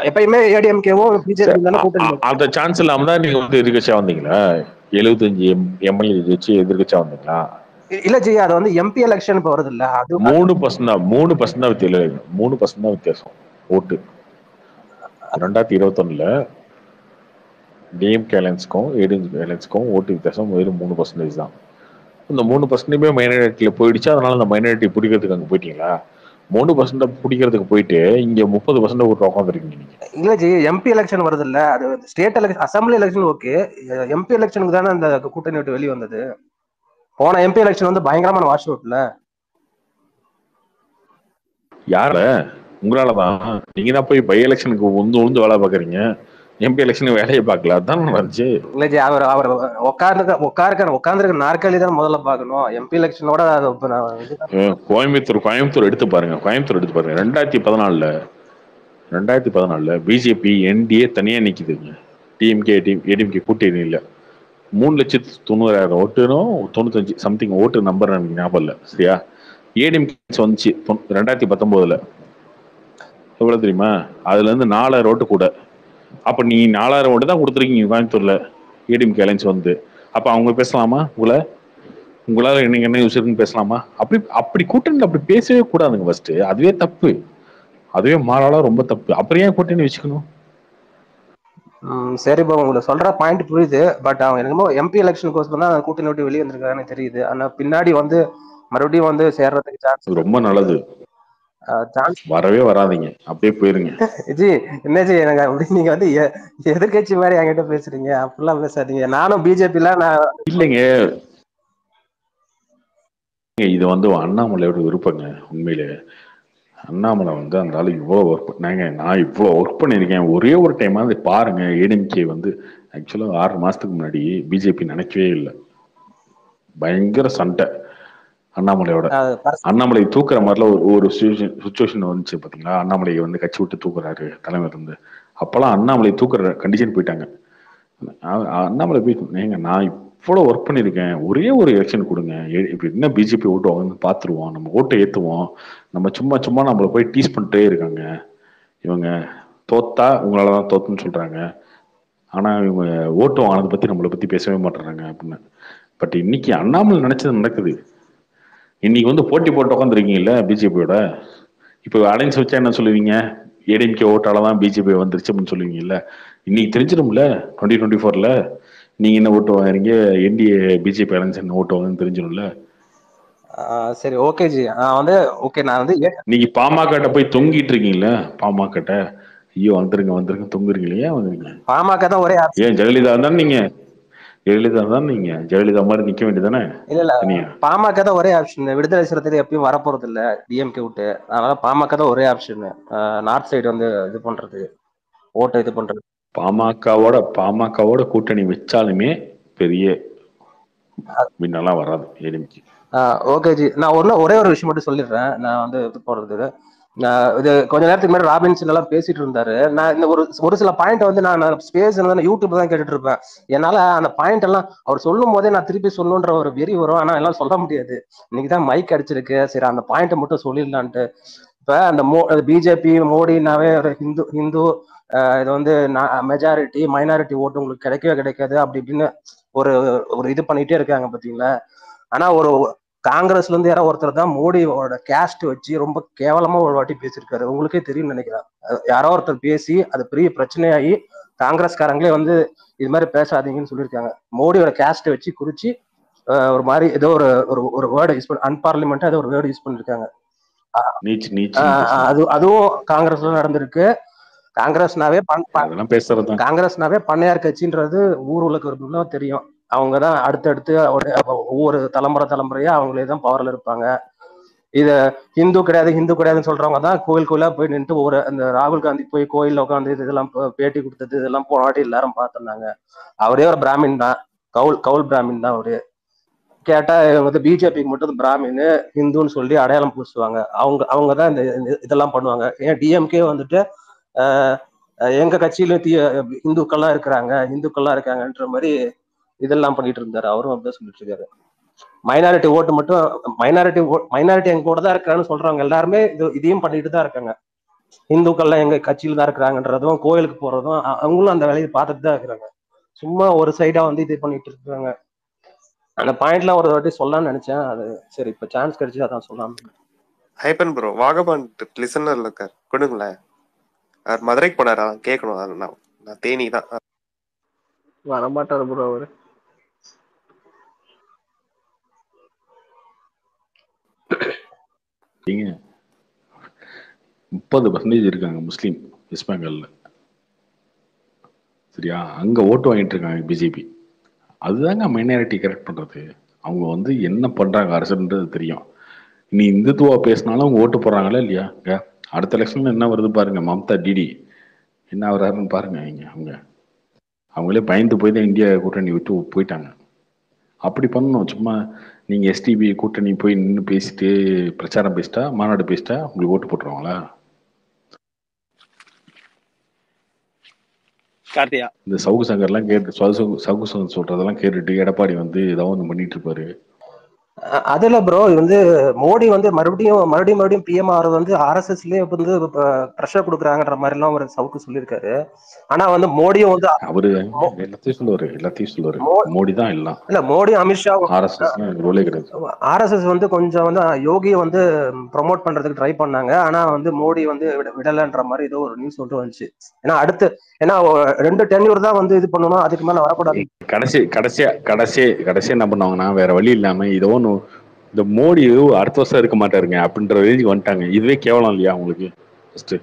Speaker 10: எப்பயுமே ஏடிஎம்கேவும் பிஜேபி தானே கூட்டணி.
Speaker 2: அந்த சான்ஸ் இல்லாம தான் நீங்க வந்து எதிர்கட்சியா வந்தீங்களா? 75 எம்எல்ஏ வச்சு எதிர்கட்சியா வந்தீங்களா?
Speaker 10: இல்ல ஜி, அது வந்து எம்பி எலெக்ஷன் இப்ப வருது இல்ல, அது
Speaker 2: 3% தான் 3% தான் வித்தியாசம் ஓட்டு. 2021 டிஎம்கே அலையன்ஸ்க்கும் ஏடிஎம்கே அலையன்ஸ்க்கும் ஓட்டு வித்தியாசம் வெறும் 3% தான். இந்த 3% மைனாரிட்டியில போயிடுச்சு. அதனால அந்த மைனாரிட்டி பிடிக்கிறதுக்கு அங்க போயிட்டீங்களா? 3% பிடிக்கிறதுக்கு போயிட்டு இங்க 30% ஓட்டு உட்காந்துருக்கீங்க நீங்க.
Speaker 10: இல்ல ஜி, எம்பி எலெக்ஷன் வருது இல்ல, அது state election assembly election okay, MP எலெக்ஷனுக்கு தானே அந்த கூட்டணி விட்டு வெளியே வந்தது. போன எம்பி எலெக்ஷன் வந்து பயங்கரமான வாஷ் அவுட்ல.
Speaker 2: யார? உங்களாலதான். நீங்க தான் போய் பை எலெக்ஷனுக்கு உந்து வேலை பாக்குறீங்க. எம்பி எலெக்ஷனுக்கு வேலையை பார்க்கல. அதான் நடந்துச்சு.
Speaker 10: இல்ல ஜி, அவர் உட்கார்ந்துருக்க நாற்காலி தான் முதல்ல பாக்கணும். எம்பி எலெக்ஷனோட
Speaker 2: கோயம்புத்தூர் எடுத்து பாருங்க. 2014 பிஜேபி என்டிஏ தனியா நிக்குதுங்க. ஏடிஎம்கே கூட்டணி இல்ல. 3,90,000 ஓட்டுனும் 95 சம்திங் ஓட்டு நம்பர் எனக்கு ஞாபகம் இல்ல. சரியா? ஏடிஎம்கே வந்துச்சு 2019 எவ்வளவு தெரியுமா? அதுல இருந்து 4,000 ஓட்டு கூட. அப்ப நீ 4,000 ஓட்டு தான் கொடுத்துருக்கீங்க கோயம்புத்தூர்ல ஏடிஎம்கே அலைன்ஸ் வந்து. அப்ப அவங்க பேசலாமா? உங்களால நீங்க என்ன யூஸ் இருக்குன்னு பேசலாமா? அப்படி கூட்டணி அப்படி பேசவே கூடாதுங்க. ஃபர்ஸ்ட் அதுவே தப்பு. அதுவே மாறாளா ரொம்ப தப்பு. அப்புறம் ஏன் கூட்டணி வச்சுக்கணும்?
Speaker 10: சரி ப்ரோ, உங்களுக்கு சொல்ற பாயிண்ட் புரியுது. பட் அவங்க என்னமோ எம்பி எலெக்ஷனுக்கு தான் கூட்டணி விட்டு வெளியே வந்திருக்காங்கன்னு தெரியுது. ஆனா பின்னாடி வந்து மறுபடியும் வந்து சேர்றதுக்கு சான்ஸ்
Speaker 2: ரொம்ப நல்லது. வரவே வராதீங்க, அப்படியே போயிருங்க.
Speaker 10: ஜி என்ன ஜி, எனக்கு அப்படி நீங்க வந்து எதிர்கட்சி மாதிரி என்கிட்ட பேசுறீங்க. அப்படிலாம் பேசாதீங்க. நானும் பிஜேபில
Speaker 2: இல்லைங்க. இது வந்து அண்ணாமலையோட விருப்பங்க. உண்மையிலே அண்ணாமலை வந்து அந்த ஆளு இவ்வளவு ஒர்க் பண்ணாங்க. நான் இவ்வளவு ஒர்க் பண்ணியிருக்கேன். ஒரே ஒரு டைம் அது பாருங்க. ஏடிஎம்கே வந்து ஆக்சுவலா 6 மாசத்துக்கு முன்னாடி பிஜேபி நினைக்கவே இல்லை. பயங்கர சண்டை அண்ணாமலையோட. அண்ணாமலை தூக்குற மாதிரில ஒரு சுச்சுவேஷன் வந்துச்சு பாத்தீங்களா? அண்ணாமலையை வந்து கட்சி விட்டு தூக்குறாரு தலைவர் இருந்து. அப்பெல்லாம் அண்ணாமலை தூக்குற கண்டிஷன் போயிட்டாங்க. அண்ணாமலை போய் ஏங்க நான் இவ்வளவு ஒர்க் பண்ணியிருக்கேன், ஒரே ஒரு எலெக்ஷன் கொடுங்க, இப்ப என்ன பிஜேபி ஓட்டு வாங்கன்னு பாத்துருவோம், நம்ம ஓட்டை ஏத்துவோம், நம்ம சும்மா நம்மளை போய் டீஸ் பண்ணிட்டே இருக்காங்க இவங்க, தோத்தா உங்களாலதான் தோத்துன்னு சொல்றாங்க, ஆனா இவங்க ஓட்டு வாங்கினதை பத்தி நம்மளை பத்தி பேசவே மாட்டேறாங்க அப்படின்னு. பட் இன்னைக்கு அண்ணாமலை நினைச்சது நடக்குது. இன்னைக்கு வந்து போட்டி போட்டு உட்காந்துருக்கீங்கல்ல பிஜேபியோட. இப்போ அலைன்ஸ் வச்சா என்ன சொல்லுவீங்க? ஏடிஎம்கே ஓட்டாலதான் பிஜேபி வந்துருச்சு அப்படின்னு சொல்லுவீங்கல்ல. இன்னைக்கு தெரிஞ்சிடும்ல 2024 நீங்க என்ன ஓட்டு வாங்குறீங்க, என்டிஏ பிஜேபி அலைன்ஸ் என்ன ஓட்டு வாங்குன்னு தெரிஞ்சிடும்ல.
Speaker 10: சரி ஓகே ஜி, வந்து ஓகே. நான் வந்து
Speaker 2: நீங்க பாமக போய் தொங்கிட்டு இருக்கீங்கல்ல, பாமக ஐயோ வந்துருங்க தொங்குறீங்க இல்லையா? வந்துருங்க.
Speaker 10: பாமக தான் ஒரே
Speaker 2: ஏன் ஜெயலலிதா தான் நீங்க ஜெயலலிதா மாதிரி நிக்க வேண்டியதானே?
Speaker 10: இல்ல பாமக தான் ஒரே ஆப்ஷன். விடுதலை சிறுத்தைகள் எப்பயும் வரப்போறது இல்ல டிஎம்கே விட்டு. அதனால பாமக தான் ஒரே ஆப்ஷன். நார்த் சைடு வந்து இது பண்றது, ஓட்டை இது பண்றது.
Speaker 2: பாமகவோட கூட்டணி வச்சாலுமே பெரிய மின்னலாம் வராது ஏடிஎம்கே.
Speaker 10: ஓகே ஜி, நான் ஒரே ஒரு விஷயம் மட்டும் சொல்லிடுறேன். நான் வந்து இது போறது இது கொஞ்ச நேரத்துக்கு முன்னாடி ராபின்சன் எல்லாம் பேசிட்டு இருந்தாரு. நான் இந்த ஒரு சில பாயிண்ட் வந்து நான் ஸ்பேஸ் யூடியூப் தான் கேட்டுட்டு இருப்பேன். என்னால அந்த பாயிண்ட் எல்லாம் அவர் சொல்லும் போதே நான் திருப்பி சொல்லணுன்ற ஒரு வெறி வரும். ஆனா எல்லாம் சொல்ல முடியாது. இன்னைக்குதான் மைக் அடிச்சிருக்கு. சரி அந்த பாயிண்ட்டை மட்டும் சொல்லிடலான்ட்டு. இப்ப அந்த பிஜேபி மோடினாவே ஒரு ஹிந்து இது வந்து மெஜாரிட்டி மைனாரிட்டி ஓட்டு உங்களுக்கு கிடைக்கவே கிடைக்காது அப்படி இப்படின்னு ஒரு இது பண்ணிட்டே இருக்காங்க பாத்தீங்களா. ஆனா ஒரு காங்கிரஸ்ல இருந்து யாரோ ஒருத்தர் தான் மோடியோட கேஸ்ட் வச்சு ரொம்ப கேவலமா ஒரு வாட்டி பேசியிருக்காரு. உங்களுக்கே தெரியும் நினைக்கிறேன். யாரோ ஒருத்தர் பேசி அது பெரிய பிரச்சனையாகி காங்கிரஸ்காரங்களே வந்து இது மாதிரி பேசாதீங்கன்னு சொல்லியிருக்காங்க. மோடியோட கேஸ்ட் வச்சு குறிச்சு ஒரு மாதிரி ஏதோ ஒரு வேர்டு யூஸ் பண்ணி அன்பார்லிமெண்டா ஏதோ ஒரு வேர்டு யூஸ் பண்ணிருக்காங்க. அதுவும் காங்கிரஸ்ல நடந்திருக்கு. காங்கிரஸ்னாவே பண்ணையார் கட்சின்றது ஊர் உலக தெரியும். அவங்கதான் அடுத்தடுத்து ஒவ்வொரு தலைமுறையா அவங்களே தான் பவர்ல இருப்பாங்க. இத ஹிந்து கிடையாதுன்னு சொல்றவங்க தான் கோயிலுக்குள்ள போய் நின்று ஒரு அந்த ராகுல் காந்தி போய் கோயில்ல உட்காந்து இதெல்லாம் பேட்டி கொடுத்தது இதெல்லாம் போனாட்டி எல்லாரும் பார்த்திருந்தாங்க. அவரே ஒரு பிராமின் தான், கவுல் பிராமின் தான் அவரு. கேட்டா வந்து பிஜேபிக்கு மட்டும் பிராமின் ஹிந்துன்னு சொல்லி அடையாளம் பூசுவாங்க. அவங்க தான் இந்த இதெல்லாம் பண்ணுவாங்க. ஏன் டிஎம்கே வந்துட்டு எங்க கட்சியில இந்துக்கள்லாம் இருக்காங்கன்ற மாதிரி இதெல்லாம் பண்ணிட்டு இருந்தாரு. அவரும் அப்படிதான் சொல்லிட்டு இருக்காரு. மைனாரிட்டி ஓட்டு மட்டும் மைனாரிட்டி எங்க கூட தான் இருக்கான்னு சொல்றவங்க எல்லாருமே இதையும் பண்ணிட்டு தான் இருக்காங்க. இந்துக்கள்லாம் எங்க கட்சியில தான் இருக்கிறாங்கன்றதும் கோயிலுக்கு போறதும் அவங்களும் அந்த வேலையை பார்த்துட்டு தான் இருக்கிறாங்க. சும்மா ஒரு சைடா வந்து இது பண்ணிட்டு இருக்காங்க. அந்த பாயிண்ட்லாம் ஒரு வாட்டி சொல்லலாம்னு நினைச்சேன். அது சரி இப்ப சான்ஸ் கிடைச்சு அதான் சொல்லலாம்.
Speaker 5: ஹைப்பன் ப்ரோ வாகபான் லிசனர்ல இருக்கார், கொடுங்களேன். அவர் மதுரைக்கு போனாரா கேட்கணும். நான் தேனி தான்.
Speaker 10: வரமாட்டாரு ப்ரோ அவரு.
Speaker 2: நீங்க 30% இருக்காங்க முஸ்லீம் வெஸ்ட் பெங்கால்ல, சரியா? அங்க ஓட்டு வாங்கிட்டு இருக்காங்க பிஜேபி. அதுதாங்க மைனாரிட்டி கரெக்ட் பண்றது. அவங்க வந்து என்ன பண்றாங்க அரசுன்றது தெரியும். நீ இந்துத்துவா பேசினாலும் அவங்க ஓட்டு போடுறாங்களா இல்லையா? அடுத்த எலெக்ஷன்ல என்ன வருது பாருங்க. மம்தா டிடி என்ன வர்றாருன்னு பாருங்க. அவங்களே பயந்து போய் தான் இந்தியா கூட்டணி விட்டு போயிட்டாங்க. அப்படி பண்ணணும். சும்மா நீங்க எஸ்டிபி கூட்டணி போய் நின்று பேசிட்டு பிரச்சாரம் பேசிட்டா மாநாடு பேசிட்டா உங்களுக்கு ஓட்டு போட்டுருவாங்களா? இந்த சவுகு சங்கர்லாம் கேட்டு சவுகு சங்கர் சொல்றதெல்லாம் கேட்டுட்டு எடப்பாடி வந்து ஏதாவது ஒன்று பண்ணிட்டு இருப்பாரு.
Speaker 10: அதுல ப்ரோ வந்து மோடி வந்து மறுபடியும் பிஎம் ஆறது வந்து ஆர்எஸ்எஸ்லயே வந்து ப்ரெஷர் கொடுக்குறாங்கன்ற மாதிரி எல்லாம் ஒரு சவுக்கு சொல்லியிருக்காரு. ஆனா வந்து மோடியும் வந்து
Speaker 2: அவரு எல்லாத்தையும் சொல்லுவாரு. மோடி தான் எல்லாம்.
Speaker 10: இல்ல மோடி அமித்ஷா ஆர்எஸ்எஸ் வந்து கொஞ்சம் வந்து யோகியை வந்து ப்ரொமோட் பண்றதுக்கு ட்ரை பண்ணாங்க. ஆனா வந்து மோடி வந்து விடலன்ற மாதிரி ஏதோ ஒரு நியூஸ் சொல்லிட்டு வந்துச்சு. ஏன்னா 2 டென்யூர் தான் வந்து இது பண்ணணும், அதுக்கு மேல வரக்கூடாது.
Speaker 2: கடைசியா என்ன பண்ணுவாங்கன்னா வேற வழி இல்லாம இதோ இந்த மோடி அடுத்த வருஷம் இருக்க மாட்டாருங்க அப்படின்ற ரேஞ்சுக்கு வந்துட்டாங்க. இதுவே கேவலம் இல்லையா உங்களுக்கு? ஃபர்ஸ்ட்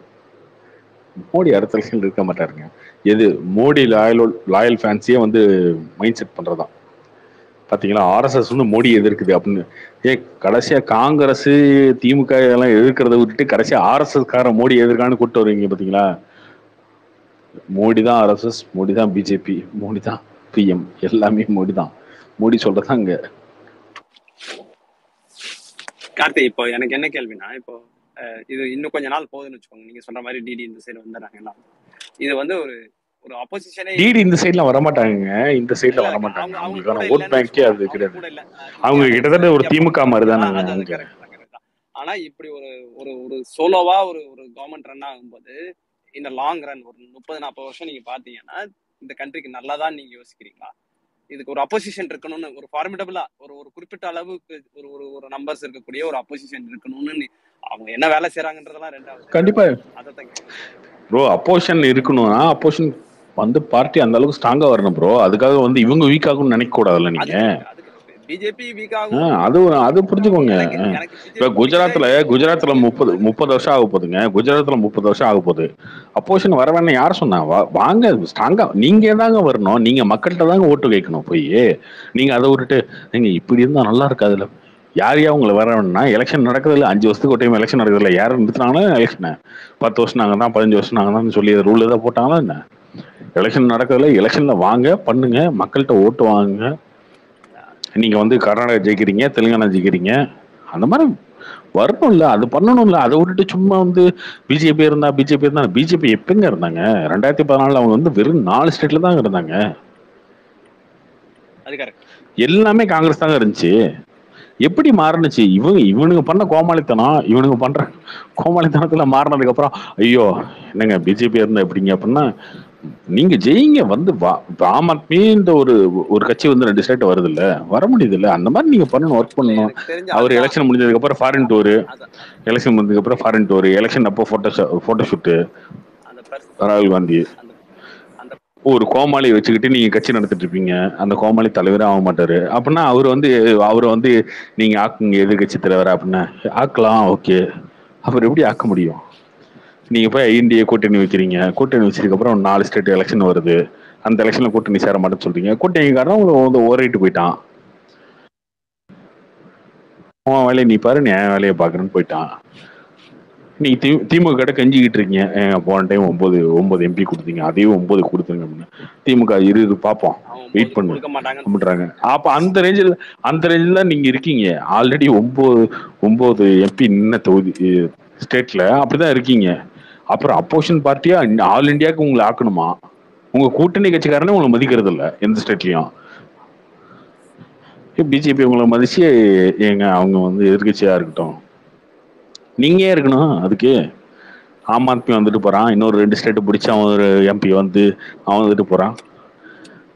Speaker 2: மோடி அடுத்த எலெக்ஷன் இருக்க மாட்டாருங்க. எது மோடி லாயல் ஃபேன்ஸையே வந்து மைண்ட் செட் பண்றதுதான். பாத்தீங்களா? ஆர்எஸ்எஸ் வந்து மோடி எதிர்க்குது அப்படின்னு. கடைசியா காங்கிரஸ் திமுக இதெல்லாம் எதிர்க்கிறத விட்டுட்டு கடைசியா ஆர்எஸ்எஸ் கார மோடி எதிர்க்கான்னு கூட்டு வருவீங்க. பாத்தீங்களா? மோடி தான் ஆர்எஸ்எஸ், மோடி தான் பிஜேபி, மோடி தான் பிஎம், எல்லாமே மோடி தான். மோடி சொல்றதான் அங்க.
Speaker 8: கார்த்தி, இப்போ எனக்கு என்ன கேள்வினா, இப்போ இது இன்னும் கொஞ்ச நாள் போகுதுன்னு வச்சுக்கோங்க. நீங்க சொல்ற மாதிரி டிடி இந்த சைடு வந்துடுறாங்க. இது வந்து ஒரு அப்போசிஷனே
Speaker 2: டிடி இந்த சைட்ல வரமாட்டாங்க. இந்த சைட்ல வரமாட்டாங்க. அவங்களுக்கான ஓட் பேங்கே அது கிடையாது. அவங்க கிட்டத்தட்ட ஒரு திமுக மாதிரி தானே.
Speaker 8: ஆனா இப்படி ஒரு சோலோவா ஒரு கவர்மெண்ட் ரன் ஆகும்போது இந்த லாங் ரன் ஒரு 30-40 வருஷம் நீங்க பாத்தீங்கன்னா இந்த கண்ட்ரிக்கு நல்லதான் நீங்க யோசிக்கிறீங்களா? இதுக்கு ஒரு அப்போசிஷன் இருக்கணும்னு, ஒரு ஃபார்மிடபிளா ஒரு குறிப்பிட்ட அளவுக்கு ஒரு நம்பர்ஸ் இருக்கக்கூடிய ஒரு அப்போசிஷன் இருக்கணும்னு அவங்க என்ன வேலை செய்யறாங்கன்றதெல்லாம் ரெண்டாவது.
Speaker 2: கண்டிப்பா ப்ரோ அப்போசிஷன் இருக்கணும்னா அப்போசிஷன் வந்து பார்ட்டி அந்த அளவுக்கு ஸ்ட்ராங்கா வரணும் ப்ரோ. அதுக்காக வந்து இவங்க வீக் ஆகும்னு நினைக்க கூடாதுல்ல நீங்க.
Speaker 8: பிஜேபி வீக் ஆகும்,
Speaker 2: அது புரிஞ்சுக்கோங்க. இப்ப குஜராத்ல 30 வருஷம் ஆக போகுதுங்க. குஜராத்ல 30 வருஷம் ஆக போகுது. அப்போசிஷன் வர வேணா யார் சொன்னா? வாங்க ஸ்ட்ராங்கா நீங்க தாங்க வரணும். நீங்க மக்கள்கிட்ட தாங்க ஓட்டு கேட்கணும். போய் நீங்க அதை விட்டுட்டு நீங்க இப்படி இருந்தா நல்லா இருக்காதுல்ல. யாரையா உங்களை வர வேணும்னா எலெக்ஷன் நடக்குது இல்லை, 5 வருஷத்துக்கு ஒரு டைம் எலெக்ஷன் நடக்குது இல்லை. யாரும் நிறுத்தினாங்கன்னா எலெக்ஷனை 10 வருஷம் நாங்க தான் 15 வருஷம் நாங்க தான் சொல்லி ரூல் ஏதாவது போட்டாங்களா என்ன? எலெக்ஷன் நடக்குதுல, எலெக்ஷன்ல வாங்க பண்ணுங்க, மக்கள்கிட்ட ஓட்டு வாங்குங்க. நீங்க வந்து கர்நாடகா ஜெயிக்கிறீங்க, தெலுங்கானா ஜெயிக்கிறீங்க, அந்த மாதிரி வரணும்ல, அது பண்ணணும்ல. அதை விட்டுட்டு சும்மா வந்து பிஜேபி இருந்தா பிஜேபி எப்பங்க இருந்தாங்க? 2014 அவங்க வந்து வெறும் 4 ஸ்டேட்ல தான் இருந்தாங்க. எல்லாமே காங்கிரஸ் தாங்க இருந்துச்சு. எப்படி மாறுனுச்சு? இவனுங்க பண்ண கோமாளித்தனத்துல மாறினதுக்கு அப்புறம் ஐயோ என்னங்க பிஜேபி இருந்தா எப்படிங்க அப்படின்னா, நீங்க ஜெயிங்க வந்து ஆம் ஆத்மின்ற ஒரு கட்சி வந்து 2 ஸ்டேட் வருது இல்ல, வர முடியுது இல்ல. அந்த மாதிரி நீங்க பண்ணணும், ஒர்க் பண்ணணும். அவர் எலெக்ஷன் முடிஞ்சதுக்கு அப்புறம் ஃபாரின் டூர், எலெக்ஷன் முடிஞ்சதுக்கு அப்புறம் ஃபாரின் டூர், எலெக்ஷன் அப்போ போட்டோ ஷூட்டு. ராகுல் காந்தி ஒரு கோமாளி வச்சுக்கிட்டு நீங்க கட்சி நடத்திட்டு இருப்பீங்க. அந்த கோமாளி தலைவரே ஆக மாட்டாரு அப்படின்னா அவரை வந்து நீங்க ஆக்குங்க எதிர்கட்சி தலைவர் அப்படின்னா ஆக்கலாம். ஓகே, அவர் எப்படி ஆக்க முடியும்? நீங்க போய் இந்திய கூட்டணி வைக்கிறீங்க. கூட்டணி வச்சதுக்கு அப்புறம் 4 ஸ்டேட் எலெக்ஷன் வருது. அந்த எலெக்ஷன்ல கூட்டணி சேர மாட்டேன்னு சொல்றீங்க. கூட்டணிக்காரன் உங்களுக்கு ஓரிட்டு போயிட்டான். உன் வேலையை நீ பாரு, நீ என் வேலையை பாக்குறேன்னு போயிட்டான். நீ திமுக கிட்ட கெஞ்சிக்கிட்டு இருக்கீங்க, போன டைம் 9 எம்பி கொடுத்தீங்க, அதே 9 கொடுத்துருங்க அப்படின்னு. திமுக இரு பார்ப்போம், வெயிட் பண்ணு
Speaker 8: கொடுக்க மாட்டாங்கன்னு
Speaker 2: அப்படின்றாங்க. அப்ப அந்த ரேஞ்சில் தான் நீங்க இருக்கீங்க. ஆல்ரெடி 9 எம்பி நின்ன தொகுதி ஸ்டேட்ல அப்படிதான் இருக்கீங்க. அப்புறம் அப்போசிஷன் பார்ட்டியா ஆல் இண்டியாவுக்கு உங்களை ஆக்கணுமா? உங்க கூட்டணி கட்சிக்காரனே உங்களை மதிக்கிறது இல்லை எந்த ஸ்டேட்லயும். பிஜேபி உங்களை மதிச்சு ஏங்க அவங்க வந்து எதிர்கட்சியா இருக்கட்டும், நீங்க ஏன் இருக்கணும் அதுக்கு? ஆம் ஆத்மி வந்துட்டு போறான், இன்னொரு 2 ஸ்டேட் பிடிச்சி அவன் ஒரு எம்பி வந்து அவன் வந்துட்டு போறான்,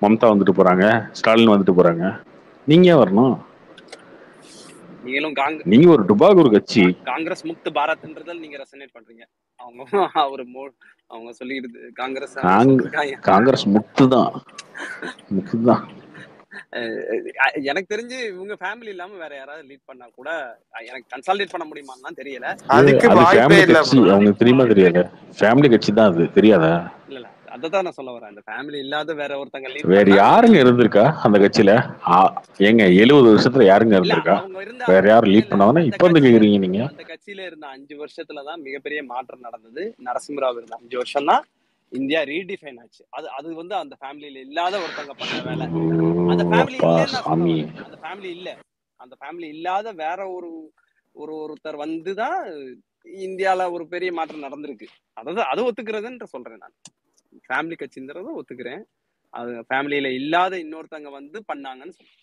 Speaker 2: மம்தா வந்துட்டு போறாங்க, ஸ்டாலின் வந்துட்டு போறாங்க. நீங்க ஏன் வரணும்?
Speaker 8: நீங்களும்
Speaker 2: நீங்க ஒரு டுபாக் ஒரு கட்சி.
Speaker 8: காங்கிரஸ் முக்து பாரத்ன்றதால நீங்க ரெசனேட் பண்றீங்க. அவங்க சொல்லிடுது
Speaker 2: காங்கிரஸ் முக்து தான்.
Speaker 8: எனக்கு தெரிஞ்சு இவங்க ஃபேமிலி இல்லாம வேற யாராவது லீட் பண்ணா கூட எனக்கு கன்சாலிடேட் பண்ண முடியுமான்னு தெரியல.
Speaker 5: அதுக்கு வாய்ப்பே இல்ல.
Speaker 2: அவங்களுக்கு தெரியுமா தெரியாது? ஃபேமிலி கட்சி தான் அது, தெரியாதா?
Speaker 8: இல்ல அததான் நான் சொல்ல வரேன். அந்த ஃபேமிலி இல்லாத வேற ஒருத்தங்க லீட்
Speaker 2: வேற யாருங்க இருந்திருக்கா அந்த கட்சியில? ஏங்க 70 வருஷத்துல யாருங்க இருந்திருக்கா? வேற யாரும் லீட் பண்ணாங்கன்னா இப்ப வந்து கேக்குறீங்க நீங்க?
Speaker 8: அந்த கட்சியில இருந்த 5 வருஷத்துலதான் மிகப்பெரிய மாற்றம் நடந்தது. நரசிம்மராவ் இருந்த 5 வருஷம் தான் இந்தியா ரீடிஃபைன் ஆச்சு. அது வந்து அந்த ஃபேமிலியில இல்லாத ஒருத்தங்க பண்ண வேலை. அந்த ஃபேமிலி இல்ல, அந்த ஃபேமிலி இல்லாத வேற ஒருத்தர் வந்துதான் இந்தியால ஒரு பெரிய மாற்றம் நடந்திருக்கு. அது ஒத்துக்கிறதுன்ற சொல்றேன். நான் ஃபேமிலி கட்சின்றத ஒத்துக்கிறேன். அது ஃபேமிலியில இல்லாத இன்னொருத்தங்க வந்து பண்ணாங்கன்னு சொல்றேன்.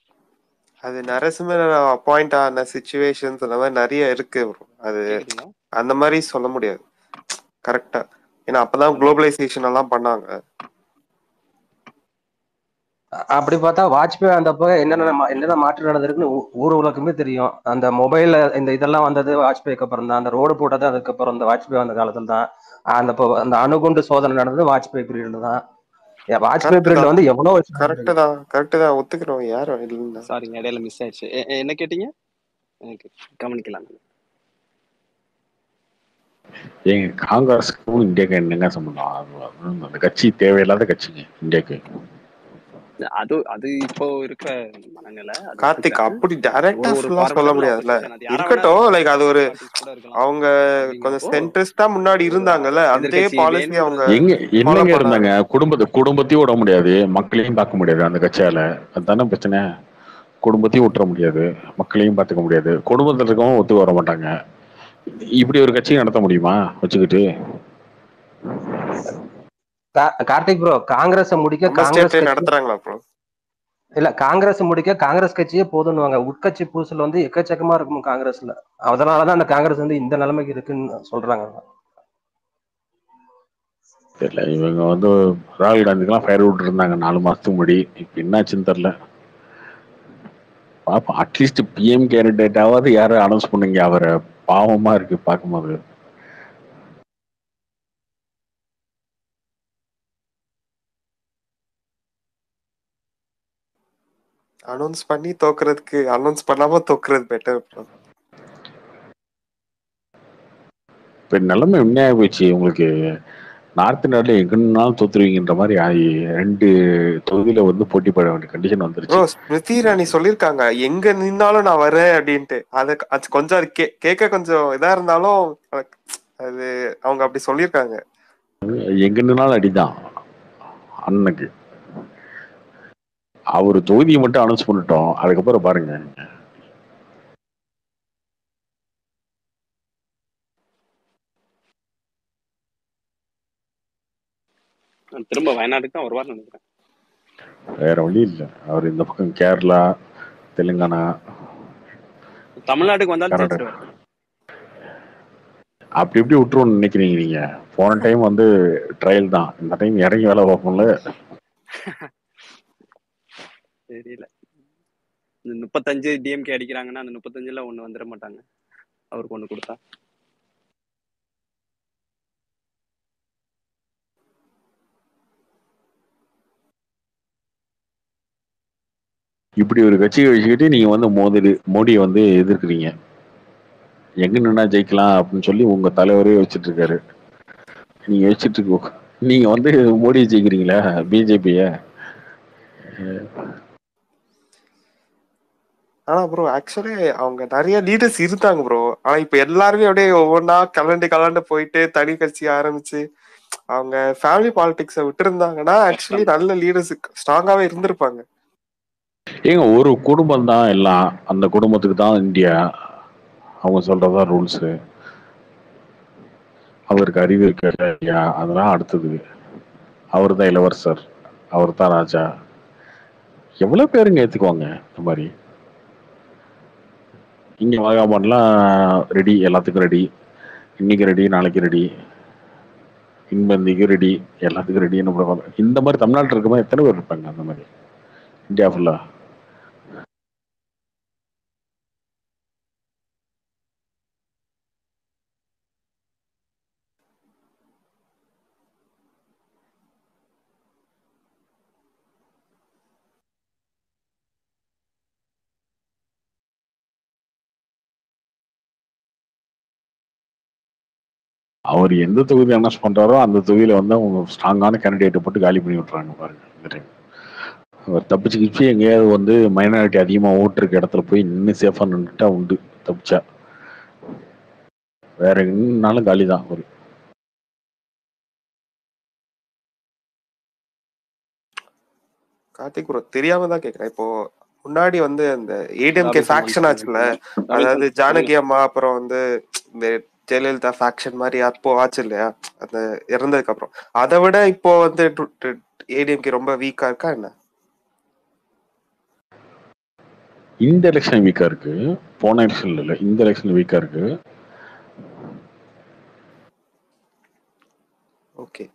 Speaker 5: அது நரசிம்மர் அப்பாயிண்ட் ஆன சிச்சுவேஷன்ஸ் அந்த மாதிரி நிறைய இருக்கு. அது அந்த மாதிரி சொல்ல முடியாது கரெக்டா. ஏன்னா அப்பதான் குளோபலைசேஷன் எல்லாம் பண்ணாங்க.
Speaker 10: அப்படி பார்த்தா வாஜ்பாய் வந்தப்போ என்னென்ன மாற்றம் நடந்திருக்குன்னு ஊர் உலகமே தெரியும். அந்த மொபைல்ல இந்த இதெல்லாம் வந்தது வாஜ்பாய்க்கு அப்புறம் தான். அந்த ரோடு போட்டது அதுக்கப்புறம் இந்த வாஜ்பாய் வந்த காலத்துல தான். அந்த அணுகுண்டு சோதனை நடந்தது வாஜ்பாய் பீரியட்ல தான். வாஜ்பாய் பீரியட்ல வந்து எவ்வளவு
Speaker 5: கரெக்ட் தான் ஒத்துக்கிறோம். யாரும் இல்ல.
Speaker 8: சாரிங்க, இடையில மிஸ் ஆயிடுச்சு. என்ன கேட்டீங்க? எனக்கு கவனிக்கலாம்.
Speaker 2: ஏங்க காங்கிரஸுக்கும் இந்தியாவுக்கு என்னங்க சம்பந்தம்? அந்த கட்சி தேவையில்லாத கட்சிங்க இந்தியாவுக்கு.
Speaker 8: அது இப்போ இருக்கிற மனநிலை.
Speaker 5: கார்த்திக் அப்படி டைரக்டா சொல்ல முடியாதுல்ல. இருக்கட்டும், லைக் அது ஒரு அவங்க கொஞ்சம் சென்ட்ரிஸ்டா முன்னாடி இருந்தாங்கல்ல, அதே பாலிசி அவங்க
Speaker 2: என்னங்க இருந்தாங்க. குடும்பத்தையும் விட முடியாது, மக்களையும் பார்க்க முடியாது அந்த கட்சியால. அதுதானே பிரச்சனை. குடும்பத்தையும் விட்டுற முடியாது, மக்களையும் பார்த்துக்க முடியாது. குடும்பத்துல இருக்கவும் ஒத்து வர மாட்டாங்க. இப்படி ஒரு கட்சி நடத்த முடியுமா வச்சுக்கிட்டு?
Speaker 10: கார்த்திக் ப்ரோ, காங்கிரஸ் முடிக்க காங்கிரஸ்
Speaker 5: நடத்துறாங்களா ப்ரோ?
Speaker 10: இல்ல, காங்கிரஸ் முடிக்க காங்கிரஸ் கட்சியே போதுன்னுவாங்க. உட்கட்சி பூசல் வந்து எக்கச்சக்கமா இருக்கும் காங்கிரஸ்ல. அதனாலதான் அந்த காங்கிரஸ் வந்து இந்த நிலைமைக்கு இருக்குன்னு சொல்றாங்க.
Speaker 2: தெரியல, இவங்க வந்து ராகுல் காந்திக்கெல்லாம் ஃபயர் விட்டு இருந்தாங்க 4 மாசத்துக்கு முன்னாடி. இப்ப என்னாச்சுன்னு தெரியல. பாப்போம், அட்லீஸ்ட் பிஎம் கேண்டிடேட்டாவது யாரும் அனௌன்ஸ் பண்ணுங்க. அவரை பாவமா இருக்கு பார்க்கும்போது.
Speaker 5: அனௌன்ஸ் பண்ணி தோக்குறதுக்கு அனௌன்ஸ் பண்ணாம தோக்குறது பெட்டர்.
Speaker 2: இப்ப நிலைமை என்ன போயிடுச்சு உங்களுக்கு? நார்த் நாடுல எங்கன்னாலும் தோத்துருவீங்கன்ற மாதிரி 2 தொகுதியில வந்து போட்டி போட வேண்டிய கண்டிஷன் வந்துருச்சு.
Speaker 5: ஸ்மிருதி இரானி சொல்லிருக்காங்க, எங்க நின்னாலும் நான் வரேன் அப்படின்ட்டு. அது கொஞ்சம் அது கேட்க கொஞ்சம் இதா இருந்தாலும் அது அவங்க அப்படி சொல்லியிருக்காங்க.
Speaker 2: எங்க நின்னாலும் அடிதான் அண்ணனுக்கு. அவரு தொகுதியை மட்டும் அனௌன்ஸ் பண்ணிட்டோம், அதுக்கப்புறம் பாருங்க.
Speaker 8: திரும்ப வயநாட்டுக்கு தான் வருவார்னு நினைக்கிறேன்.
Speaker 2: வேற வழி இல்லை. அவர் இந்த பக்கம் கேரளா, தெலுங்கானா,
Speaker 8: தமிழ்நாட்டுக்கு வந்தாலும்
Speaker 2: அப்படி இப்படி விட்டுருவோம்னு நினைக்கிறீங்க நீங்க? போன டைம் வந்து ட்ரையல் தான், இந்த டைம் இறங்கி வேலை பார்ப்போம்ல.
Speaker 8: தெரியல, 35 டிஎம்கே அடிக்கிறாங்கன்னா அந்த 35ல ஒண்ணு வந்துட மாட்டாங்க அவருக்கு ஒண்ணு கொடுத்தா.
Speaker 2: இப்படி ஒரு கட்சியை வச்சுக்கிட்டு நீங்க வந்து மோடியை வந்து எதிர்க்கிறீங்க. எங்க நின்னா ஜெயிக்கலாம் அப்படின்னு சொல்லி உங்க தலைவரே வச்சுட்டு இருக்காரு. நீங்க வந்து மோடியை ஜெயிக்கிறீங்களா பிஜேபிய?
Speaker 5: ஆனா ப்ரோ ஆக்சுவலி அவங்க நிறைய லீடர்ஸ் இருந்தாங்க ப்ரோ. ஆனா இப்ப எல்லாருமே அப்படியே ஒவ்வொன்னா கலண்டு போயிட்டு தனி கட்சி ஆரம்பிச்சு அவங்க ஃபேமிலி பாலிடிக்ஸ விட்டு இருந்தாங்கன்னா ஆக்சுவலி நல்ல லீடர்ஸ் ஸ்ட்ராங்காவே இருந்திருப்பாங்க.
Speaker 2: ஏங்க ஒரு குடும்பம் தான் எல்லாம், அந்த குடும்பத்துக்கு தான் இந்தியா, அவங்க சொல்றதா ரூல்ஸு. அவருக்கு அறிவு இருக்கா இல்லையா அதெல்லாம் அடுத்தது. அவர் தான் இளவரசர், அவர் தான் ராஜா. எவ்வளவு பேருங்க ஏத்துக்குவாங்க இந்த மாதிரி? இங்க வாகாபான்லாம் ரெடி, எல்லாத்துக்கும் ரெடி, இன்னைக்கு ரெடி, நாளைக்கு ரெடி, இன்பந்திக்கு ரெடி, எல்லாத்துக்கும் ரெடி. என்ன இந்த மாதிரி தமிழ்நாட்டில் இருக்க மாதிரி எத்தனை பேர் இருப்பாங்க அந்த மாதிரி இந்தியா ஃபுல்லா? அவர் எந்த தொகுதி அனௌன்ஸ் பண்றாரோ அந்த தொகுதியில வந்து அவங்க ஸ்ட்ராங்கான கேண்டிடேட்டை போட்டு காலி பண்ணி விட்டுறாங்க பாருங்க. இந்த டைம் அவர் தப்பிச்சு கிச்சு எங்கேயாவது வந்து மைனாரிட்டி அதிகமா ஓட்டு இருக்க இடத்துல போய் நின்று சேஃபா நின்றுட்டா உண்டு தப்பிச்சா. வேற எங்கனாலும் காலி தான் அவரு.
Speaker 5: கார்த்திக் ப்ரோ தெரியாம தான் கேக்குறேன். இப்போ முன்னாடி வந்து அந்த ஏடிஎம்கே ஃபேக்ஷன் ஆச்சுல, அதாவது ஜானகி அம்மா அப்புறம் வந்து இந்த ஜெயலலிதா ஃபேக்ஷன் மாதிரி அப்போ ஆச்சு இல்லையா, அந்த இறந்ததுக்கு அப்புறம். அதை விட இப்போ வந்து ஏடிஎம்கே ரொம்ப வீக்கா இருக்கா என்ன?
Speaker 2: இந்த எலெக்ஷன் வீக்கா இருக்கு, போன எலெக்ஷன்ல இல்ல, இந்த எலெக்ஷன் வீக்கா இருக்கு.
Speaker 5: ஓகே.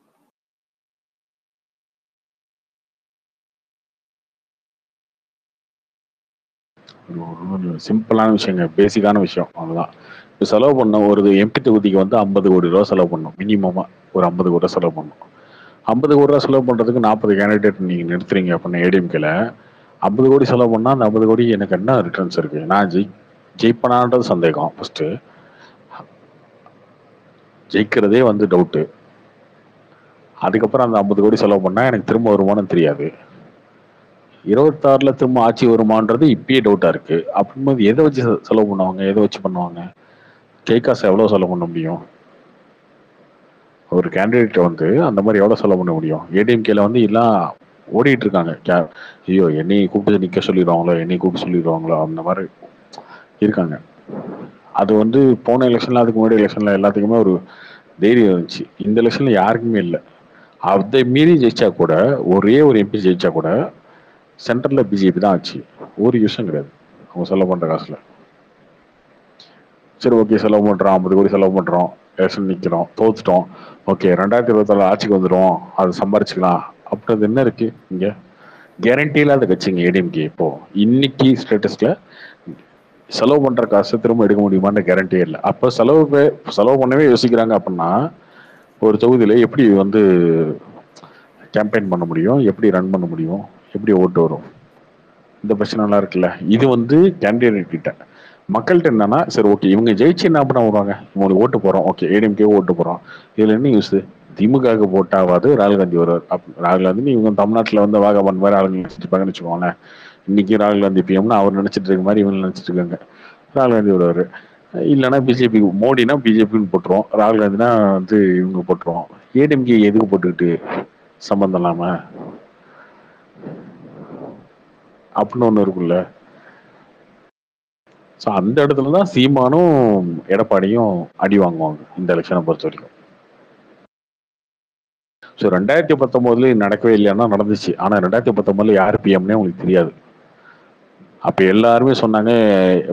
Speaker 2: ஒரு சிம்பிளான விஷயங்க, பேசிக்கான விஷயம் அதுதான். இப்போ செலவு பண்ண ஒரு எம்பி தொகுதிக்கு வந்து 50 கோடி ரூபா செலவு பண்ணும், மினிமமா ஒரு 50 கோடி ரூபா செலவு பண்ணும். 50 கோடி ரூபா செலவு பண்றதுக்கு 40 கேண்டிடேட் நீங்க நிறுத்துறீங்க அப்படின்னா ஏடிஎம்கேல 50 கோடி செலவு பண்ணா அந்த 50 கோடி எனக்கு என்ன ரிட்டர்ன்ஸ் இருக்கு? நான் ஜெயிப்பனான்றது சந்தேகம். ஃபர்ஸ்ட் ஜெயிக்கிறதே வந்து டவுட்டு. அதுக்கப்புறம் அந்த 50 கோடி செலவு பண்ணா எனக்கு திரும்ப வருமானம் தெரியாது. 26ல திரும்ப ஆட்சி வருமானது இப்பயே டவுட்டா இருக்கு. அப்படிங்கும்போது எதை வச்சு செலவு பண்ணுவாங்க, எதை வச்சு பண்ணுவாங்க? கேகாசு எவ்வளவு செலவு பண்ண முடியும்? ஒரு கேண்டிடேட் வந்து அந்த மாதிரி எவ்வளவு செலவு பண்ண முடியும்? ஏடிஎம்கேல வந்து எல்லாம் ஓடிட்டு இருக்காங்க. ஐயோ என்னை கூப்பிட்டு நிக்க சொல்லிடுவாங்களோ, என்னை கூப்பிட்டு சொல்லிடுவாங்களோ, அந்த மாதிரி இருக்காங்க. அது வந்து போன எலெக்ஷன்ல, அதுக்கு முன்னாடி எலெக்ஷன்ல எல்லாத்துக்குமே ஒரு தைரியம் இருந்துச்சு. இந்த எலெக்ஷன்ல யாருக்குமே இல்லை. அதை மீறி ஜெயிச்சா கூட, ஒரே ஒரு எம்பி ஜெயிச்சா கூட சென்ட்ரல்ல பிஜேபி தான் ஆச்சு. ஒரு யூஸும் கிடையாது அவங்க செலவு பண்ற காசுல. சரி ஓகே, செலவு பண்றோம், 50 கோடி செலவு பண்றோம், எலெக்ஷன் நிக்கிறோம், தோத்துட்டோம், ஓகே 2024 ஆட்சிக்கு வந்துடும், அது சம்பாரிச்சுக்கலாம் அப்படின்றது என்ன இருக்கு இங்க? கேரண்டி இல்லாத கட்சிங்க ஏடிஎம்கே. இப்போ இன்னைக்கு ஸ்டேட்டஸ்ல செலவு பண்ற காசு திரும்ப எடுக்க முடியுமான்னு கேரண்டியே இல்லை. அப்ப செலவு பண்ணவே யோசிக்கிறாங்க அப்படின்னா ஒரு தொகுதியில எப்படி வந்து கேம்பெயின் பண்ண முடியும், எப்படி ரன் பண்ண முடியும், எப்படி ஓட்டு வரும்? இந்த பிரச்சனை எல்லாம் இருக்குல்ல. இது வந்து கேண்டிடேட் கிட்ட. மக்கள்கிட்ட என்னன்னா, சரி ஓகே இவங்க ஜெயிச்சு என்ன பண்ண வருவாங்க, இவங்களுக்கு ஓட்டு போறோம், ஓகே ஏடிஎம்கே ஓட்டு போறோம், இதுல என்ன யூஸ்? திமுகவுக்கு போட்டாவது ராகுல் காந்தி வருவார். ராகுல் காந்தி இவங்க தமிழ்நாட்டுல வந்து வாகபான் மாதிரி ஆளுங்க நினைச்சிருப்பாங்கன்னு வச்சுக்கோங்களேன். இன்னைக்கு ராகுல் காந்தி பிஎம்னு அவர் நினைச்சிட்டு இருக்க மாதிரி இவங்க நினைச்சிட்டு இருக்காங்க. ராகுல் காந்தி வருவாரு. இல்லைன்னா பிஜேபி, மோடினா பிஜேபின்னு போட்டுருவோம், ராகுல் காந்தினா வந்து இவங்க போட்டுருவோம். ஏடிஎம்கே எதுக்கு போட்டுக்கிட்டு சம்பந்தம் இல்லாம அப்படின்னு ஒண்ணு இருக்குல்ல. ஸோ அந்த இடத்துல தான் சீமானும் எடப்பாடியும் அடி வாங்குவாங்க இந்த எலெக்ஷனை பொறுத்த வரைக்கும். ஸோ 2019 நடக்கவே இல்லைன்னா நடந்துச்சு. ஆனா 2019 யார் பிஎம்னே உங்களுக்கு தெரியாது. அப்ப எல்லாருமே சொன்னாங்க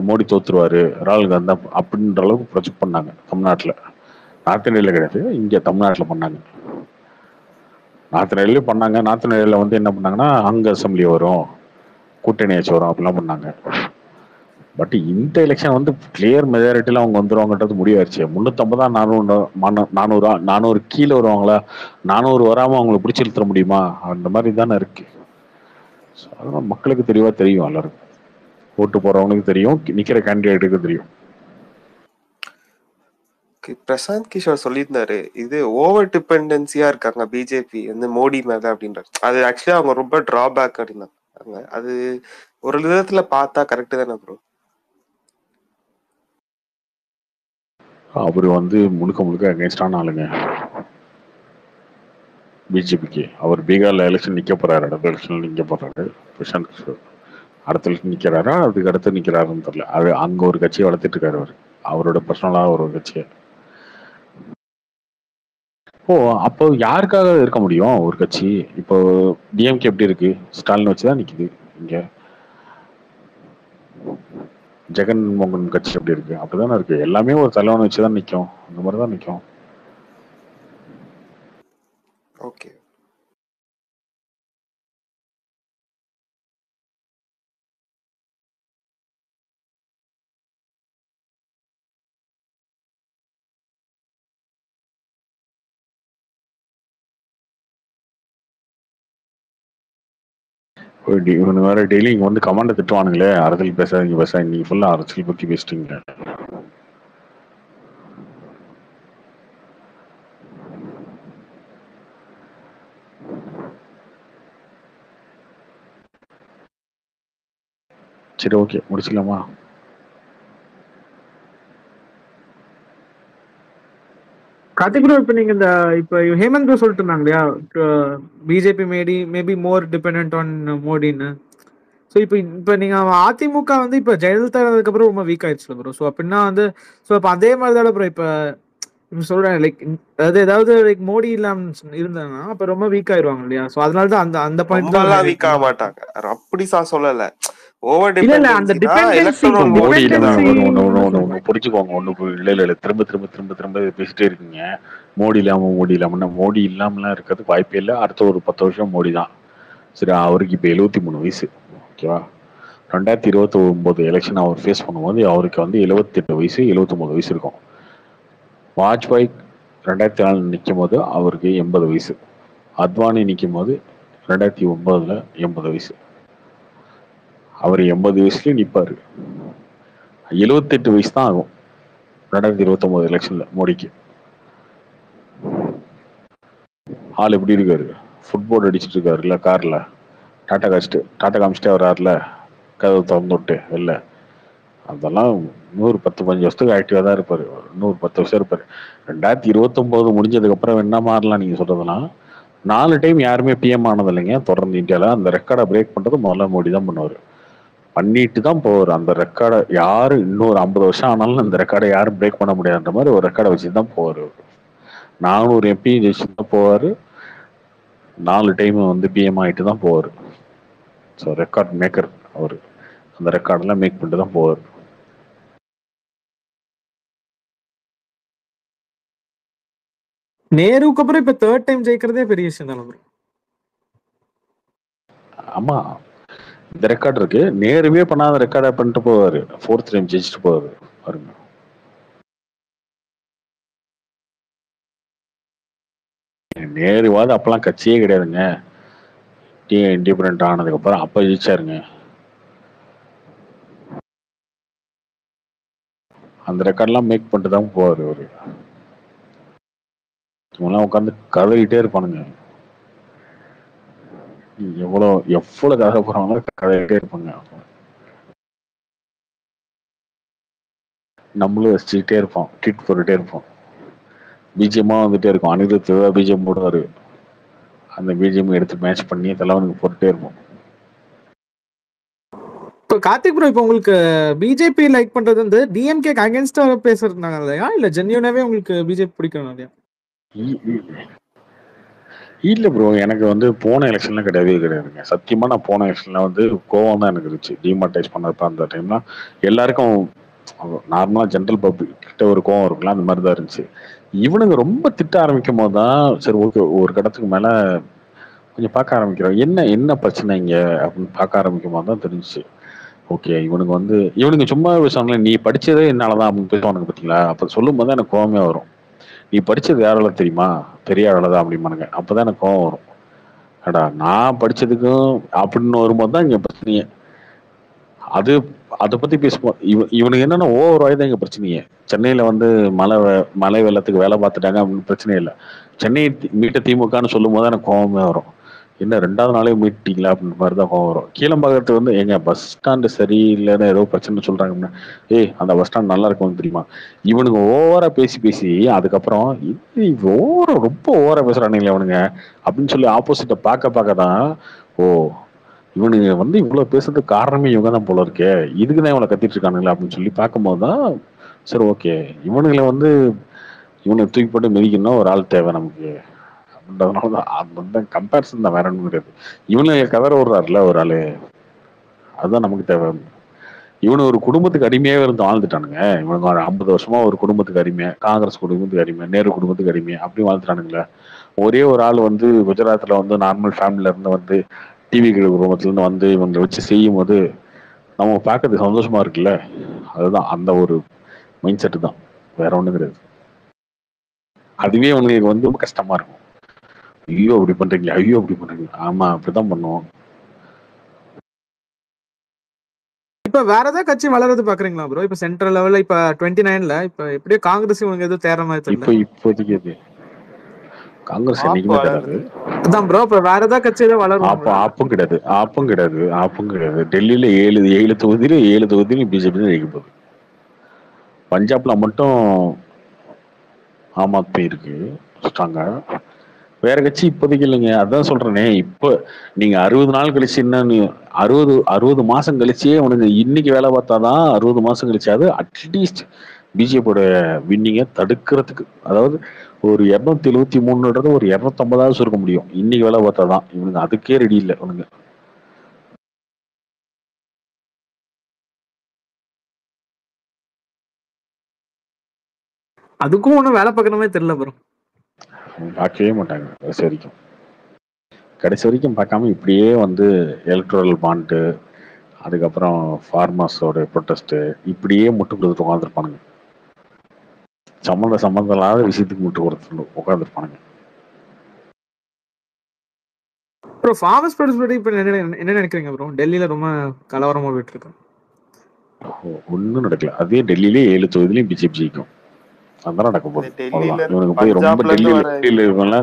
Speaker 2: மோடி தோத்துருவாரு, ராகுல் காந்தி அப்படின்ற அளவுக்கு ப்ரொஜெக்ட் பண்ணாங்க தமிழ்நாட்டுல. நார்த் இந்தியால கிடையாது, இங்க தமிழ்நாட்டுல பண்ணாங்க. நார்த் இந்தியாவிலே பண்ணாங்க. நார்த் இந்தியால வந்து என்ன பண்ணாங்கன்னா அங்க அசம்பிளி வரும், கூட்டணி ஆட்சி வரும் அப்படிலாம் பண்ணாங்க. பட் இந்த எலெக்ஷன் வந்து கிளியர் மெஜாரிட்டில அவங்க வந்துருவாங்கன்றது முடிவாயிருச்சு. 350 400 கீழே வருவாங்களா, 400 வராம அவங்களை பிடிச்சி இழுத்துற முடியுமா, அந்த மாதிரி தானே இருக்கு. அதெல்லாம் மக்களுக்கு தெளிவா தெரியும், எல்லாருக்கும் ஓட்டு போறவங்களுக்கு தெரியும், நிக்கிற கேண்டிடேட்டுக்கு தெரியும்.
Speaker 5: பிரசாந்த் கிஷோர் சொல்லியிருந்தாரு இது ஓவர் டிபெண்டன்சியா இருக்காங்க பிஜேபி வந்து மோடி மேல அப்படின்றாரு. அது ஆக்சுவலி அவங்க ரொம்ப டிராபேக் அப்படின்னாங்க. அது ஒரு விதத்துல பார்த்தா கரெக்ட் தானே ப்ரோ?
Speaker 2: அவரு வந்து முழுக்க முழுக்க அகேன்ஸ்டான ஆளுங்க பிஜேபிக்கு. அவர் பீகார்ல எலெக்ஷன் நிக்க போறாரு, அடுத்த எலெக்ஷன்ல நிக்க போறாரு. பிரசாந்த் கிஷோர் அடுத்த எலெக்ஷன் நிக்கிறாரா அதுக்கு அடுத்து நிக்கிறாருன்னு தெரியல. அது அங்க ஒரு கட்சியை வளர்த்துட்டு இருக்காரு அவரு, அவரோட பர்சனலா ஒரு கட்சியை. ஓ, அப்போ யாருக்காக இருக்க முடியும் ஒரு கட்சி? இப்போ டிஎம்கே எப்படி இருக்கு? ஸ்டாலின் வச்சுதான் நிக்குது. இங்க ஜெகன் மோகன் கட்சி எப்படி இருக்கு? அப்படிதானே இருக்கு. எல்லாமே ஒரு தலைவனை வச்சுதான் நிக்கும், அந்த மாதிரிதான் நிக்கும்.
Speaker 5: ஓகே.
Speaker 2: இவனு வேற டெய்லி இங்க வந்து கமாண்ட திட்டுவானுங்களே, அரசியல் பேசாதீங்க பேசாதீங்க, நீங்க ஃபுல்லா அரசியல் பத்தி பேசிட்டீங்க. சரி, ஓகே, முடிச்சுக்கலாமா?
Speaker 11: கார்த்திக் ப்ரோ, இப்போ நீங்க இப்போ ஹேமந்த் ப்ரோ சொல்லிட்டு இருந்தாங்க இல்லையா, BJP maybe more depend on மோடின்னு. ஸோ இப்போ நீங்க அதிமுக வந்து இப்போ ஜெயலலிதா அதுக்கப்புறம் ரொம்ப வீக் ஆயிடுச்சு ப்ரோ. ஸோ அப்படின்னா வந்து இப்போ அதே மாதிரி தானே ப்ரோ இப்போ சொல்றேன், லைக் அதாவது ஏதாவது லைக் மோடி இல்லாம இருந்தாங்கன்னா அப்ப ரொம்ப வீக் ஆயிருவாங்க இல்லையா? ஸோ அதனால தான் அந்த பாயிண்ட் தான்
Speaker 5: ரொம்பலாம் வீக் ஆக மாட்டாங்க, அப்படி சொல்லல. ஓவர்
Speaker 11: இல்ல அந்த டிபெண்டன்சி
Speaker 2: மோடி புரிஞ்சுக்கோங்க. இல்ல திரும்ப திரும்ப திரும்ப திரும்ப பேசிட்டே இருக்கீங்க. மோடி இல்லாமன்னா மோடி இல்லாமலாம் இருக்கிறதுக்கு வாய்ப்பே இல்லை. அடுத்த ஒரு 10 வருஷம் மோடி தான். சரி, அவருக்கு இப்ப 73 வயசு, ஓகேவா? 2029 எலெக்ஷன் அவர் ஃபேஸ் பண்ணும்போது அவருக்கு வந்து 78 வயசு 79 வயசு இருக்கும். வாஜ்பாய் 2004 நிற்கும் போது அவருக்கு 80 வயசு. அத்வானி நிற்கும் போது 2009 80 வயசு. அவர் 80 வயசுலயே நிற்பாரு. 78 வயசு தான் ஆகும் 2029 எலெக்ஷன்ல மோடிக்கு. ஆள் எப்படி இருக்காரு? ஃபுட்போர்ட் அடிச்சுட்டு இருக்காருல்ல கார்ல, டாட்டா காமிச்சிட்டு வர்றாருல, கதவு திறந்து விட்டு வெளில. அதெல்லாம் 110-15 வருஷத்துக்கு ஆக்டிவா தான் இருப்பாரு. 110 வருஷம் இருப்பாரு. 2029 முடிஞ்சதுக்கு அப்புறம் என்ன மாறலாம் நீங்க சொல்றதுன்னா, 4 டைம் யாருமே பிஎம் ஆனது இல்லைங்க தொடர்ந்து இந்தியால. அந்த ரெக்கார்டை பிரேக் பண்றது முதல்ல மோடி தான் பண்ணுவாரு. பண்ணிட்டு தான் போவார். அந்த ரெக்கார்டை யாரு இன்னொரு 50 வருஷம் ஆனாலும் அந்த ரெக்கார்டை யாரும் பிரேக் பண்ண முடியாதுன்ற மாதிரி ஒரு ரெக்கார்டை வச்சுட்டு தான் போவாரு. 400 எம்பி ஜெயிச்சுட்டு தான் போவாரு. 4 டைம் வந்து பிஎம் ஆகிட்டு தான் போவார். ஸோ ரெக்கார்ட் மேக்கர் அவர். அந்த ரெக்கார்டெல்லாம் மேக் பண்ணிட்டு தான் போவார்.
Speaker 11: நேருக்கு அப்புறம் இப்ப 3rd டைம் ஜெயிக்கிறதே பெரிய விஷயம் தானே ப்ரோ?
Speaker 2: ஆமா, இந்த ரெக்கார்ட் இருக்கு. நேருவே பண்ணாத ரெக்கார்டை பண்ணிட்டு போவாரு. 4th டைம் ஜெயிச்சுட்டு போவாரு பாருங்க. நேருவாது அப்பெல்லாம் கட்சியே கிடையாதுங்க. இண்டிபெண்ட் ஆனதுக்கு அப்புறம் அப்ப ஜெயிச்சாருங்க. அந்த ரெக்கார்ட்லாம் மேக் பண்ணிட்டு தான் போவாரு அவரு. இவங்கெல்லாம் உட்காந்து கதறிட்டே இருப்பானுங்க. எவ்வளவு கதை போறாங்களோ கதையிட்டே இருப்பாங்க. நம்மளும் வச்சுக்கிட்டே இருப்போம், ட்வீட் போட்டுட்டே இருப்போம். பிஜிஎம்மா வந்துட்டே இருக்கும். அனிருத் பிஜிஎம் போடுவாரு. அந்த பிஜிஎம் எடுத்து மேட்ச் பண்ணி தலைவனுக்கு போட்டுட்டே இருப்போம்.
Speaker 11: இப்போ கார்த்திக் ப்ரோ, இப்போ உங்களுக்கு பிஜேபி லைக் பண்றது வந்து டிஎம்கே அகைன்ஸ்டா பேசுறதுனால இல்லையா, இல்ல ஜென்யூனாவே உங்களுக்கு பிஜேபி பிடிக்கணும் இல்லையா?
Speaker 2: இல்ல ப்ரோ, எனக்கு வந்து போன எலெக்ஷன்லாம் கிடையாதுங்க. சத்தியமா நான் போன எலெக்ஷன்ல வந்து கோவம் தான் எனக்கு இருந்துச்சு. டிமார்டைஸ் பண்ணப்ப அந்த டைம்லாம் எல்லாருக்கும் நார்மலா ஜென்ரல் பப்ளிக் கிட்ட ஒரு கோவம் இருக்குல்ல, அந்த மாதிரி தான் இருந்துச்சு. இவனுங்க ரொம்ப திட்ட ஆரம்பிக்கும் போது தான் சரி ஓகே, ஒரு கடத்துக்கு மேல கொஞ்சம் பார்க்க ஆரம்பிக்கிறோம். என்ன பிரச்சனை இங்க அப்படின்னு பார்க்க ஆரம்பிக்கும் போது தான் தெரிஞ்சிச்சு. ஓகே, இவனுங்க சும்மா பேசுவாங்களே, நீ படிச்சதே என்னாலதான் அப்படின்னு பேசுவானுங்க பார்த்தீங்களா? அப்ப சொல்லும் போது எனக்கு கோவமே வரும். நீ படிச்சது யாரால தெரியுமா? பெரிய ஆளதான் அப்படிமானுங்க. அப்பதான் எனக்கு கோவம் வரும். அடா, நான் படிச்சதுக்கும் அப்படின்னு வரும்போது தான் இங்க பிரச்சனையே. அதை பத்தி பேசுவோம். இவனுக்கு என்னன்னா ஓவர் ஆயுதான் இங்க பிரச்சனையே. சென்னையில வந்து மழை வெள்ளத்துக்கு வேலை பார்த்துட்டாங்க அப்படின்னு பிரச்சனை இல்லை. சென்னை மீட்ட திமுகன்னு சொல்லும் போது எனக்கு கோவமே வரும். என்ன 2வது நாளே மீட்டிங்களா அப்படின்ற மாதிரி தான் கோவம் வரும். கீழம்பாக்கத்து வந்து ஏங்க பஸ் ஸ்டாண்டு சரியில்லைன்னு ஏதோ பிரச்சனை சொல்றாங்கன்னா, ஏய் அந்த பஸ் ஸ்டாண்ட் நல்லா இருக்கும் தெரியுமா? இவனுங்க ஓவரா பேசி பேசி அதுக்கப்புறம் ஓவரா ரொம்ப ஓவரா பேசுறானுங்களே இவனுங்க அப்படின்னு சொல்லி ஆப்போசிட்ட பார்க்க தான், ஓ இவனுங்க வந்து இவ்வளவு பேசுறதுக்கு காரணமே இவங்க தான் போல இருக்கே, இதுக்குதான் இவனை கத்திட்டு இருக்கானுங்களா அப்படின்னு சொல்லி பார்க்கும்போது தான் சரி ஓகே இவனுங்களை வந்து இவனை தூக்கி போட்டு மிதிக்கணும் ஒரு ஆள் தேவை நமக்கு அப்படின்றதுனாலதான் அது வந்து கம்பேரிசன் தான், வேற ஒன்றும் கிடையாது. இவனுங்க கதற விடுறாருல ஒரு ஆளு, அதுதான் நமக்கு தேவை. இவனு ஒரு குடும்பத்துக்கு அடிமையாவே இருந்து வாழ்ந்துட்டானுங்க. இவனுங்க ஒரு 50 வருஷமா ஒரு குடும்பத்துக்கு அடிமை, காங்கிரஸ் குடும்பத்துக்கு அடிமை, நேரு குடும்பத்துக்கு அடிமை அப்படி வாழ்ந்துட்டானுங்களே. ஒரே ஒரு ஆள் வந்து குஜராத்ல வந்து நார்மல் ஃபேமிலில இருந்து வந்து டிவி குடும்பத்துல இருந்து வந்து இவங்களை வச்சு செய்யும் போது நம்ம பார்க்கறது சந்தோஷமா இருக்குல்ல. அதுதான் அந்த ஒரு மைண்ட் செட்டு தான், வேற ஒண்ணும் கிடையாது. அதுவே அவனுக்கு வந்து ரொம்ப கஷ்டமா இருக்கும். ஐயோ அப்படி பண்றீங்க, ஐயோ அப்படி பண்றீங்க. ஆமா அப்படிதான் பண்ணுவோம்.
Speaker 11: இப்ப வேற ஏதாவது கட்சி வளர்றது பாக்குறீங்களா ப்ரோ? இப்ப சென்ட்ரல் லெவல்ல இப்ப 29ல இப்ப எப்படியோ காங்கிரஸ் இவங்க எதுவும் தேற மாதிரி தெரியல.
Speaker 2: இப்போதைக்கு அது காங்கிரஸ் என்னைக்குமே தராது.
Speaker 11: அதான் ப்ரோ இப்ப வேற ஏதாவது கட்சி ஏதாவது வளரும்?
Speaker 2: ஆப்பும் கிடையாது. டெல்லியில 7 தொகுதியிலும் பிஜேபி தான் ஜெயிக்க போகுது. பஞ்சாப்ல மட்டும் ஆம் ஆத்மி இருக்கு ஸ்ட்ராங்கா. வேற கட்சி இப்போதைக்கு இல்லைங்க. அதான் சொல்றேனே, இப்போ நீங்க 60 நாள் கழிச்சு என்ன 60 மாசம் கழிச்சே உனக்கு இன்னைக்கு வேலை பார்த்தாதான் 60 மாசம் கழிச்சாது அட்லீஸ்ட் பிஜேபியோட வின்னிங்கை தடுக்கிறதுக்கு, அதாவது ஒரு 273 ஒரு 250 சுருக்க முடியும். இன்னைக்கு வேலை பார்த்தாதான். இவனுங்க அதுக்கே ரெடி இல்லை இவனுங்க.
Speaker 11: அதுக்கும் ஒண்ணும் வேலை பார்க்கணுமே தெரியல ப்ரோ.
Speaker 2: பார்க்கவே மாட்டாங்க கடைசி வரைக்கும் பார்க்காம இப்படியே வந்து எலக்ட்ரல் பாண்டு, அதுக்கப்புறம் ஃபார்மர்ஸோட ப்ரொட்டஸ்ட் இப்படியே முட்டு கொடுத்துட்டு உட்காந்துருப்பானுங்க. சம்மந்தம் இல்லாத விஷயத்துக்கு முட்டு கொடுத்துட்டு உட்காந்துருப்பானுங்க.
Speaker 11: ப்ரோ ஃபார்மர்ஸ் ப்ரொடெஸ்ட் பத்தி இப்ப என்ன நினைக்கிறீங்க ப்ரோ? டெல்லியில ரொம்ப கலவரமா போயிட்டு இருக்கு.
Speaker 2: ஒன்னும் நடக்கல. அதே டெல்லியிலே 7 தொகுதியிலையும் பிஜேபி ஜெயிக்கும். அதெல்லாம் நடக்க போகுது. இவனுக்கு போய் ரொம்ப டெல்லியில இருக்கவங்க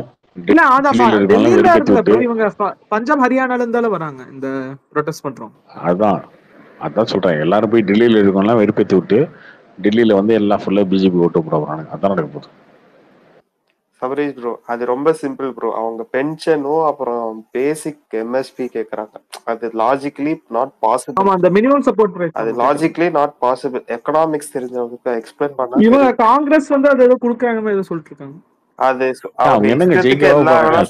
Speaker 11: இவங்க பஞ்சாப் ஹரியானால இருந்தாலும் வராங்க இந்த ப்ரொடெஸ்ட் பண்றோம்.
Speaker 2: அதான் சொல்றேன், எல்லாரும் போய் டெல்லியில இருக்கவங்க வெறுப்பேத்தி விட்டு டெல்லியில வந்து எல்லாம் ஃபுல்லா பிஜேபி ஓட்டு போட போறாங்க. அதான் நடக்க போகுது.
Speaker 5: சபரீஷ் ப்ரோ, அது ரொம்ப சிம்பிள் ப்ரோ. அவங்க பென்ஷனும் அப்புறம் பேசிக் எம்எஸ்பி கேக்குறாங்க. அது லாஜிக்கலி நாட் பாசிபிள்.
Speaker 11: ஆமா, அந்த மினிமம் சப்போர்ட் பிரைஸ்
Speaker 5: அது லாஜிக்கலி நாட் பாசிபிள். எக்கனாமிக்ஸ் தெரிஞ்சவங்களுக்கு எக்ஸ்பிளைன் பண்ணா
Speaker 11: இவங்க காங்கிரஸ் வந்து அது ஏதோ குடுக்குறாங்க ஏதோ சொல்லிட்டு இருக்காங்க.
Speaker 5: அது
Speaker 2: அவங்க என்னங்க ஜெயிக்க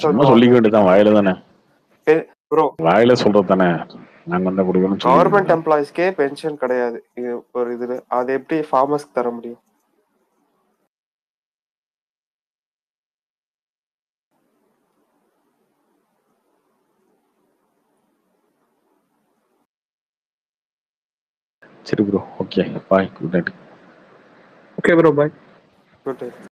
Speaker 2: சும்மா சொல்லிக்க வேண்டியதான் வாயில தானே
Speaker 5: ப்ரோ,
Speaker 2: வாயில சொல்றது தானே. நாங்க வந்து கொடுக்கணும்.
Speaker 5: கவர்மெண்ட் எம்ப்ளாயிஸ்க்கே பென்ஷன் கிடையாது. இது ஒரு இது அது எப்படி ஃபார்மர்ஸ்க்கு தர முடியும்?
Speaker 2: சரி bro, okay bye, good night.
Speaker 11: Okay bro, bye,
Speaker 5: good night.